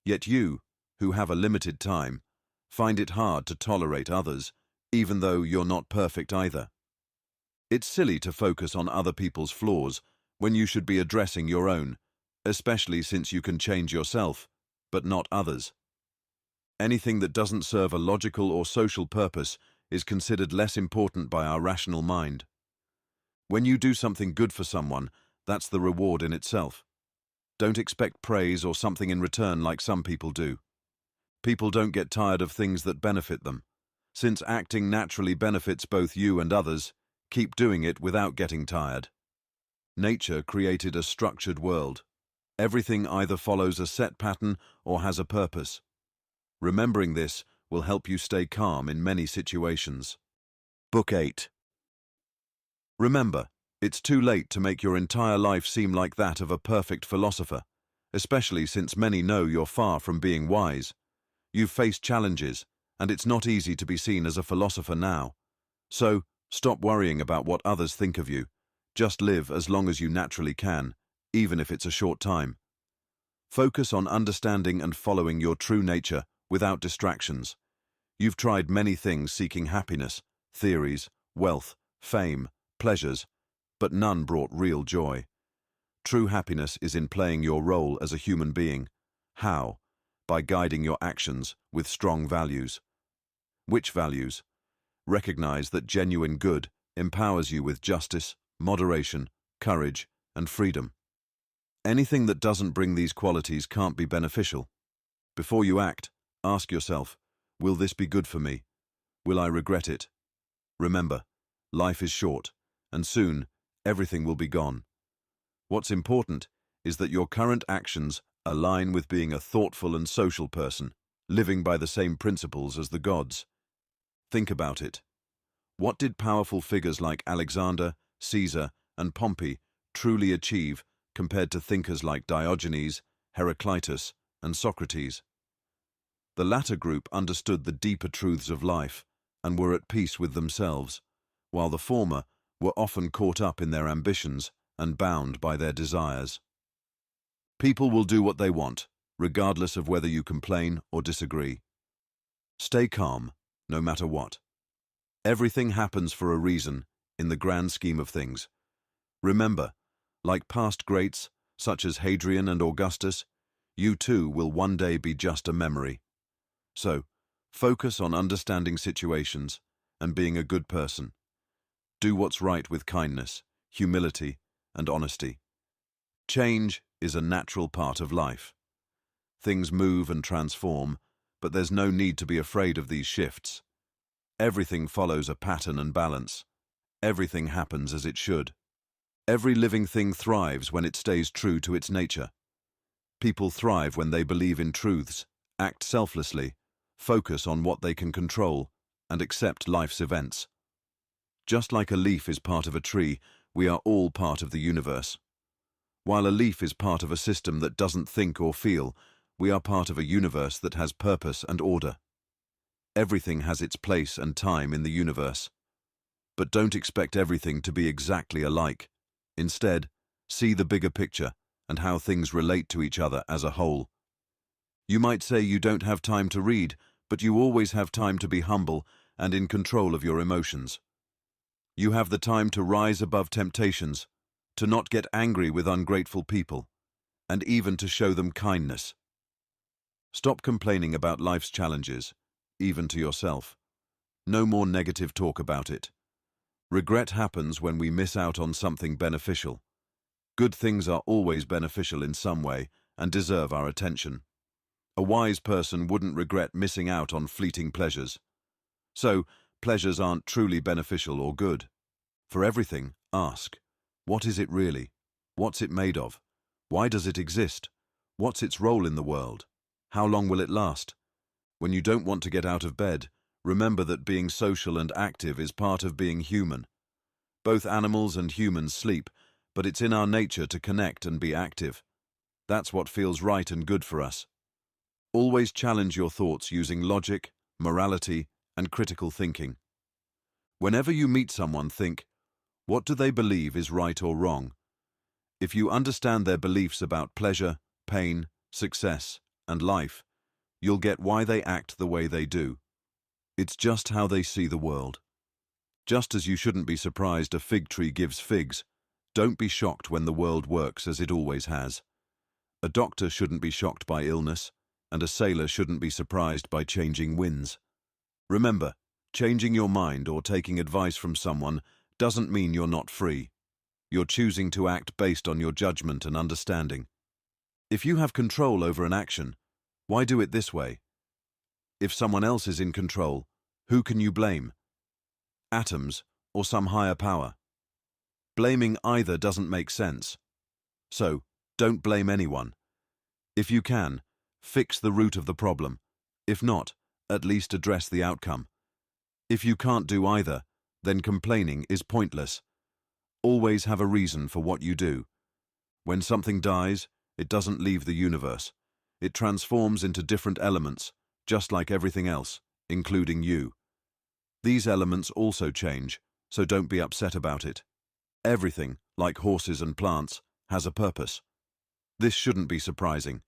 Yet you, who have a limited time, find it hard to tolerate others, even though you're not perfect either. It's silly to focus on other people's flaws when you should be addressing your own, especially since you can change yourself, but not others. Anything that doesn't serve a logical or social purpose is considered less important by our rational mind. When you do something good for someone, that's the reward in itself. Don't expect praise or something in return like some people do. People don't get tired of things that benefit them. Since acting naturally benefits both you and others, keep doing it without getting tired. Nature created a structured world. Everything either follows a set pattern or has a purpose. Remembering this will help you stay calm in many situations. Book 8. Remember, it's too late to make your entire life seem like that of a perfect philosopher, especially since many know you're far from being wise. You've faced challenges, and it's not easy to be seen as a philosopher now. So, stop worrying about what others think of you. Just live as long as you naturally can, even if it's a short time. Focus on understanding and following your true nature without distractions. You've tried many things seeking happiness, theories, wealth, fame, pleasures, but none brought real joy. True happiness is in playing your role as a human being. How? By guiding your actions with strong values. Which values? Recognize that genuine good empowers you with justice, moderation, courage, and freedom. Anything that doesn't bring these qualities can't be beneficial. Before you act, Ask yourself, will this be good for me? Will I regret it? Remember, life is short, and soon everything will be gone. What's important is that your current actions align with being a thoughtful and social person, living by the same principles as the gods. Think about it. What did powerful figures like Alexander, Caesar, and Pompey truly achieve compared to thinkers like Diogenes, Heraclitus, and Socrates? The latter group understood the deeper truths of life and were at peace with themselves, while the former were often caught up in their ambitions and bound by their desires. People will do what they want, regardless of whether you complain or disagree. Stay calm, no matter what. Everything happens for a reason in the grand scheme of things. Remember, like past greats, such as Hadrian and Augustus, you too will one day be just a memory. So, focus on understanding situations and being a good person. Do what's right with kindness, humility, and honesty. Change is a natural part of life. Things move and transform, but there's no need to be afraid of these shifts. Everything follows a pattern and balance. Everything happens as it should. Every living thing thrives when it stays true to its nature. People thrive when they believe in truths, act selflessly, focus on what they can control, and accept life's events. Just like a leaf is part of a tree, we are all part of the universe. While a leaf is part of a system that doesn't think or feel, we are part of a universe that has purpose and order. Everything has its place and time in the universe. But don't expect everything to be exactly alike. Instead, see the bigger picture and how things relate to each other as a whole. You might say you don't have time to read, but you always have time to be humble and in control of your emotions. You have the time to rise above temptations, to not get angry with ungrateful people, and even to show them kindness. Stop complaining about life's challenges, even to yourself. No more negative talk about it. Regret happens when we miss out on something beneficial. Good things are always beneficial in some way and deserve our attention. A wise person wouldn't regret missing out on fleeting pleasures. So, pleasures aren't truly beneficial or good. For everything, ask, what is it really? What's it made of? Why does it exist? What's its role in the world? How long will it last? When you don't want to get out of bed, remember that being social and active is part of being human. Both animals and humans sleep, but it's in our nature to connect and be active. That's what feels right and good for us. Always challenge your thoughts using logic, morality, and critical thinking. Whenever you meet someone, think, what do they believe is right or wrong? If you understand their beliefs about pleasure, pain, success, and life, you'll get why they act the way they do. It's just how they see the world. Just as you shouldn't be surprised a fig tree gives figs, don't be shocked when the world works as it always has. A doctor shouldn't be shocked by illness, and a sailor shouldn't be surprised by changing winds. Remember, changing your mind or taking advice from someone doesn't mean you're not free. You're choosing to act based on your judgment and understanding. If you have control over an action, why do it this way? If someone else is in control, who can you blame? Atoms or some higher power? Blaming either doesn't make sense. So, don't blame anyone. If you can, fix the root of the problem. If not, at least address the outcome. If you can't do either, then complaining is pointless. Always have a reason for what you do. When something dies, it doesn't leave the universe. It transforms into different elements, just like everything else, including you. These elements also change, so don't be upset about it. Everything, like horses and plants, has a purpose. This shouldn't be surprising.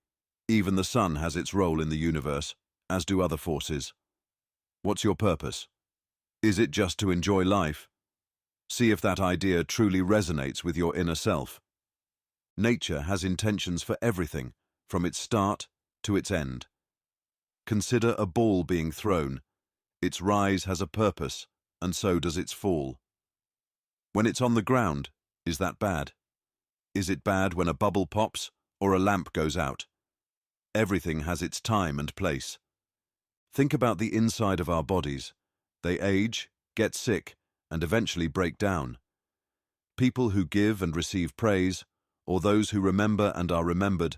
Even the sun has its role in the universe, as do other forces. What's your purpose? Is it just to enjoy life? See if that idea truly resonates with your inner self. Nature has intentions for everything, from its start to its end. Consider a ball being thrown. Its rise has a purpose, and so does its fall. When it's on the ground, is that bad? Is it bad when a bubble pops or a lamp goes out? Everything has its time and place. Think about the inside of our bodies. They age, get sick, and eventually break down. People who give and receive praise, or those who remember and are remembered,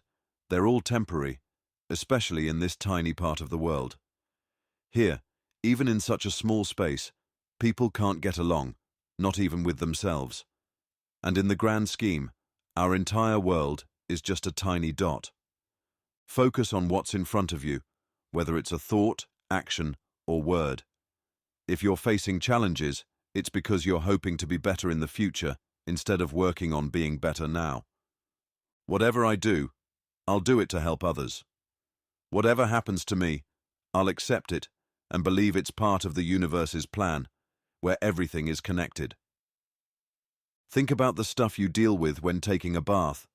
they're all temporary, especially in this tiny part of the world. Here, even in such a small space, people can't get along, not even with themselves. And in the grand scheme, our entire world is just a tiny dot. Focus on what's in front of you, whether it's a thought, action, or word. If you're facing challenges, it's because you're hoping to be better in the future instead of working on being better now. Whatever I do, I'll do it to help others. Whatever happens to me, I'll accept it and believe it's part of the universe's plan, where everything is connected. Think about the stuff you deal with when taking a bath,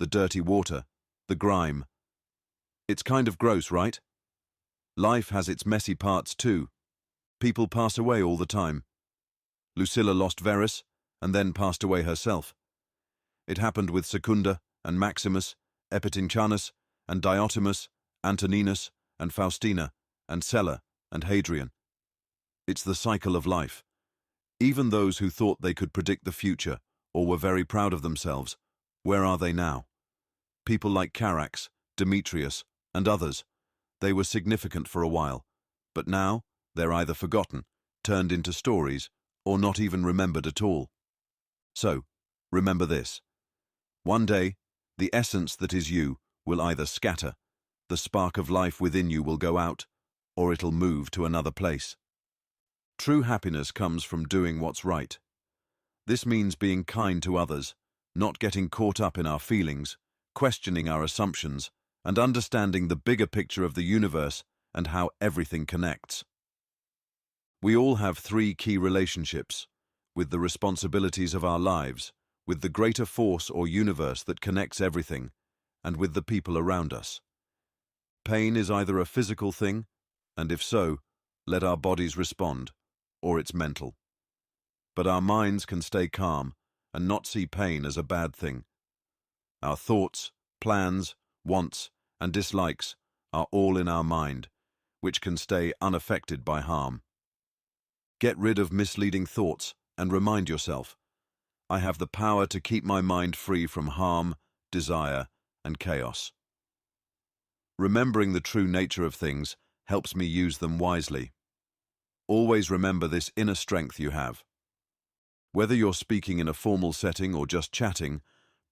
the dirty water, the grime. It's kind of gross, right? Life has its messy parts too. People pass away all the time. Lucilla lost Verus and then passed away herself. It happened with Secunda and Maximus, Epitynchanus and Diotimus, Antoninus and Faustina and Sella and Hadrian. It's the cycle of life. Even those who thought they could predict the future or were very proud of themselves, where are they now? People like Carax, Demetrius, and others, they were significant for a while, but now they're either forgotten, turned into stories, or not even remembered at all. So, remember this. One day, the essence that is you will either scatter, the spark of life within you will go out, or it'll move to another place. True happiness comes from doing what's right. This means being kind to others, not getting caught up in our feelings, questioning our assumptions, and understanding the bigger picture of the universe and how everything connects. We all have 3 key relationships, with the responsibilities of our lives, with the greater force or universe that connects everything, and with the people around us. Pain is either a physical thing, and if so, let our bodies respond, or it's mental. But our minds can stay calm and not see pain as a bad thing. Our thoughts, plans, wants, and dislikes are all in our mind, which can stay unaffected by harm. Get rid of misleading thoughts and remind yourself, I have the power to keep my mind free from harm, desire, and chaos. Remembering the true nature of things helps me use them wisely. Always remember this inner strength you have. Whether you're speaking in a formal setting or just chatting,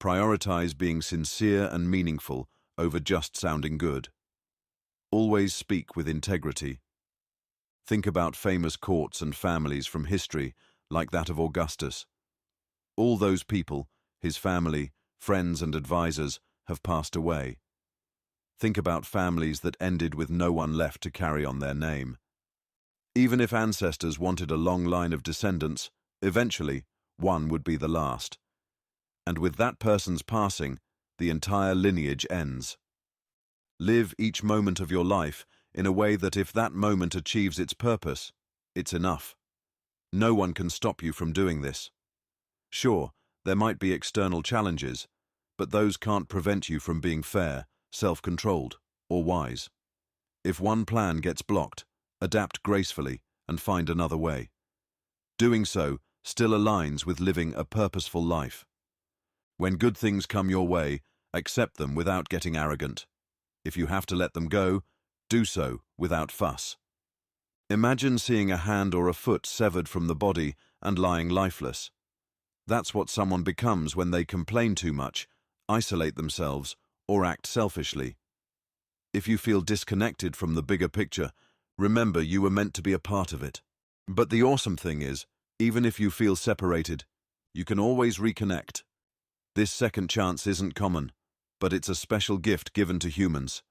prioritize being sincere and meaningful over just sounding good. Always speak with integrity. Think about famous courts and families from history, like that of Augustus. All those people, his family, friends and advisors, have passed away. Think about families that ended with no one left to carry on their name. Even if ancestors wanted a long line of descendants, eventually one would be the last. And with that person's passing, the entire lineage ends. Live each moment of your life in a way that if that moment achieves its purpose, it's enough. No one can stop you from doing this. Sure, there might be external challenges, but those can't prevent you from being fair, self-controlled, or wise. If one plan gets blocked, adapt gracefully and find another way. Doing so still aligns with living a purposeful life. When good things come your way, accept them without getting arrogant. If you have to let them go, do so without fuss. Imagine seeing a hand or a foot severed from the body and lying lifeless. That's what someone becomes when they complain too much, isolate themselves, or act selfishly. If you feel disconnected from the bigger picture, remember you were meant to be a part of it. But the awesome thing is, even if you feel separated, you can always reconnect. This second chance isn't common, but it's a special gift given to humans.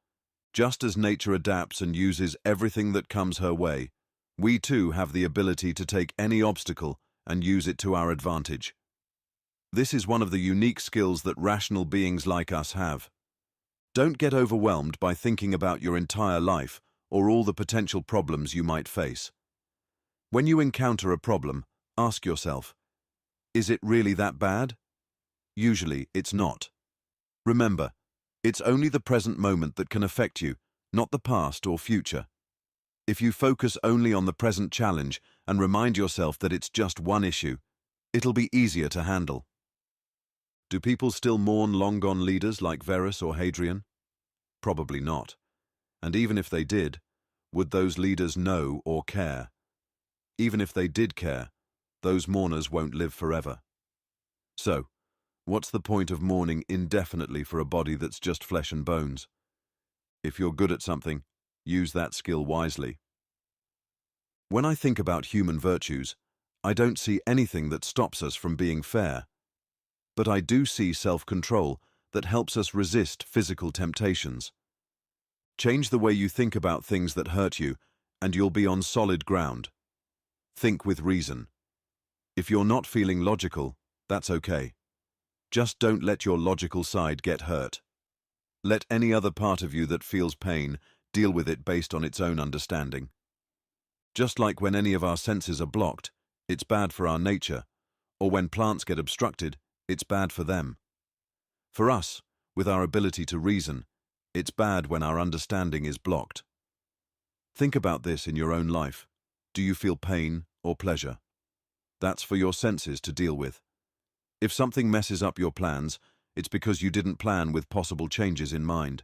Just as nature adapts and uses everything that comes her way, we too have the ability to take any obstacle and use it to our advantage. This is one of the unique skills that rational beings like us have. Don't get overwhelmed by thinking about your entire life or all the potential problems you might face. When you encounter a problem, ask yourself, is it really that bad? Usually, it's not. Remember, it's only the present moment that can affect you, not the past or future. If you focus only on the present challenge and remind yourself that it's just one issue, it'll be easier to handle. Do people still mourn long-gone leaders like Verus or Hadrian? Probably not. And even if they did, would those leaders know or care? Even if they did care, those mourners won't live forever. So, what's the point of mourning indefinitely for a body that's just flesh and bones? If you're good at something, use that skill wisely. When I think about human virtues, I don't see anything that stops us from being fair. But I do see self-control that helps us resist physical temptations. Change the way you think about things that hurt you, and you'll be on solid ground. Think with reason. If you're not feeling logical, that's okay. Just don't let your logical side get hurt. Let any other part of you that feels pain deal with it based on its own understanding. Just like when any of our senses are blocked, it's bad for our nature, or when plants get obstructed, it's bad for them. For us, with our ability to reason, it's bad when our understanding is blocked. Think about this in your own life. Do you feel pain or pleasure? That's for your senses to deal with. If something messes up your plans, it's because you didn't plan with possible changes in mind.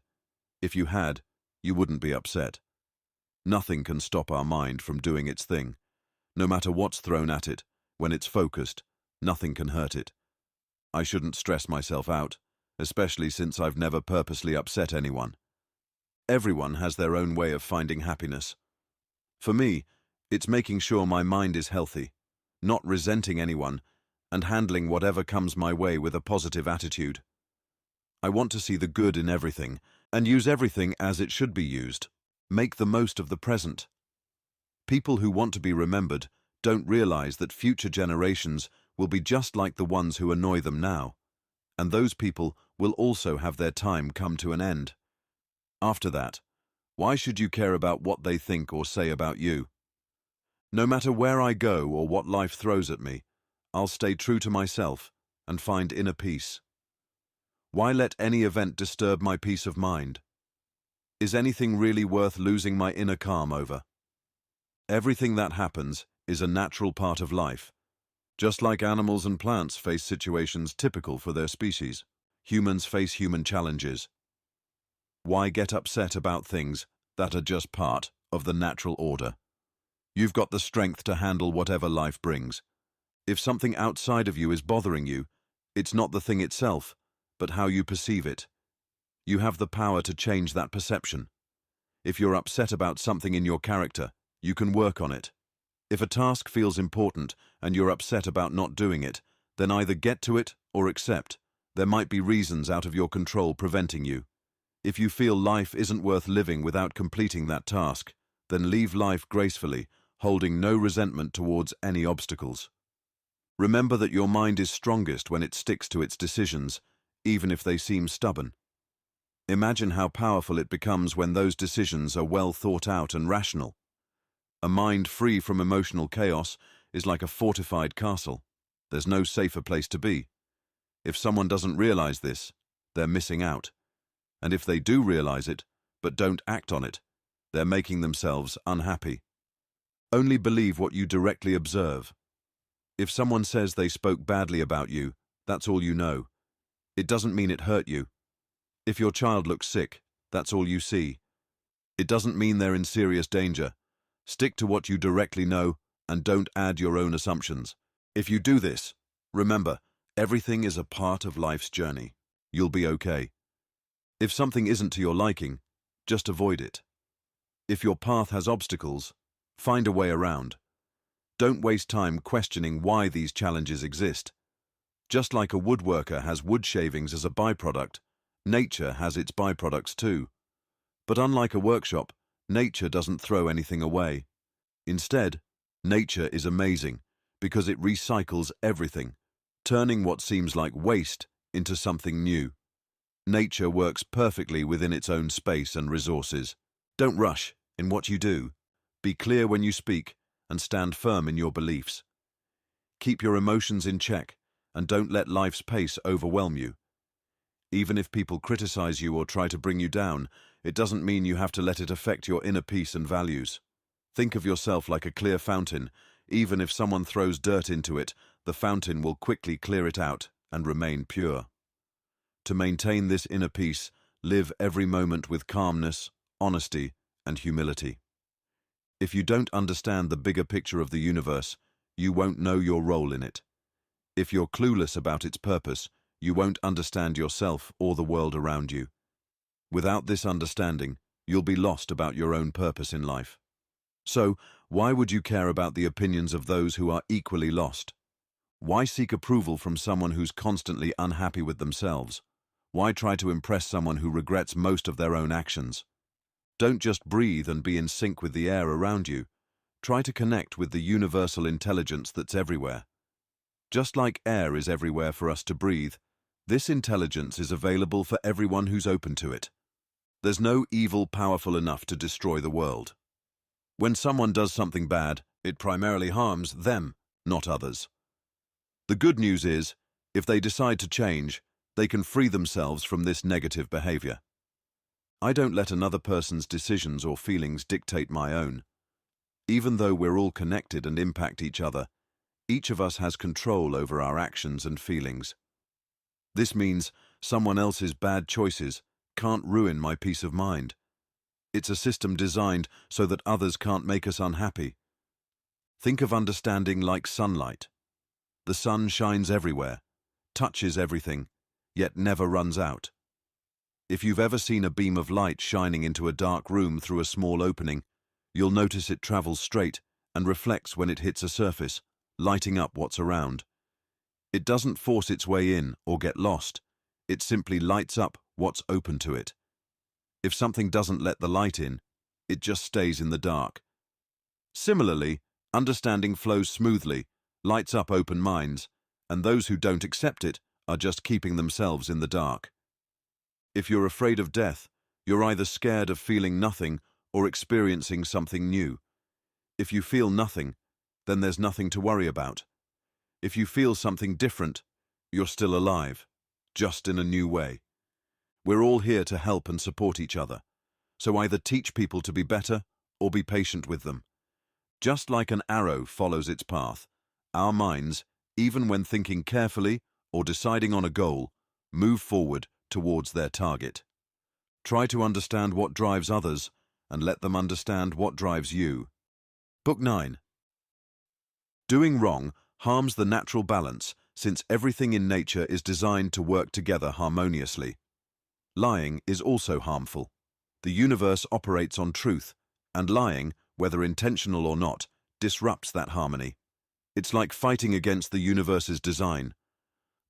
If you had, you wouldn't be upset. Nothing can stop our mind from doing its thing. No matter what's thrown at it, when it's focused, nothing can hurt it. I shouldn't stress myself out, especially since I've never purposely upset anyone. Everyone has their own way of finding happiness. For me, it's making sure my mind is healthy, not resenting anyone, and handling whatever comes my way with a positive attitude. I want to see the good in everything, and use everything as it should be used. Make the most of the present. People who want to be remembered don't realize that future generations will be just like the ones who annoy them now, and those people will also have their time come to an end. After that, why should you care about what they think or say about you? No matter where I go or what life throws at me, I'll stay true to myself and find inner peace. Why let any event disturb my peace of mind? Is anything really worth losing my inner calm over? Everything that happens is a natural part of life. Just like animals and plants face situations typical for their species, humans face human challenges. Why get upset about things that are just part of the natural order? You've got the strength to handle whatever life brings. If something outside of you is bothering you, it's not the thing itself, but how you perceive it. You have the power to change that perception. If you're upset about something in your character, you can work on it. If a task feels important and you're upset about not doing it, then either get to it or accept. There might be reasons out of your control preventing you. If you feel life isn't worth living without completing that task, then leave life gracefully, holding no resentment towards any obstacles. Remember that your mind is strongest when it sticks to its decisions, even if they seem stubborn. Imagine how powerful it becomes when those decisions are well thought out and rational. A mind free from emotional chaos is like a fortified castle. There's no safer place to be. If someone doesn't realize this, they're missing out. And if they do realize it, but don't act on it, they're making themselves unhappy. Only believe what you directly observe. If someone says they spoke badly about you, that's all you know. It doesn't mean it hurt you. If your child looks sick, that's all you see. It doesn't mean they're in serious danger. Stick to what you directly know and don't add your own assumptions. If you do this, remember, everything is a part of life's journey. You'll be okay. If something isn't to your liking, just avoid it. If your path has obstacles, find a way around. Don't waste time questioning why these challenges exist. Just like a woodworker has wood shavings as a byproduct, nature has its byproducts too. But unlike a workshop, nature doesn't throw anything away. Instead, nature is amazing because it recycles everything, turning what seems like waste into something new. Nature works perfectly within its own space and resources. Don't rush in what you do. Be clear when you speak and stand firm in your beliefs. Keep your emotions in check and don't let life's pace overwhelm you. Even if people criticize you or try to bring you down, it doesn't mean you have to let it affect your inner peace and values. Think of yourself like a clear fountain. Even if someone throws dirt into it, the fountain will quickly clear it out and remain pure. To maintain this inner peace, live every moment with calmness, honesty, and humility. If you don't understand the bigger picture of the universe, you won't know your role in it. If you're clueless about its purpose, you won't understand yourself or the world around you. Without this understanding, you'll be lost about your own purpose in life. So, why would you care about the opinions of those who are equally lost? Why seek approval from someone who's constantly unhappy with themselves? Why try to impress someone who regrets most of their own actions? Don't just breathe and be in sync with the air around you. Try to connect with the universal intelligence that's everywhere. Just like air is everywhere for us to breathe, this intelligence is available for everyone who's open to it. There's no evil powerful enough to destroy the world. When someone does something bad, it primarily harms them, not others. The good news is, if they decide to change, they can free themselves from this negative behavior. I don't let another person's decisions or feelings dictate my own. Even though we're all connected and impact each other, each of us has control over our actions and feelings. This means someone else's bad choices can't ruin my peace of mind. It's a system designed so that others can't make us unhappy. Think of understanding like sunlight. The sun shines everywhere, touches everything, yet never runs out. If you've ever seen a beam of light shining into a dark room through a small opening, you'll notice it travels straight and reflects when it hits a surface, lighting up what's around. It doesn't force its way in or get lost. It simply lights up what's open to it. If something doesn't let the light in, it just stays in the dark. Similarly, understanding flows smoothly, lights up open minds, and those who don't accept it are just keeping themselves in the dark. If you're afraid of death, you're either scared of feeling nothing or experiencing something new. If you feel nothing, then there's nothing to worry about. If you feel something different, you're still alive, just in a new way. We're all here to help and support each other, so either teach people to be better or be patient with them. Just like an arrow follows its path, our minds, even when thinking carefully or deciding on a goal, move forward towards their target. Try to understand what drives others and let them understand what drives you. Book 9. Doing wrong harms the natural balance, since everything in nature is designed to work together harmoniously. Lying is also harmful. The universe operates on truth, and lying, whether intentional or not, disrupts that harmony. It's like fighting against the universe's design.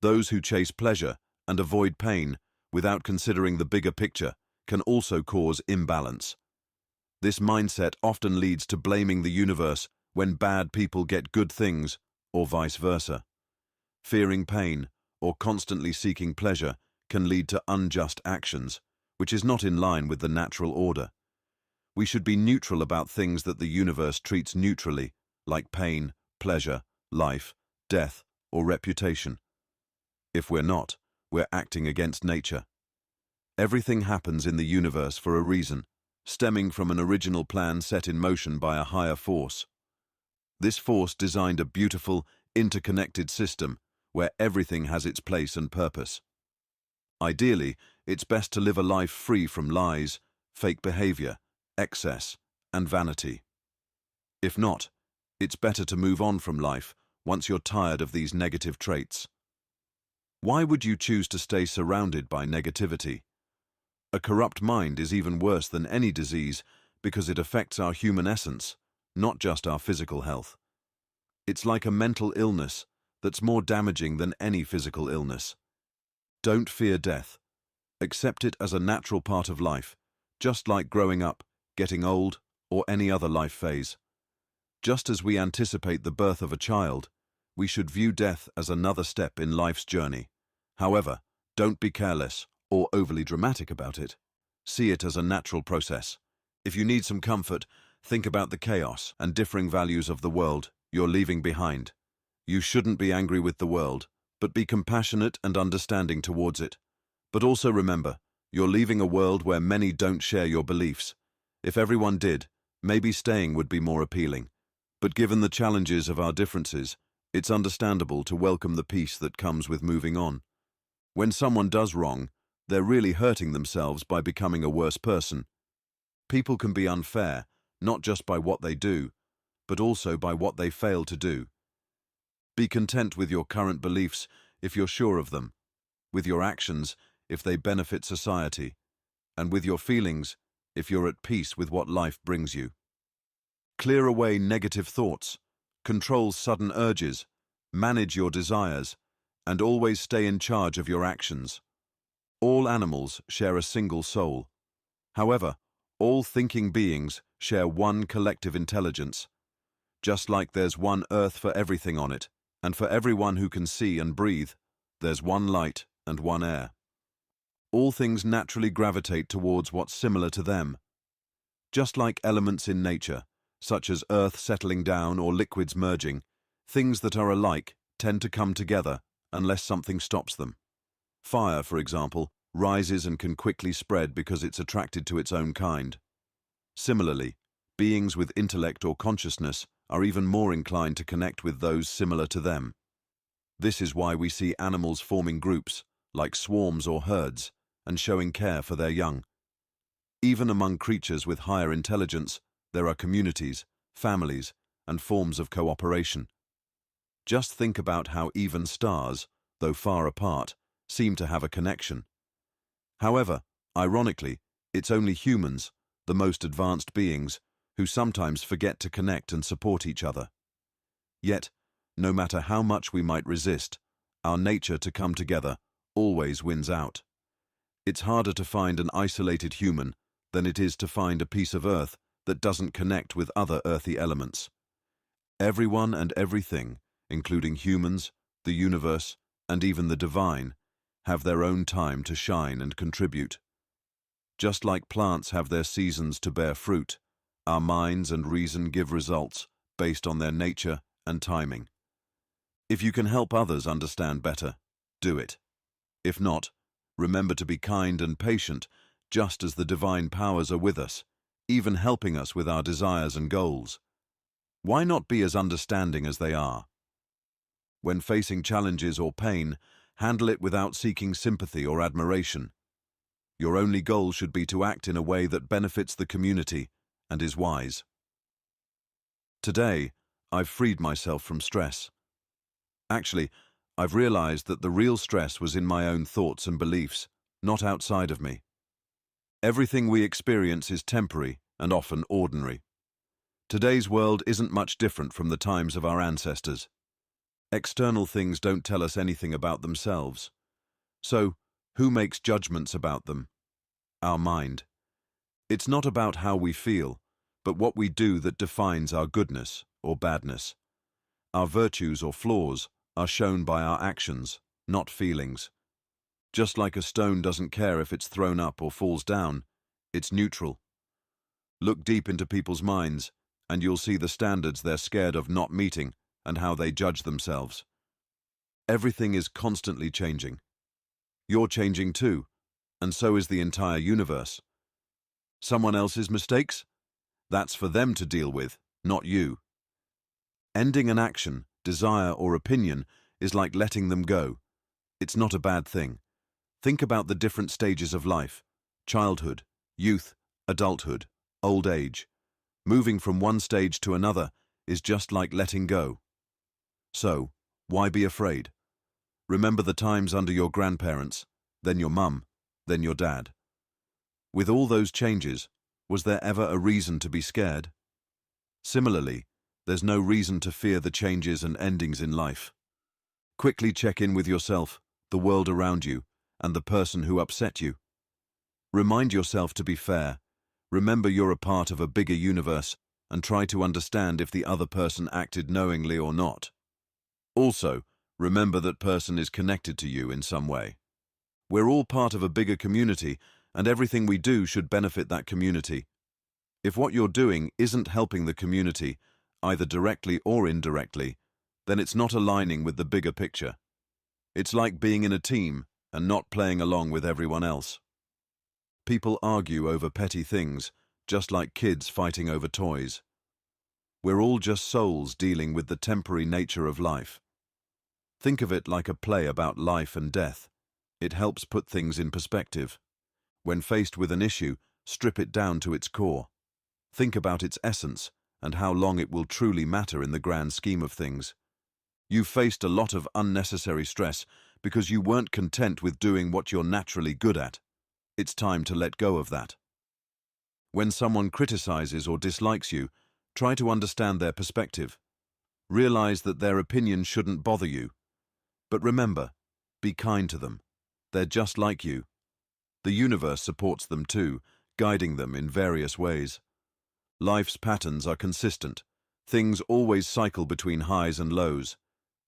Those who chase pleasure and avoid pain without considering the bigger picture can also cause imbalance. This mindset often leads to blaming the universe when bad people get good things, or vice versa. Fearing pain or constantly seeking pleasure can lead to unjust actions, which is not in line with the natural order. We should be neutral about things that the universe treats neutrally, like pain, pleasure, life, death, or reputation. If we're not, we're acting against nature. Everything happens in the universe for a reason, stemming from an original plan set in motion by a higher force. This force designed a beautiful, interconnected system where everything has its place and purpose. Ideally, it's best to live a life free from lies, fake behavior, excess, and vanity. If not, it's better to move on from life once you're tired of these negative traits. Why would you choose to stay surrounded by negativity? A corrupt mind is even worse than any disease because it affects our human essence, not just our physical health. It's like a mental illness that's more damaging than any physical illness. Don't fear death. Accept it as a natural part of life, just like growing up, getting old, or any other life phase. Just as we anticipate the birth of a child, we should view death as another step in life's journey. However, don't be careless or overly dramatic about it. See it as a natural process. If you need some comfort, think about the chaos and differing values of the world you're leaving behind. You shouldn't be angry with the world, but be compassionate and understanding towards it. But also remember, you're leaving a world where many don't share your beliefs. If everyone did, maybe staying would be more appealing. But given the challenges of our differences, it's understandable to welcome the peace that comes with moving on. When someone does wrong, they're really hurting themselves by becoming a worse person. People can be unfair, not just by what they do, but also by what they fail to do. Be content with your current beliefs if you're sure of them, with your actions if they benefit society, and with your feelings if you're at peace with what life brings you. Clear away negative thoughts, control sudden urges, manage your desires, and always stay in charge of your actions. All animals share a single soul. However, all thinking beings share one collective intelligence. Just like there's one earth for everything on it, and for everyone who can see and breathe, there's one light and one air. All things naturally gravitate towards what's similar to them. Just like elements in nature, such as earth settling down or liquids merging, things that are alike tend to come together unless something stops them. Fire, for example, rises and can quickly spread because it's attracted to its own kind. Similarly, beings with intellect or consciousness are even more inclined to connect with those similar to them. This is why we see animals forming groups, like swarms or herds, and showing care for their young. Even among creatures with higher intelligence, there are communities, families, and forms of cooperation. Just think about how even stars, though far apart, seem to have a connection. However, ironically, it's only humans, the most advanced beings, who sometimes forget to connect and support each other. Yet, no matter how much we might resist, our nature to come together always wins out. It's harder to find an isolated human than it is to find a piece of earth that doesn't connect with other earthy elements. Everyone and everything, including humans, the universe, and even the divine, have their own time to shine and contribute. Just like plants have their seasons to bear fruit, our minds and reason give results based on their nature and timing. If you can help others understand better, do it. If not, remember to be kind and patient, just as the divine powers are with us, even helping us with our desires and goals. Why not be as understanding as they are? When facing challenges or pain, handle it without seeking sympathy or admiration. Your only goal should be to act in a way that benefits the community and is wise. Today, I've freed myself from stress. Actually, I've realized that the real stress was in my own thoughts and beliefs, not outside of me. Everything we experience is temporary and often ordinary. Today's world isn't much different from the times of our ancestors. External things don't tell us anything about themselves. So, who makes judgments about them? Our mind. It's not about how we feel, but what we do that defines our goodness or badness. Our virtues or flaws are shown by our actions, not feelings. Just like a stone doesn't care if it's thrown up or falls down, it's neutral. Look deep into people's minds, and you'll see the standards they're scared of not meeting and how they judge themselves. Everything is constantly changing. You're changing too, and so is the entire universe. Someone else's mistakes? That's for them to deal with, not you. Ending an action, desire, or opinion is like letting them go. It's not a bad thing. Think about the different stages of life: childhood, youth, adulthood, old age. Moving from one stage to another is just like letting go. So, why be afraid? Remember the times under your grandparents, then your mum, then your dad. With all those changes, was there ever a reason to be scared? Similarly, there's no reason to fear the changes and endings in life. Quickly check in with yourself, the world around you, and the person who upset you. Remind yourself to be fair. Remember you're a part of a bigger universe, and try to understand if the other person acted knowingly or not. Also, remember that person is connected to you in some way. We're all part of a bigger community, and everything we do should benefit that community. If what you're doing isn't helping the community, either directly or indirectly, then it's not aligning with the bigger picture. It's like being in a team and not playing along with everyone else. People argue over petty things, just like kids fighting over toys. We're all just souls dealing with the temporary nature of life. Think of it like a play about life and death. It helps put things in perspective. When faced with an issue, strip it down to its core. Think about its essence and how long it will truly matter in the grand scheme of things. You've faced a lot of unnecessary stress because you weren't content with doing what you're naturally good at. It's time to let go of that. When someone criticizes or dislikes you, try to understand their perspective. Realize that their opinion shouldn't bother you. But remember, be kind to them. They're just like you. The universe supports them too, guiding them in various ways. Life's patterns are consistent. Things always cycle between highs and lows.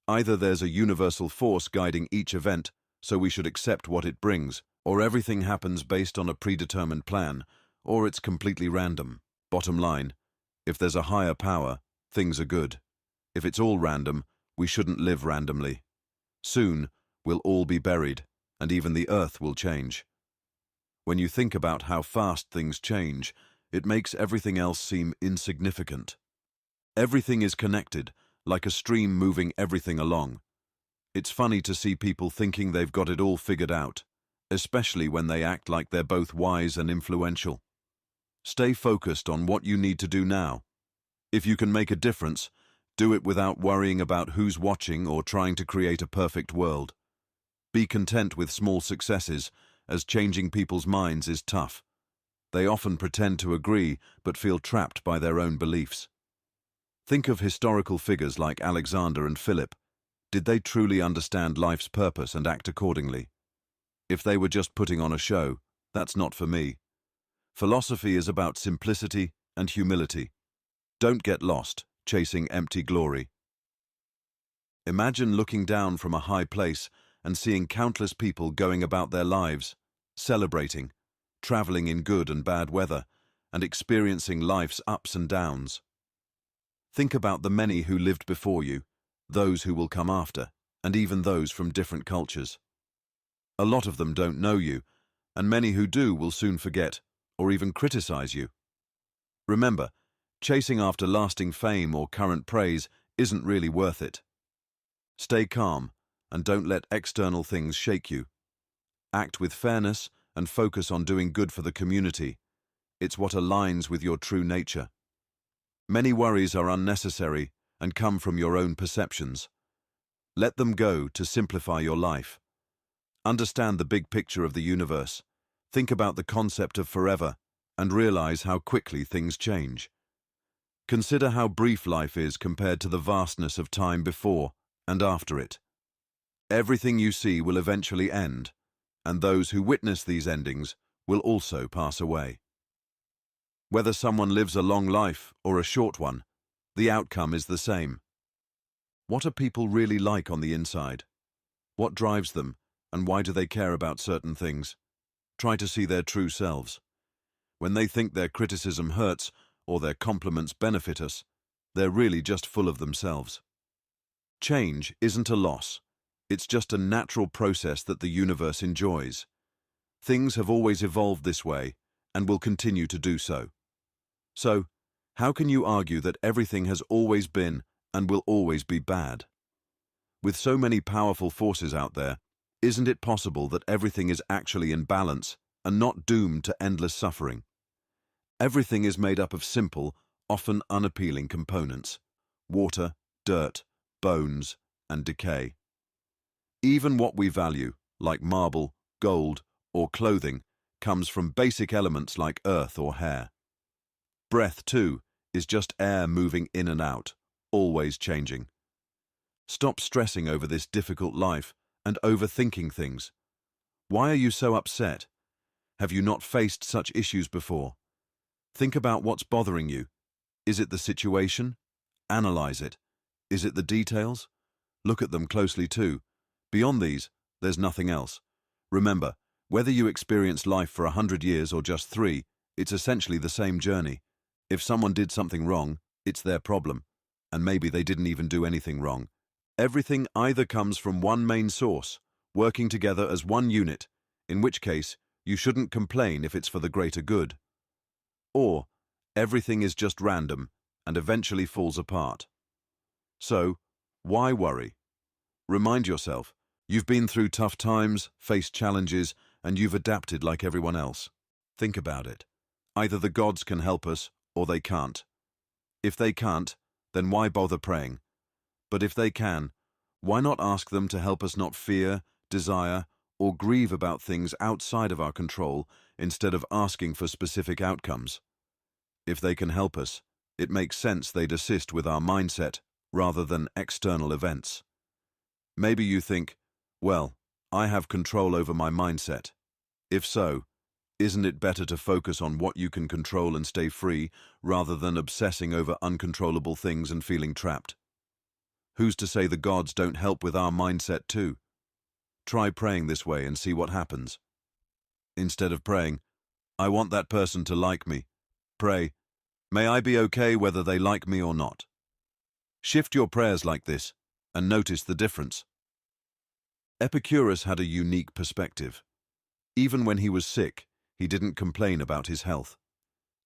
Either there's a universal force guiding each event, so we should accept what it brings, or everything happens based on a predetermined plan, or it's completely random. Bottom line, if there's a higher power, things are good. If it's all random, we shouldn't live randomly. Soon, we'll all be buried, and even the earth will change. When you think about how fast things change, it makes everything else seem insignificant. Everything is connected, like a stream moving everything along. It's funny to see people thinking they've got it all figured out, especially when they act like they're both wise and influential. Stay focused on what you need to do now. If you can make a difference, do it without worrying about who's watching or trying to create a perfect world. Be content with small successes, as changing people's minds is tough. They often pretend to agree but feel trapped by their own beliefs. Think of historical figures like Alexander and Philip. Did they truly understand life's purpose and act accordingly? If they were just putting on a show, that's not for me. Philosophy is about simplicity and humility. Don't get lost chasing empty glory. Imagine looking down from a high place and seeing countless people going about their lives, celebrating, traveling in good and bad weather, and experiencing life's ups and downs. Think about the many who lived before you, those who will come after, and even those from different cultures. A lot of them don't know you, and many who do will soon forget, or even criticize you. Remember, chasing after lasting fame or current praise isn't really worth it. Stay calm, and don't let external things shake you. Act with fairness and focus on doing good for the community. It's what aligns with your true nature. Many worries are unnecessary and come from your own perceptions. Let them go to simplify your life. Understand the big picture of the universe. Think about the concept of forever and realize how quickly things change. Consider how brief life is compared to the vastness of time before and after it. Everything you see will eventually end, and those who witness these endings will also pass away. Whether someone lives a long life or a short one, the outcome is the same. What are people really like on the inside? What drives them, and why do they care about certain things? Try to see their true selves. When they think their criticism hurts or their compliments benefit us, they're really just full of themselves. Change isn't a loss. It's just a natural process that the universe enjoys. Things have always evolved this way and will continue to do so. So, how can you argue that everything has always been and will always be bad? With so many powerful forces out there, isn't it possible that everything is actually in balance and not doomed to endless suffering? Everything is made up of simple, often unappealing components: water, dirt, bones, and decay. Even what we value, like marble, gold, or clothing, comes from basic elements like earth or hair. Breath, too, is just air moving in and out, always changing. Stop stressing over this difficult life and overthinking things. Why are you so upset? Have you not faced such issues before? Think about what's bothering you. Is it the situation? Analyze it. Is it the details? Look at them closely too. Beyond these, there's nothing else. Remember, whether you experience life for 100 years or just 3, it's essentially the same journey. If someone did something wrong, it's their problem, and maybe they didn't even do anything wrong. Everything either comes from one main source, working together as one unit, in which case you shouldn't complain if it's for the greater good. Or everything is just random and eventually falls apart. So, why worry? Remind yourself, you've been through tough times, faced challenges, and you've adapted like everyone else. Think about it. Either the gods can help us, or they can't. If they can't, then why bother praying? But if they can, why not ask them to help us not fear, desire, or grieve about things outside of our control instead of asking for specific outcomes? If they can help us, it makes sense they'd assist with our mindset rather than external events. Maybe you think, well, I have control over my mindset. If so, isn't it better to focus on what you can control and stay free rather than obsessing over uncontrollable things and feeling trapped? Who's to say the gods don't help with our mindset too? Try praying this way and see what happens. Instead of praying, I want that person to like me, pray, may I be okay whether they like me or not. Shift your prayers like this and notice the difference. Epicurus had a unique perspective. Even when he was sick, he didn't complain about his health.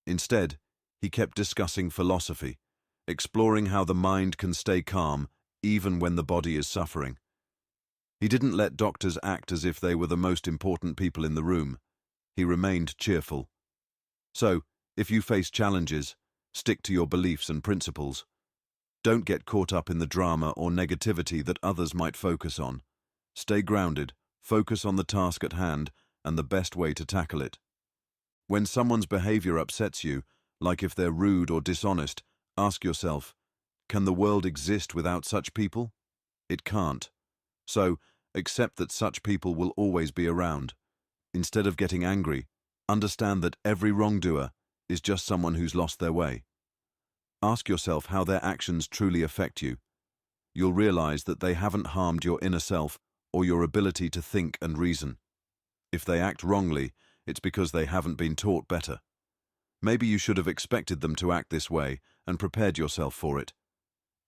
Instead, he kept discussing philosophy, exploring how the mind can stay calm even when the body is suffering. He didn't let doctors act as if they were the most important people in the room. He remained cheerful. So, if you face challenges, stick to your beliefs and principles. Don't get caught up in the drama or negativity that others might focus on. Stay grounded, focus on the task at hand, and the best way to tackle it. When someone's behavior upsets you, like if they're rude or dishonest, ask yourself, can the world exist without such people? It can't. So, accept that such people will always be around. Instead of getting angry, understand that every wrongdoer is just someone who's lost their way. Ask yourself how their actions truly affect you. You'll realize that they haven't harmed your inner self or your ability to think and reason. If they act wrongly, it's because they haven't been taught better. Maybe you should have expected them to act this way and prepared yourself for it.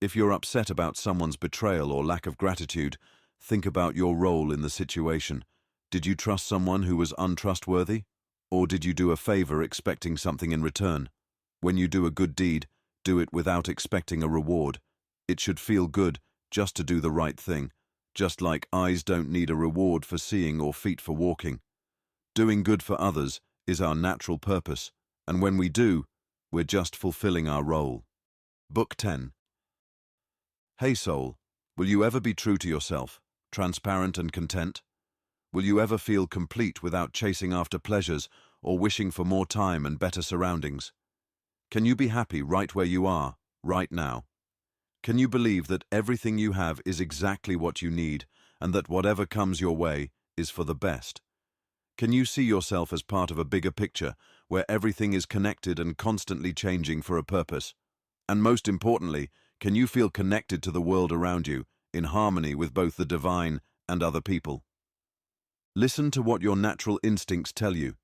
If you're upset about someone's betrayal or lack of gratitude, think about your role in the situation. Did you trust someone who was untrustworthy? Or did you do a favor expecting something in return? When you do a good deed, do it without expecting a reward. It should feel good just to do the right thing, just like eyes don't need a reward for seeing or feet for walking. Doing good for others is our natural purpose, and when we do, we're just fulfilling our role. Book 10. Hey soul, will you ever be true to yourself, transparent and content? Will you ever feel complete without chasing after pleasures or wishing for more time and better surroundings? Can you be happy right where you are, right now? Can you believe that everything you have is exactly what you need and that whatever comes your way is for the best? Can you see yourself as part of a bigger picture where everything is connected and constantly changing for a purpose? And most importantly, can you feel connected to the world around you, in harmony with both the divine and other people? Listen to what your natural instincts tell you.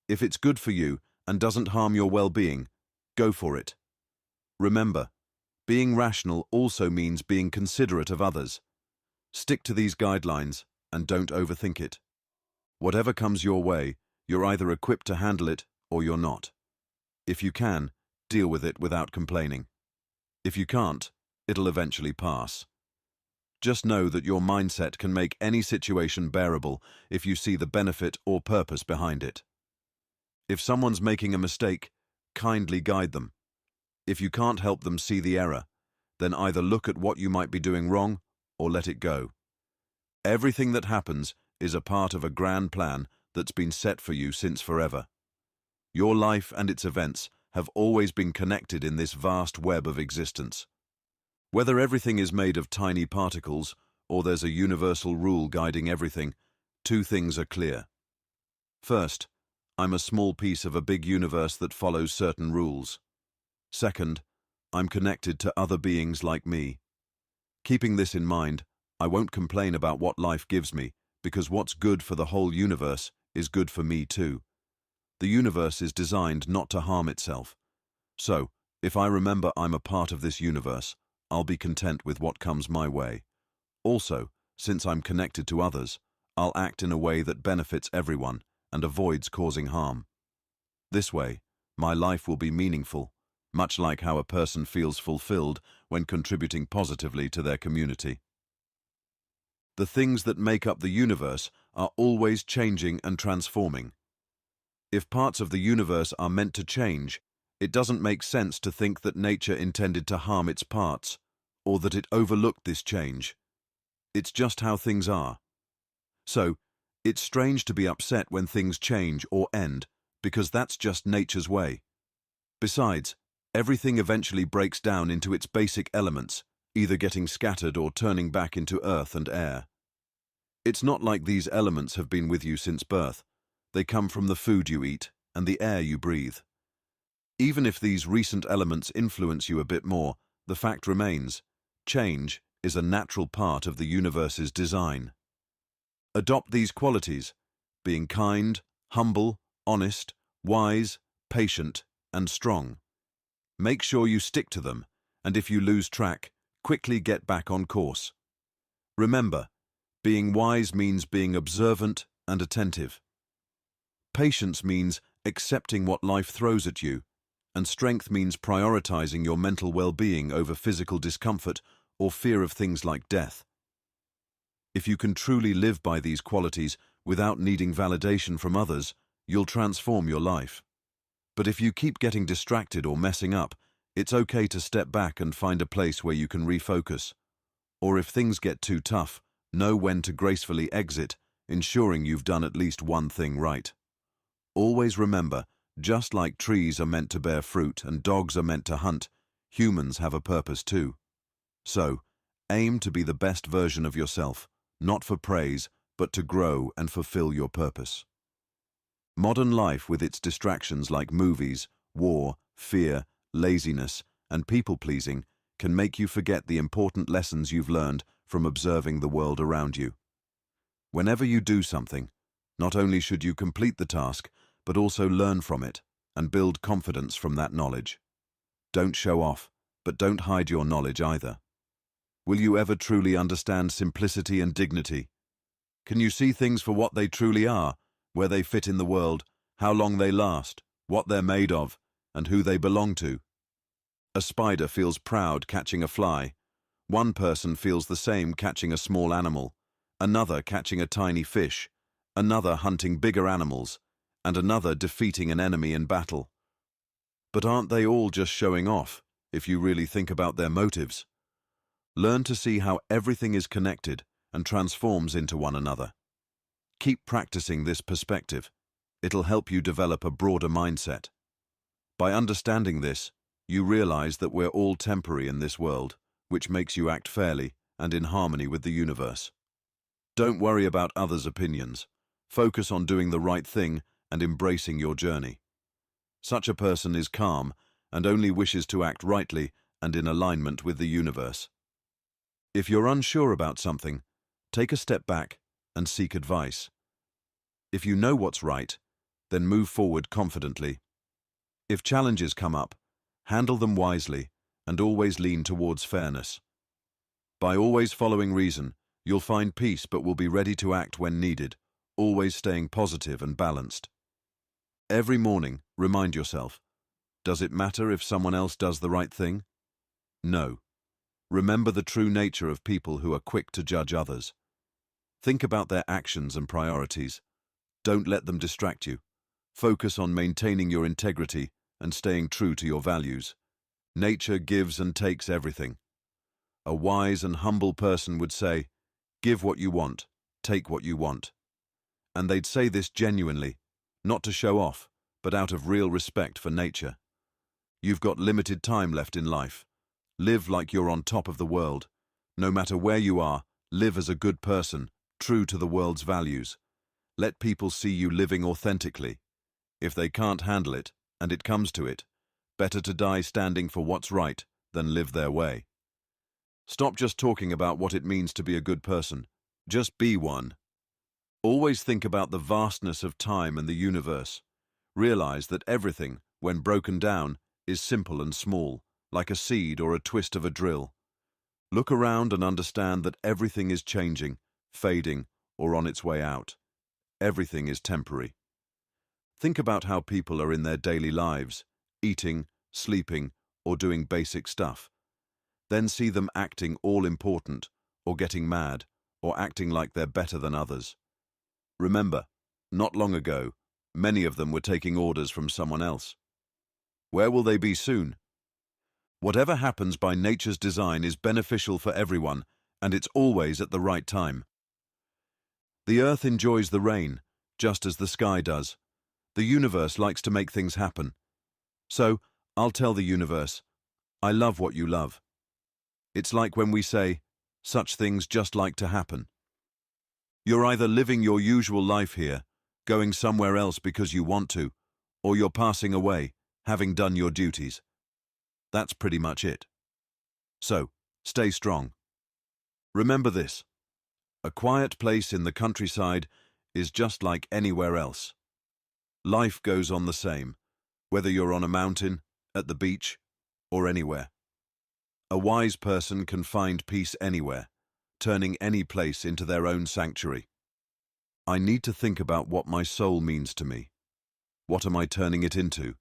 If it's good for you and doesn't harm your well-being, go for it. Remember, being rational also means being considerate of others. Stick to these guidelines and don't overthink it. Whatever comes your way, you're either equipped to handle it or you're not. If you can, deal with it without complaining. If you can't, it'll eventually pass. Just know that your mindset can make any situation bearable if you see the benefit or purpose behind it. If someone's making a mistake, kindly guide them. If you can't help them see the error, then either look at what you might be doing wrong or let it go. Everything that happens is a part of a grand plan that's been set for you since forever. Your life and its events have always been connected in this vast web of existence. Whether everything is made of tiny particles or there's a universal rule guiding everything, two things are clear. First, I'm a small piece of a big universe that follows certain rules. Second, I'm connected to other beings like me. Keeping this in mind, I won't complain about what life gives me, because what's good for the whole universe is good for me too. The universe is designed not to harm itself. So, if I remember I'm a part of this universe, I'll be content with what comes my way. Also, since I'm connected to others, I'll act in a way that benefits everyone and avoids causing harm. This way, my life will be meaningful, much like how a person feels fulfilled when contributing positively to their community. The things that make up the universe are always changing and transforming. If parts of the universe are meant to change, it doesn't make sense to think that nature intended to harm its parts, or that it overlooked this change. It's just how things are. So, it's strange to be upset when things change or end, because that's just nature's way. Besides, everything eventually breaks down into its basic elements, either getting scattered or turning back into earth and air. It's not like these elements have been with you since birth. They come from the food you eat and the air you breathe. Even if these recent elements influence you a bit more, the fact remains, change is a natural part of the universe's design. Adopt these qualities, being kind, humble, honest, wise, patient, and strong. Make sure you stick to them, and if you lose track, quickly get back on course. Remember, being wise means being observant and attentive. Patience means accepting what life throws at you, and strength means prioritizing your mental well-being over physical discomfort or fear of things like death. If you can truly live by these qualities without needing validation from others, you'll transform your life. But if you keep getting distracted or messing up, it's okay to step back and find a place where you can refocus. Or if things get too tough, know when to gracefully exit, ensuring you've done at least one thing right. Always remember, just like trees are meant to bear fruit and dogs are meant to hunt, humans have a purpose too. So, aim to be the best version of yourself, not for praise, but to grow and fulfill your purpose. Modern life with its distractions like movies, war, fear, laziness, and people-pleasing can make you forget the important lessons you've learned from observing the world around you. Whenever you do something, not only should you complete the task, but also learn from it and build confidence from that knowledge. Don't show off, but don't hide your knowledge either. Will you ever truly understand simplicity and dignity? Can you see things for what they truly are, where they fit in the world, how long they last, what they're made of, and who they belong to? A spider feels proud catching a fly. One person feels the same catching a small animal, another catching a tiny fish, another hunting bigger animals, and another defeating an enemy in battle. But aren't they all just showing off, if you really think about their motives? Learn to see how everything is connected and transforms into one another. Keep practicing this perspective. It'll help you develop a broader mindset. By understanding this, you realize that we're all temporary in this world, which makes you act fairly and in harmony with the universe. Don't worry about others' opinions. Focus on doing the right thing and embracing your journey. Such a person is calm and only wishes to act rightly and in alignment with the universe. If you're unsure about something, take a step back and seek advice. If you know what's right, then move forward confidently. If challenges come up, handle them wisely and always lean towards fairness. By always following reason, you'll find peace but will be ready to act when needed, always staying positive and balanced. Every morning, remind yourself, does it matter if someone else does the right thing? No. Remember the true nature of people who are quick to judge others. Think about their actions and priorities. Don't let them distract you. Focus on maintaining your integrity and staying true to your values. Nature gives and takes everything. A wise and humble person would say, give what you want, take what you want. And they'd say this genuinely, not to show off, but out of real respect for nature. You've got limited time left in life. Live like you're on top of the world. No matter where you are, live as a good person, true to the world's values. Let people see you living authentically. If they can't handle it, and it comes to it, better to die standing for what's right than live their way. Stop just talking about what it means to be a good person. Just be one. Always think about the vastness of time and the universe. Realize that everything, when broken down, is simple and small, like a seed or a twist of a drill. Look around and understand that everything is changing, fading, or on its way out. Everything is temporary. Think about how people are in their daily lives, eating, sleeping, or doing basic stuff. Then see them acting all important, or getting mad, or acting like they're better than others. Remember, not long ago, many of them were taking orders from someone else. Where will they be soon? Whatever happens by nature's design is beneficial for everyone, and it's always at the right time. The earth enjoys the rain, just as the sky does. The universe likes to make things happen. So, I'll tell the universe, I love what you love. It's like when we say, such things just like to happen. You're either living your usual life here, going somewhere else because you want to, or you're passing away, having done your duties. That's pretty much it. So, stay strong. Remember this. A quiet place in the countryside is just like anywhere else. Life goes on the same, whether you're on a mountain, at the beach, or anywhere. A wise person can find peace anywhere, turning any place into their own sanctuary. I need to think about what my soul means to me. What am I turning it into?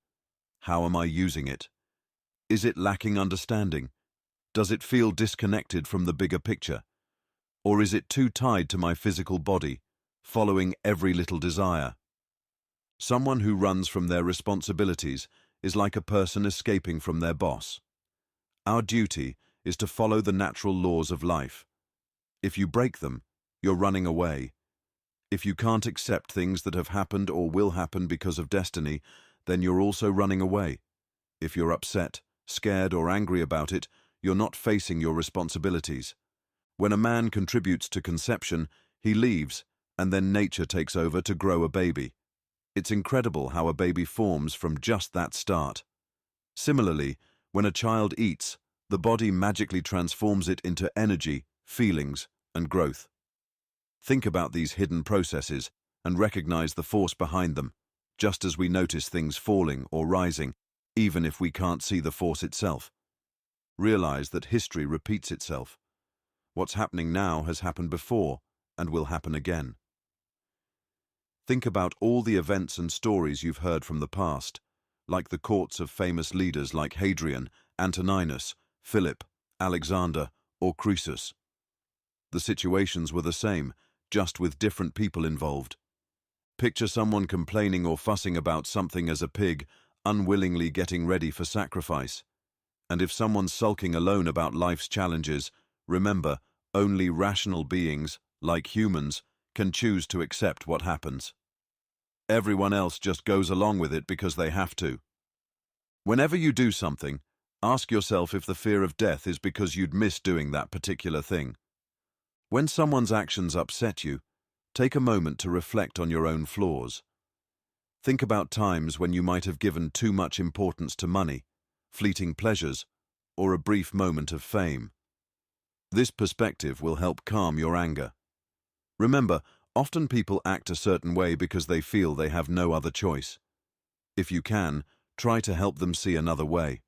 How am I using it? Is it lacking understanding? Does it feel disconnected from the bigger picture? Or is it too tied to my physical body, following every little desire? Someone who runs from their responsibilities is like a person escaping from their boss. Our duty is to follow the natural laws of life. If you break them, you're running away. If you can't accept things that have happened or will happen because of destiny, then you're also running away. If you're upset, scared, or angry about it, you're not facing your responsibilities. When a man contributes to conception, he leaves, and then nature takes over to grow a baby. It's incredible how a baby forms from just that start. Similarly, when a child eats, the body magically transforms it into energy, feelings, and growth. Think about these hidden processes and recognize the force behind them, just as we notice things falling or rising, even if we can't see the force itself. Realize that history repeats itself. What's happening now has happened before and will happen again. Think about all the events and stories you've heard from the past, like the courts of famous leaders like Hadrian, Antoninus, Philip, Alexander, or Croesus. The situations were the same, just with different people involved. Picture someone complaining or fussing about something as a pig, unwillingly getting ready for sacrifice. And if someone's sulking alone about life's challenges, remember, only rational beings, like humans, can choose to accept what happens. Everyone else just goes along with it because they have to. Whenever you do something, ask yourself if the fear of death is because you'd miss doing that particular thing. When someone's actions upset you, take a moment to reflect on your own flaws. Think about times when you might have given too much importance to money, fleeting pleasures, or a brief moment of fame. This perspective will help calm your anger. Remember, often people act a certain way because they feel they have no other choice. If you can, try to help them see another way.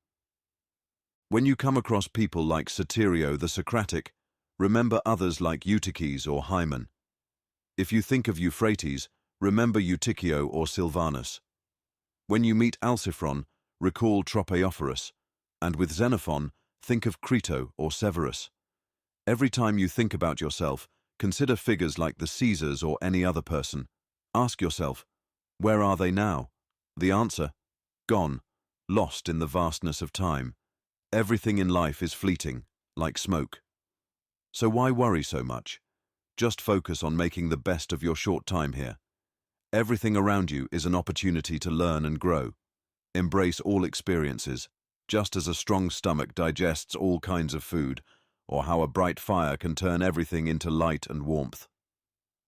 When you come across people like Soterio the Socratic, remember others like Eutyches or Hymen. If you think of Euphrates, remember Eutychio or Silvanus. When you meet Alciphron, recall Tropaeophorus, and with Xenophon, think of Crito or Severus. Every time you think about yourself, consider figures like the Caesars or any other person. Ask yourself, where are they now? The answer, gone, lost in the vastness of time. Everything in life is fleeting, like smoke. So why worry so much? Just focus on making the best of your short time here. Everything around you is an opportunity to learn and grow. Embrace all experiences, just as a strong stomach digests all kinds of food, or how a bright fire can turn everything into light and warmth.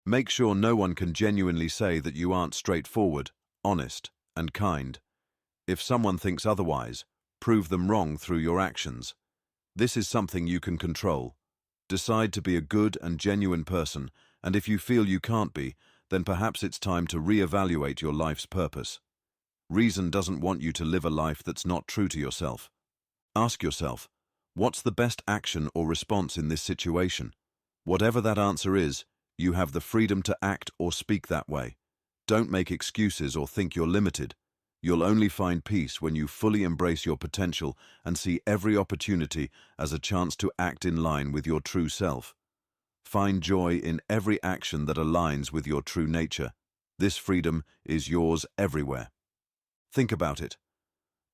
Make sure no one can genuinely say that you aren't straightforward, honest, and kind. If someone thinks otherwise, prove them wrong through your actions. This is something you can control. Decide to be a good and genuine person, and if you feel you can't be, then perhaps it's time to reevaluate your life's purpose. Reason doesn't want you to live a life that's not true to yourself. Ask yourself, what's the best action or response in this situation? Whatever that answer is, you have the freedom to act or speak that way. Don't make excuses or think you're limited. You'll only find peace when you fully embrace your potential and see every opportunity as a chance to act in line with your true self. Find joy in every action that aligns with your true nature. This freedom is yours everywhere. Think about it.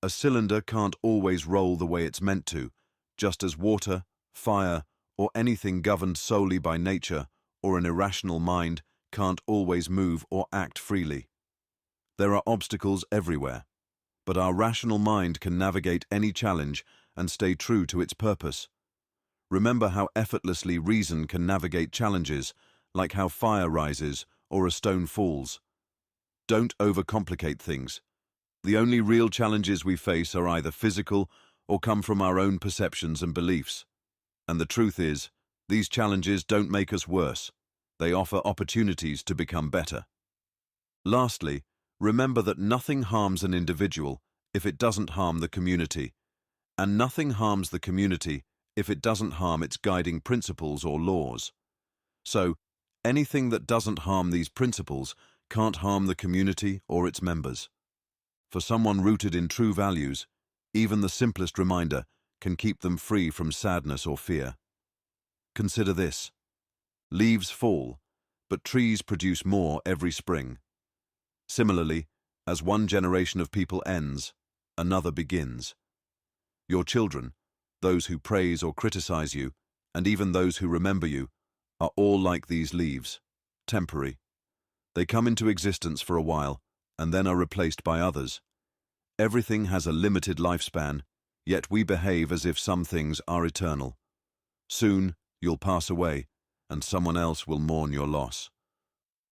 A cylinder can't always roll the way it's meant to, just as water, fire, or anything governed solely by nature or an irrational mind can't always move or act freely. There are obstacles everywhere, but our rational mind can navigate any challenge and stay true to its purpose. Remember how effortlessly reason can navigate challenges, like how fire rises or a stone falls. Don't overcomplicate things. The only real challenges we face are either physical or come from our own perceptions and beliefs. And the truth is, these challenges don't make us worse. They offer opportunities to become better. Lastly, remember that nothing harms an individual if it doesn't harm the community, and nothing harms the community if it doesn't harm its guiding principles or laws. So, anything that doesn't harm these principles can't harm the community or its members. For someone rooted in true values, even the simplest reminder can keep them free from sadness or fear. Consider this. Leaves fall, but trees produce more every spring. Similarly, as one generation of people ends, another begins. Your children, those who praise or criticize you, and even those who remember you, are all like these leaves, temporary. They come into existence for a while, and then are replaced by others. Everything has a limited lifespan, yet we behave as if some things are eternal. Soon, you'll pass away, and someone else will mourn your loss.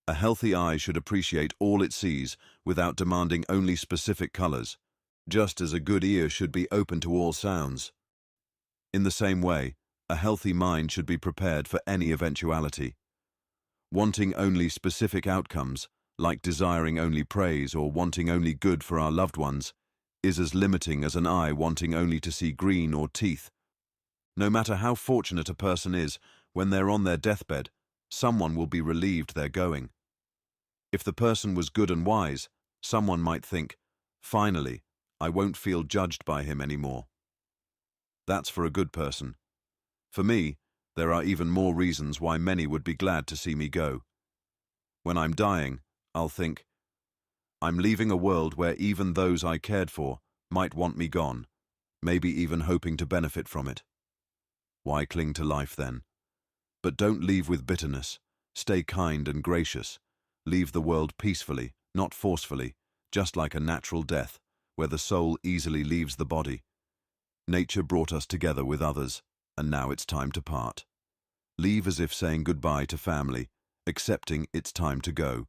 A healthy eye should appreciate all it sees without demanding only specific colors, just as a good ear should be open to all sounds. In the same way, a healthy mind should be prepared for any eventuality. Wanting only specific outcomes, like desiring only praise or wanting only good for our loved ones, is as limiting as an eye wanting only to see green or teeth. No matter how fortunate a person is, when they're on their deathbed, someone will be relieved they're going. If the person was good and wise, someone might think, finally, I won't feel judged by him anymore. That's for a good person. For me, there are even more reasons why many would be glad to see me go. When I'm dying, I'll think, I'm leaving a world where even those I cared for might want me gone, maybe even hoping to benefit from it. Why cling to life then? But don't leave with bitterness. Stay kind and gracious. Leave the world peacefully, not forcefully, just like a natural death, where the soul easily leaves the body. Nature brought us together with others, and now it's time to part. Leave as if saying goodbye to family, accepting it's time to go.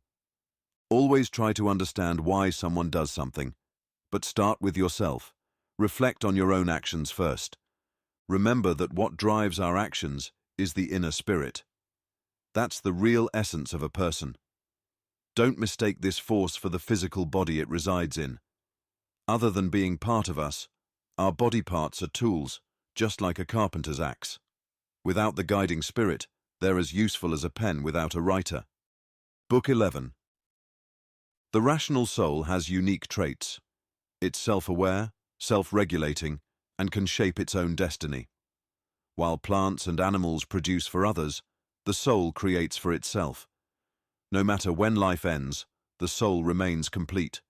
Always try to understand why someone does something, but start with yourself. Reflect on your own actions first. Remember that what drives our actions is the inner spirit. That's the real essence of a person. Don't mistake this force for the physical body it resides in. Other than being part of us, our body parts are tools, just like a carpenter's axe. Without the guiding spirit, they're as useful as a pen without a writer. Book 11. The rational soul has unique traits. It's self-aware, self-regulating, and can shape its own destiny. While plants and animals produce for others, the soul creates for itself. No matter when life ends, the soul remains complete.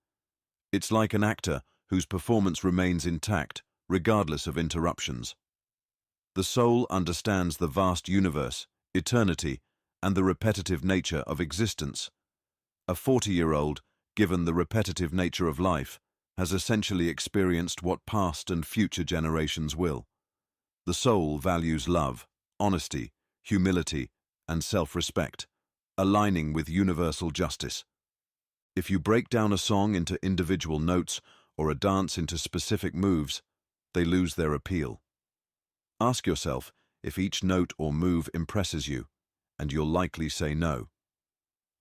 It's like an actor whose performance remains intact, regardless of interruptions. The soul understands the vast universe, eternity, and the repetitive nature of existence. A 40-year-old, given the repetitive nature of life, has essentially experienced what past and future generations will. The soul values love, honesty, humility, and self-respect, aligning with universal justice. If you break down a song into individual notes or a dance into specific moves, they lose their appeal. Ask yourself if each note or move impresses you, and you'll likely say no.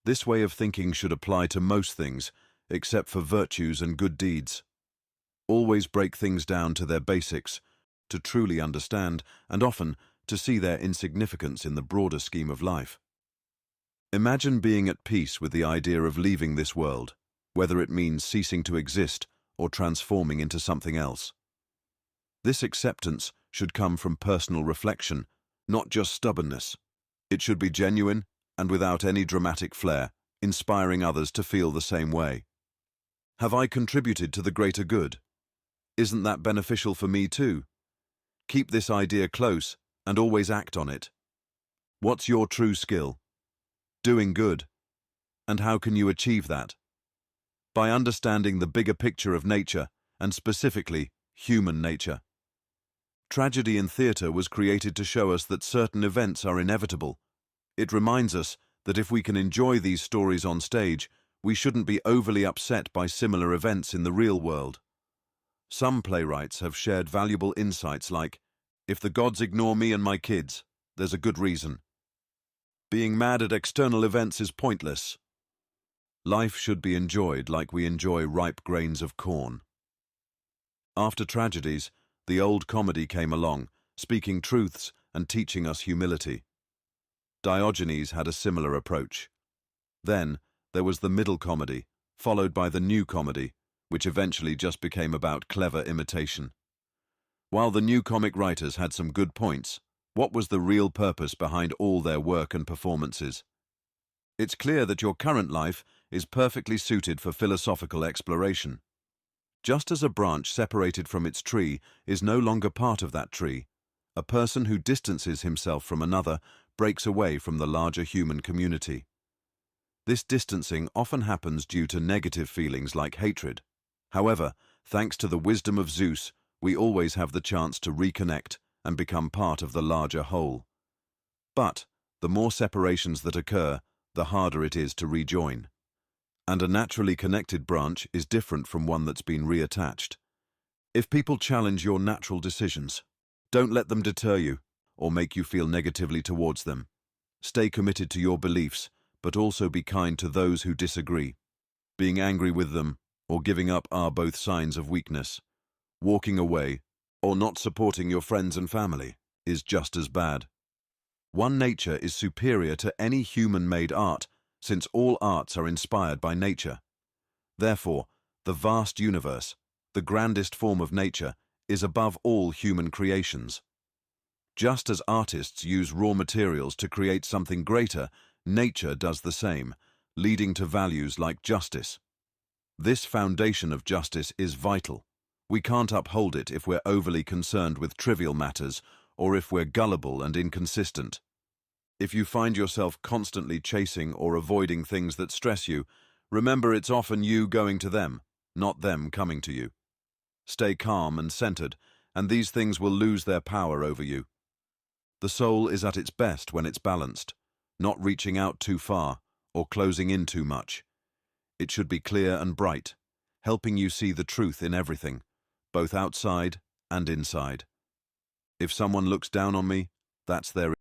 This way of thinking should apply to most things, except for virtues and good deeds. Always break things down to their basics, to truly understand, and often to see their insignificance in the broader scheme of life. Imagine being at peace with the idea of leaving this world, whether it means ceasing to exist or transforming into something else. This acceptance should come from personal reflection, not just stubbornness. It should be genuine and without any dramatic flair, inspiring others to feel the same way. Have I contributed to the greater good? Isn't that beneficial for me too? Keep this idea close and always act on it. What's your true skill? Doing good. And how can you achieve that? By understanding the bigger picture of nature, and specifically human nature. Tragedy in theatre was created to show us that certain events are inevitable. It reminds us that if we can enjoy these stories on stage, we shouldn't be overly upset by similar events in the real world. Some playwrights have shared valuable insights like, if the gods ignore me and my kids, there's a good reason. Being mad at external events is pointless. Life should be enjoyed like we enjoy ripe grains of corn. After tragedies, the old comedy came along, speaking truths and teaching us humility. Diogenes had a similar approach. Then, there was the middle comedy, followed by the new comedy, which eventually just became about clever imitation. While the new comic writers had some good points, what was the real purpose behind all their work and performances? It's clear that your current life is perfectly suited for philosophical exploration. Just as a branch separated from its tree is no longer part of that tree, a person who distances himself from another breaks away from the larger human community. This distancing often happens due to negative feelings like hatred. However, thanks to the wisdom of Zeus, we always have the chance to reconnect and become part of the larger whole. But the more separations that occur, the harder it is to rejoin. And a naturally connected branch is different from one that's been reattached. If people challenge your natural decisions, don't let them deter you or make you feel negatively towards them. Stay committed to your beliefs, but also be kind to those who disagree. Being angry with them or giving up are both signs of weakness. Walking away or not supporting your friends and family is just as bad. One nature is superior to any human-made art, since all arts are inspired by nature. Therefore, the vast universe, the grandest form of nature, is above all human creations. Just as artists use raw materials to create something greater, nature does the same, leading to values like justice. This foundation of justice is vital. We can't uphold it if we're overly concerned with trivial matters or if we're gullible and inconsistent. If you find yourself constantly chasing or avoiding things that stress you, remember it's often you going to them, not them coming to you. Stay calm and centered, and these things will lose their power over you. The soul is at its best when it's balanced, not reaching out too far or closing in too much. It should be clear and bright, helping you see the truth in everything, both outside and inside. If someone looks down on me, that's their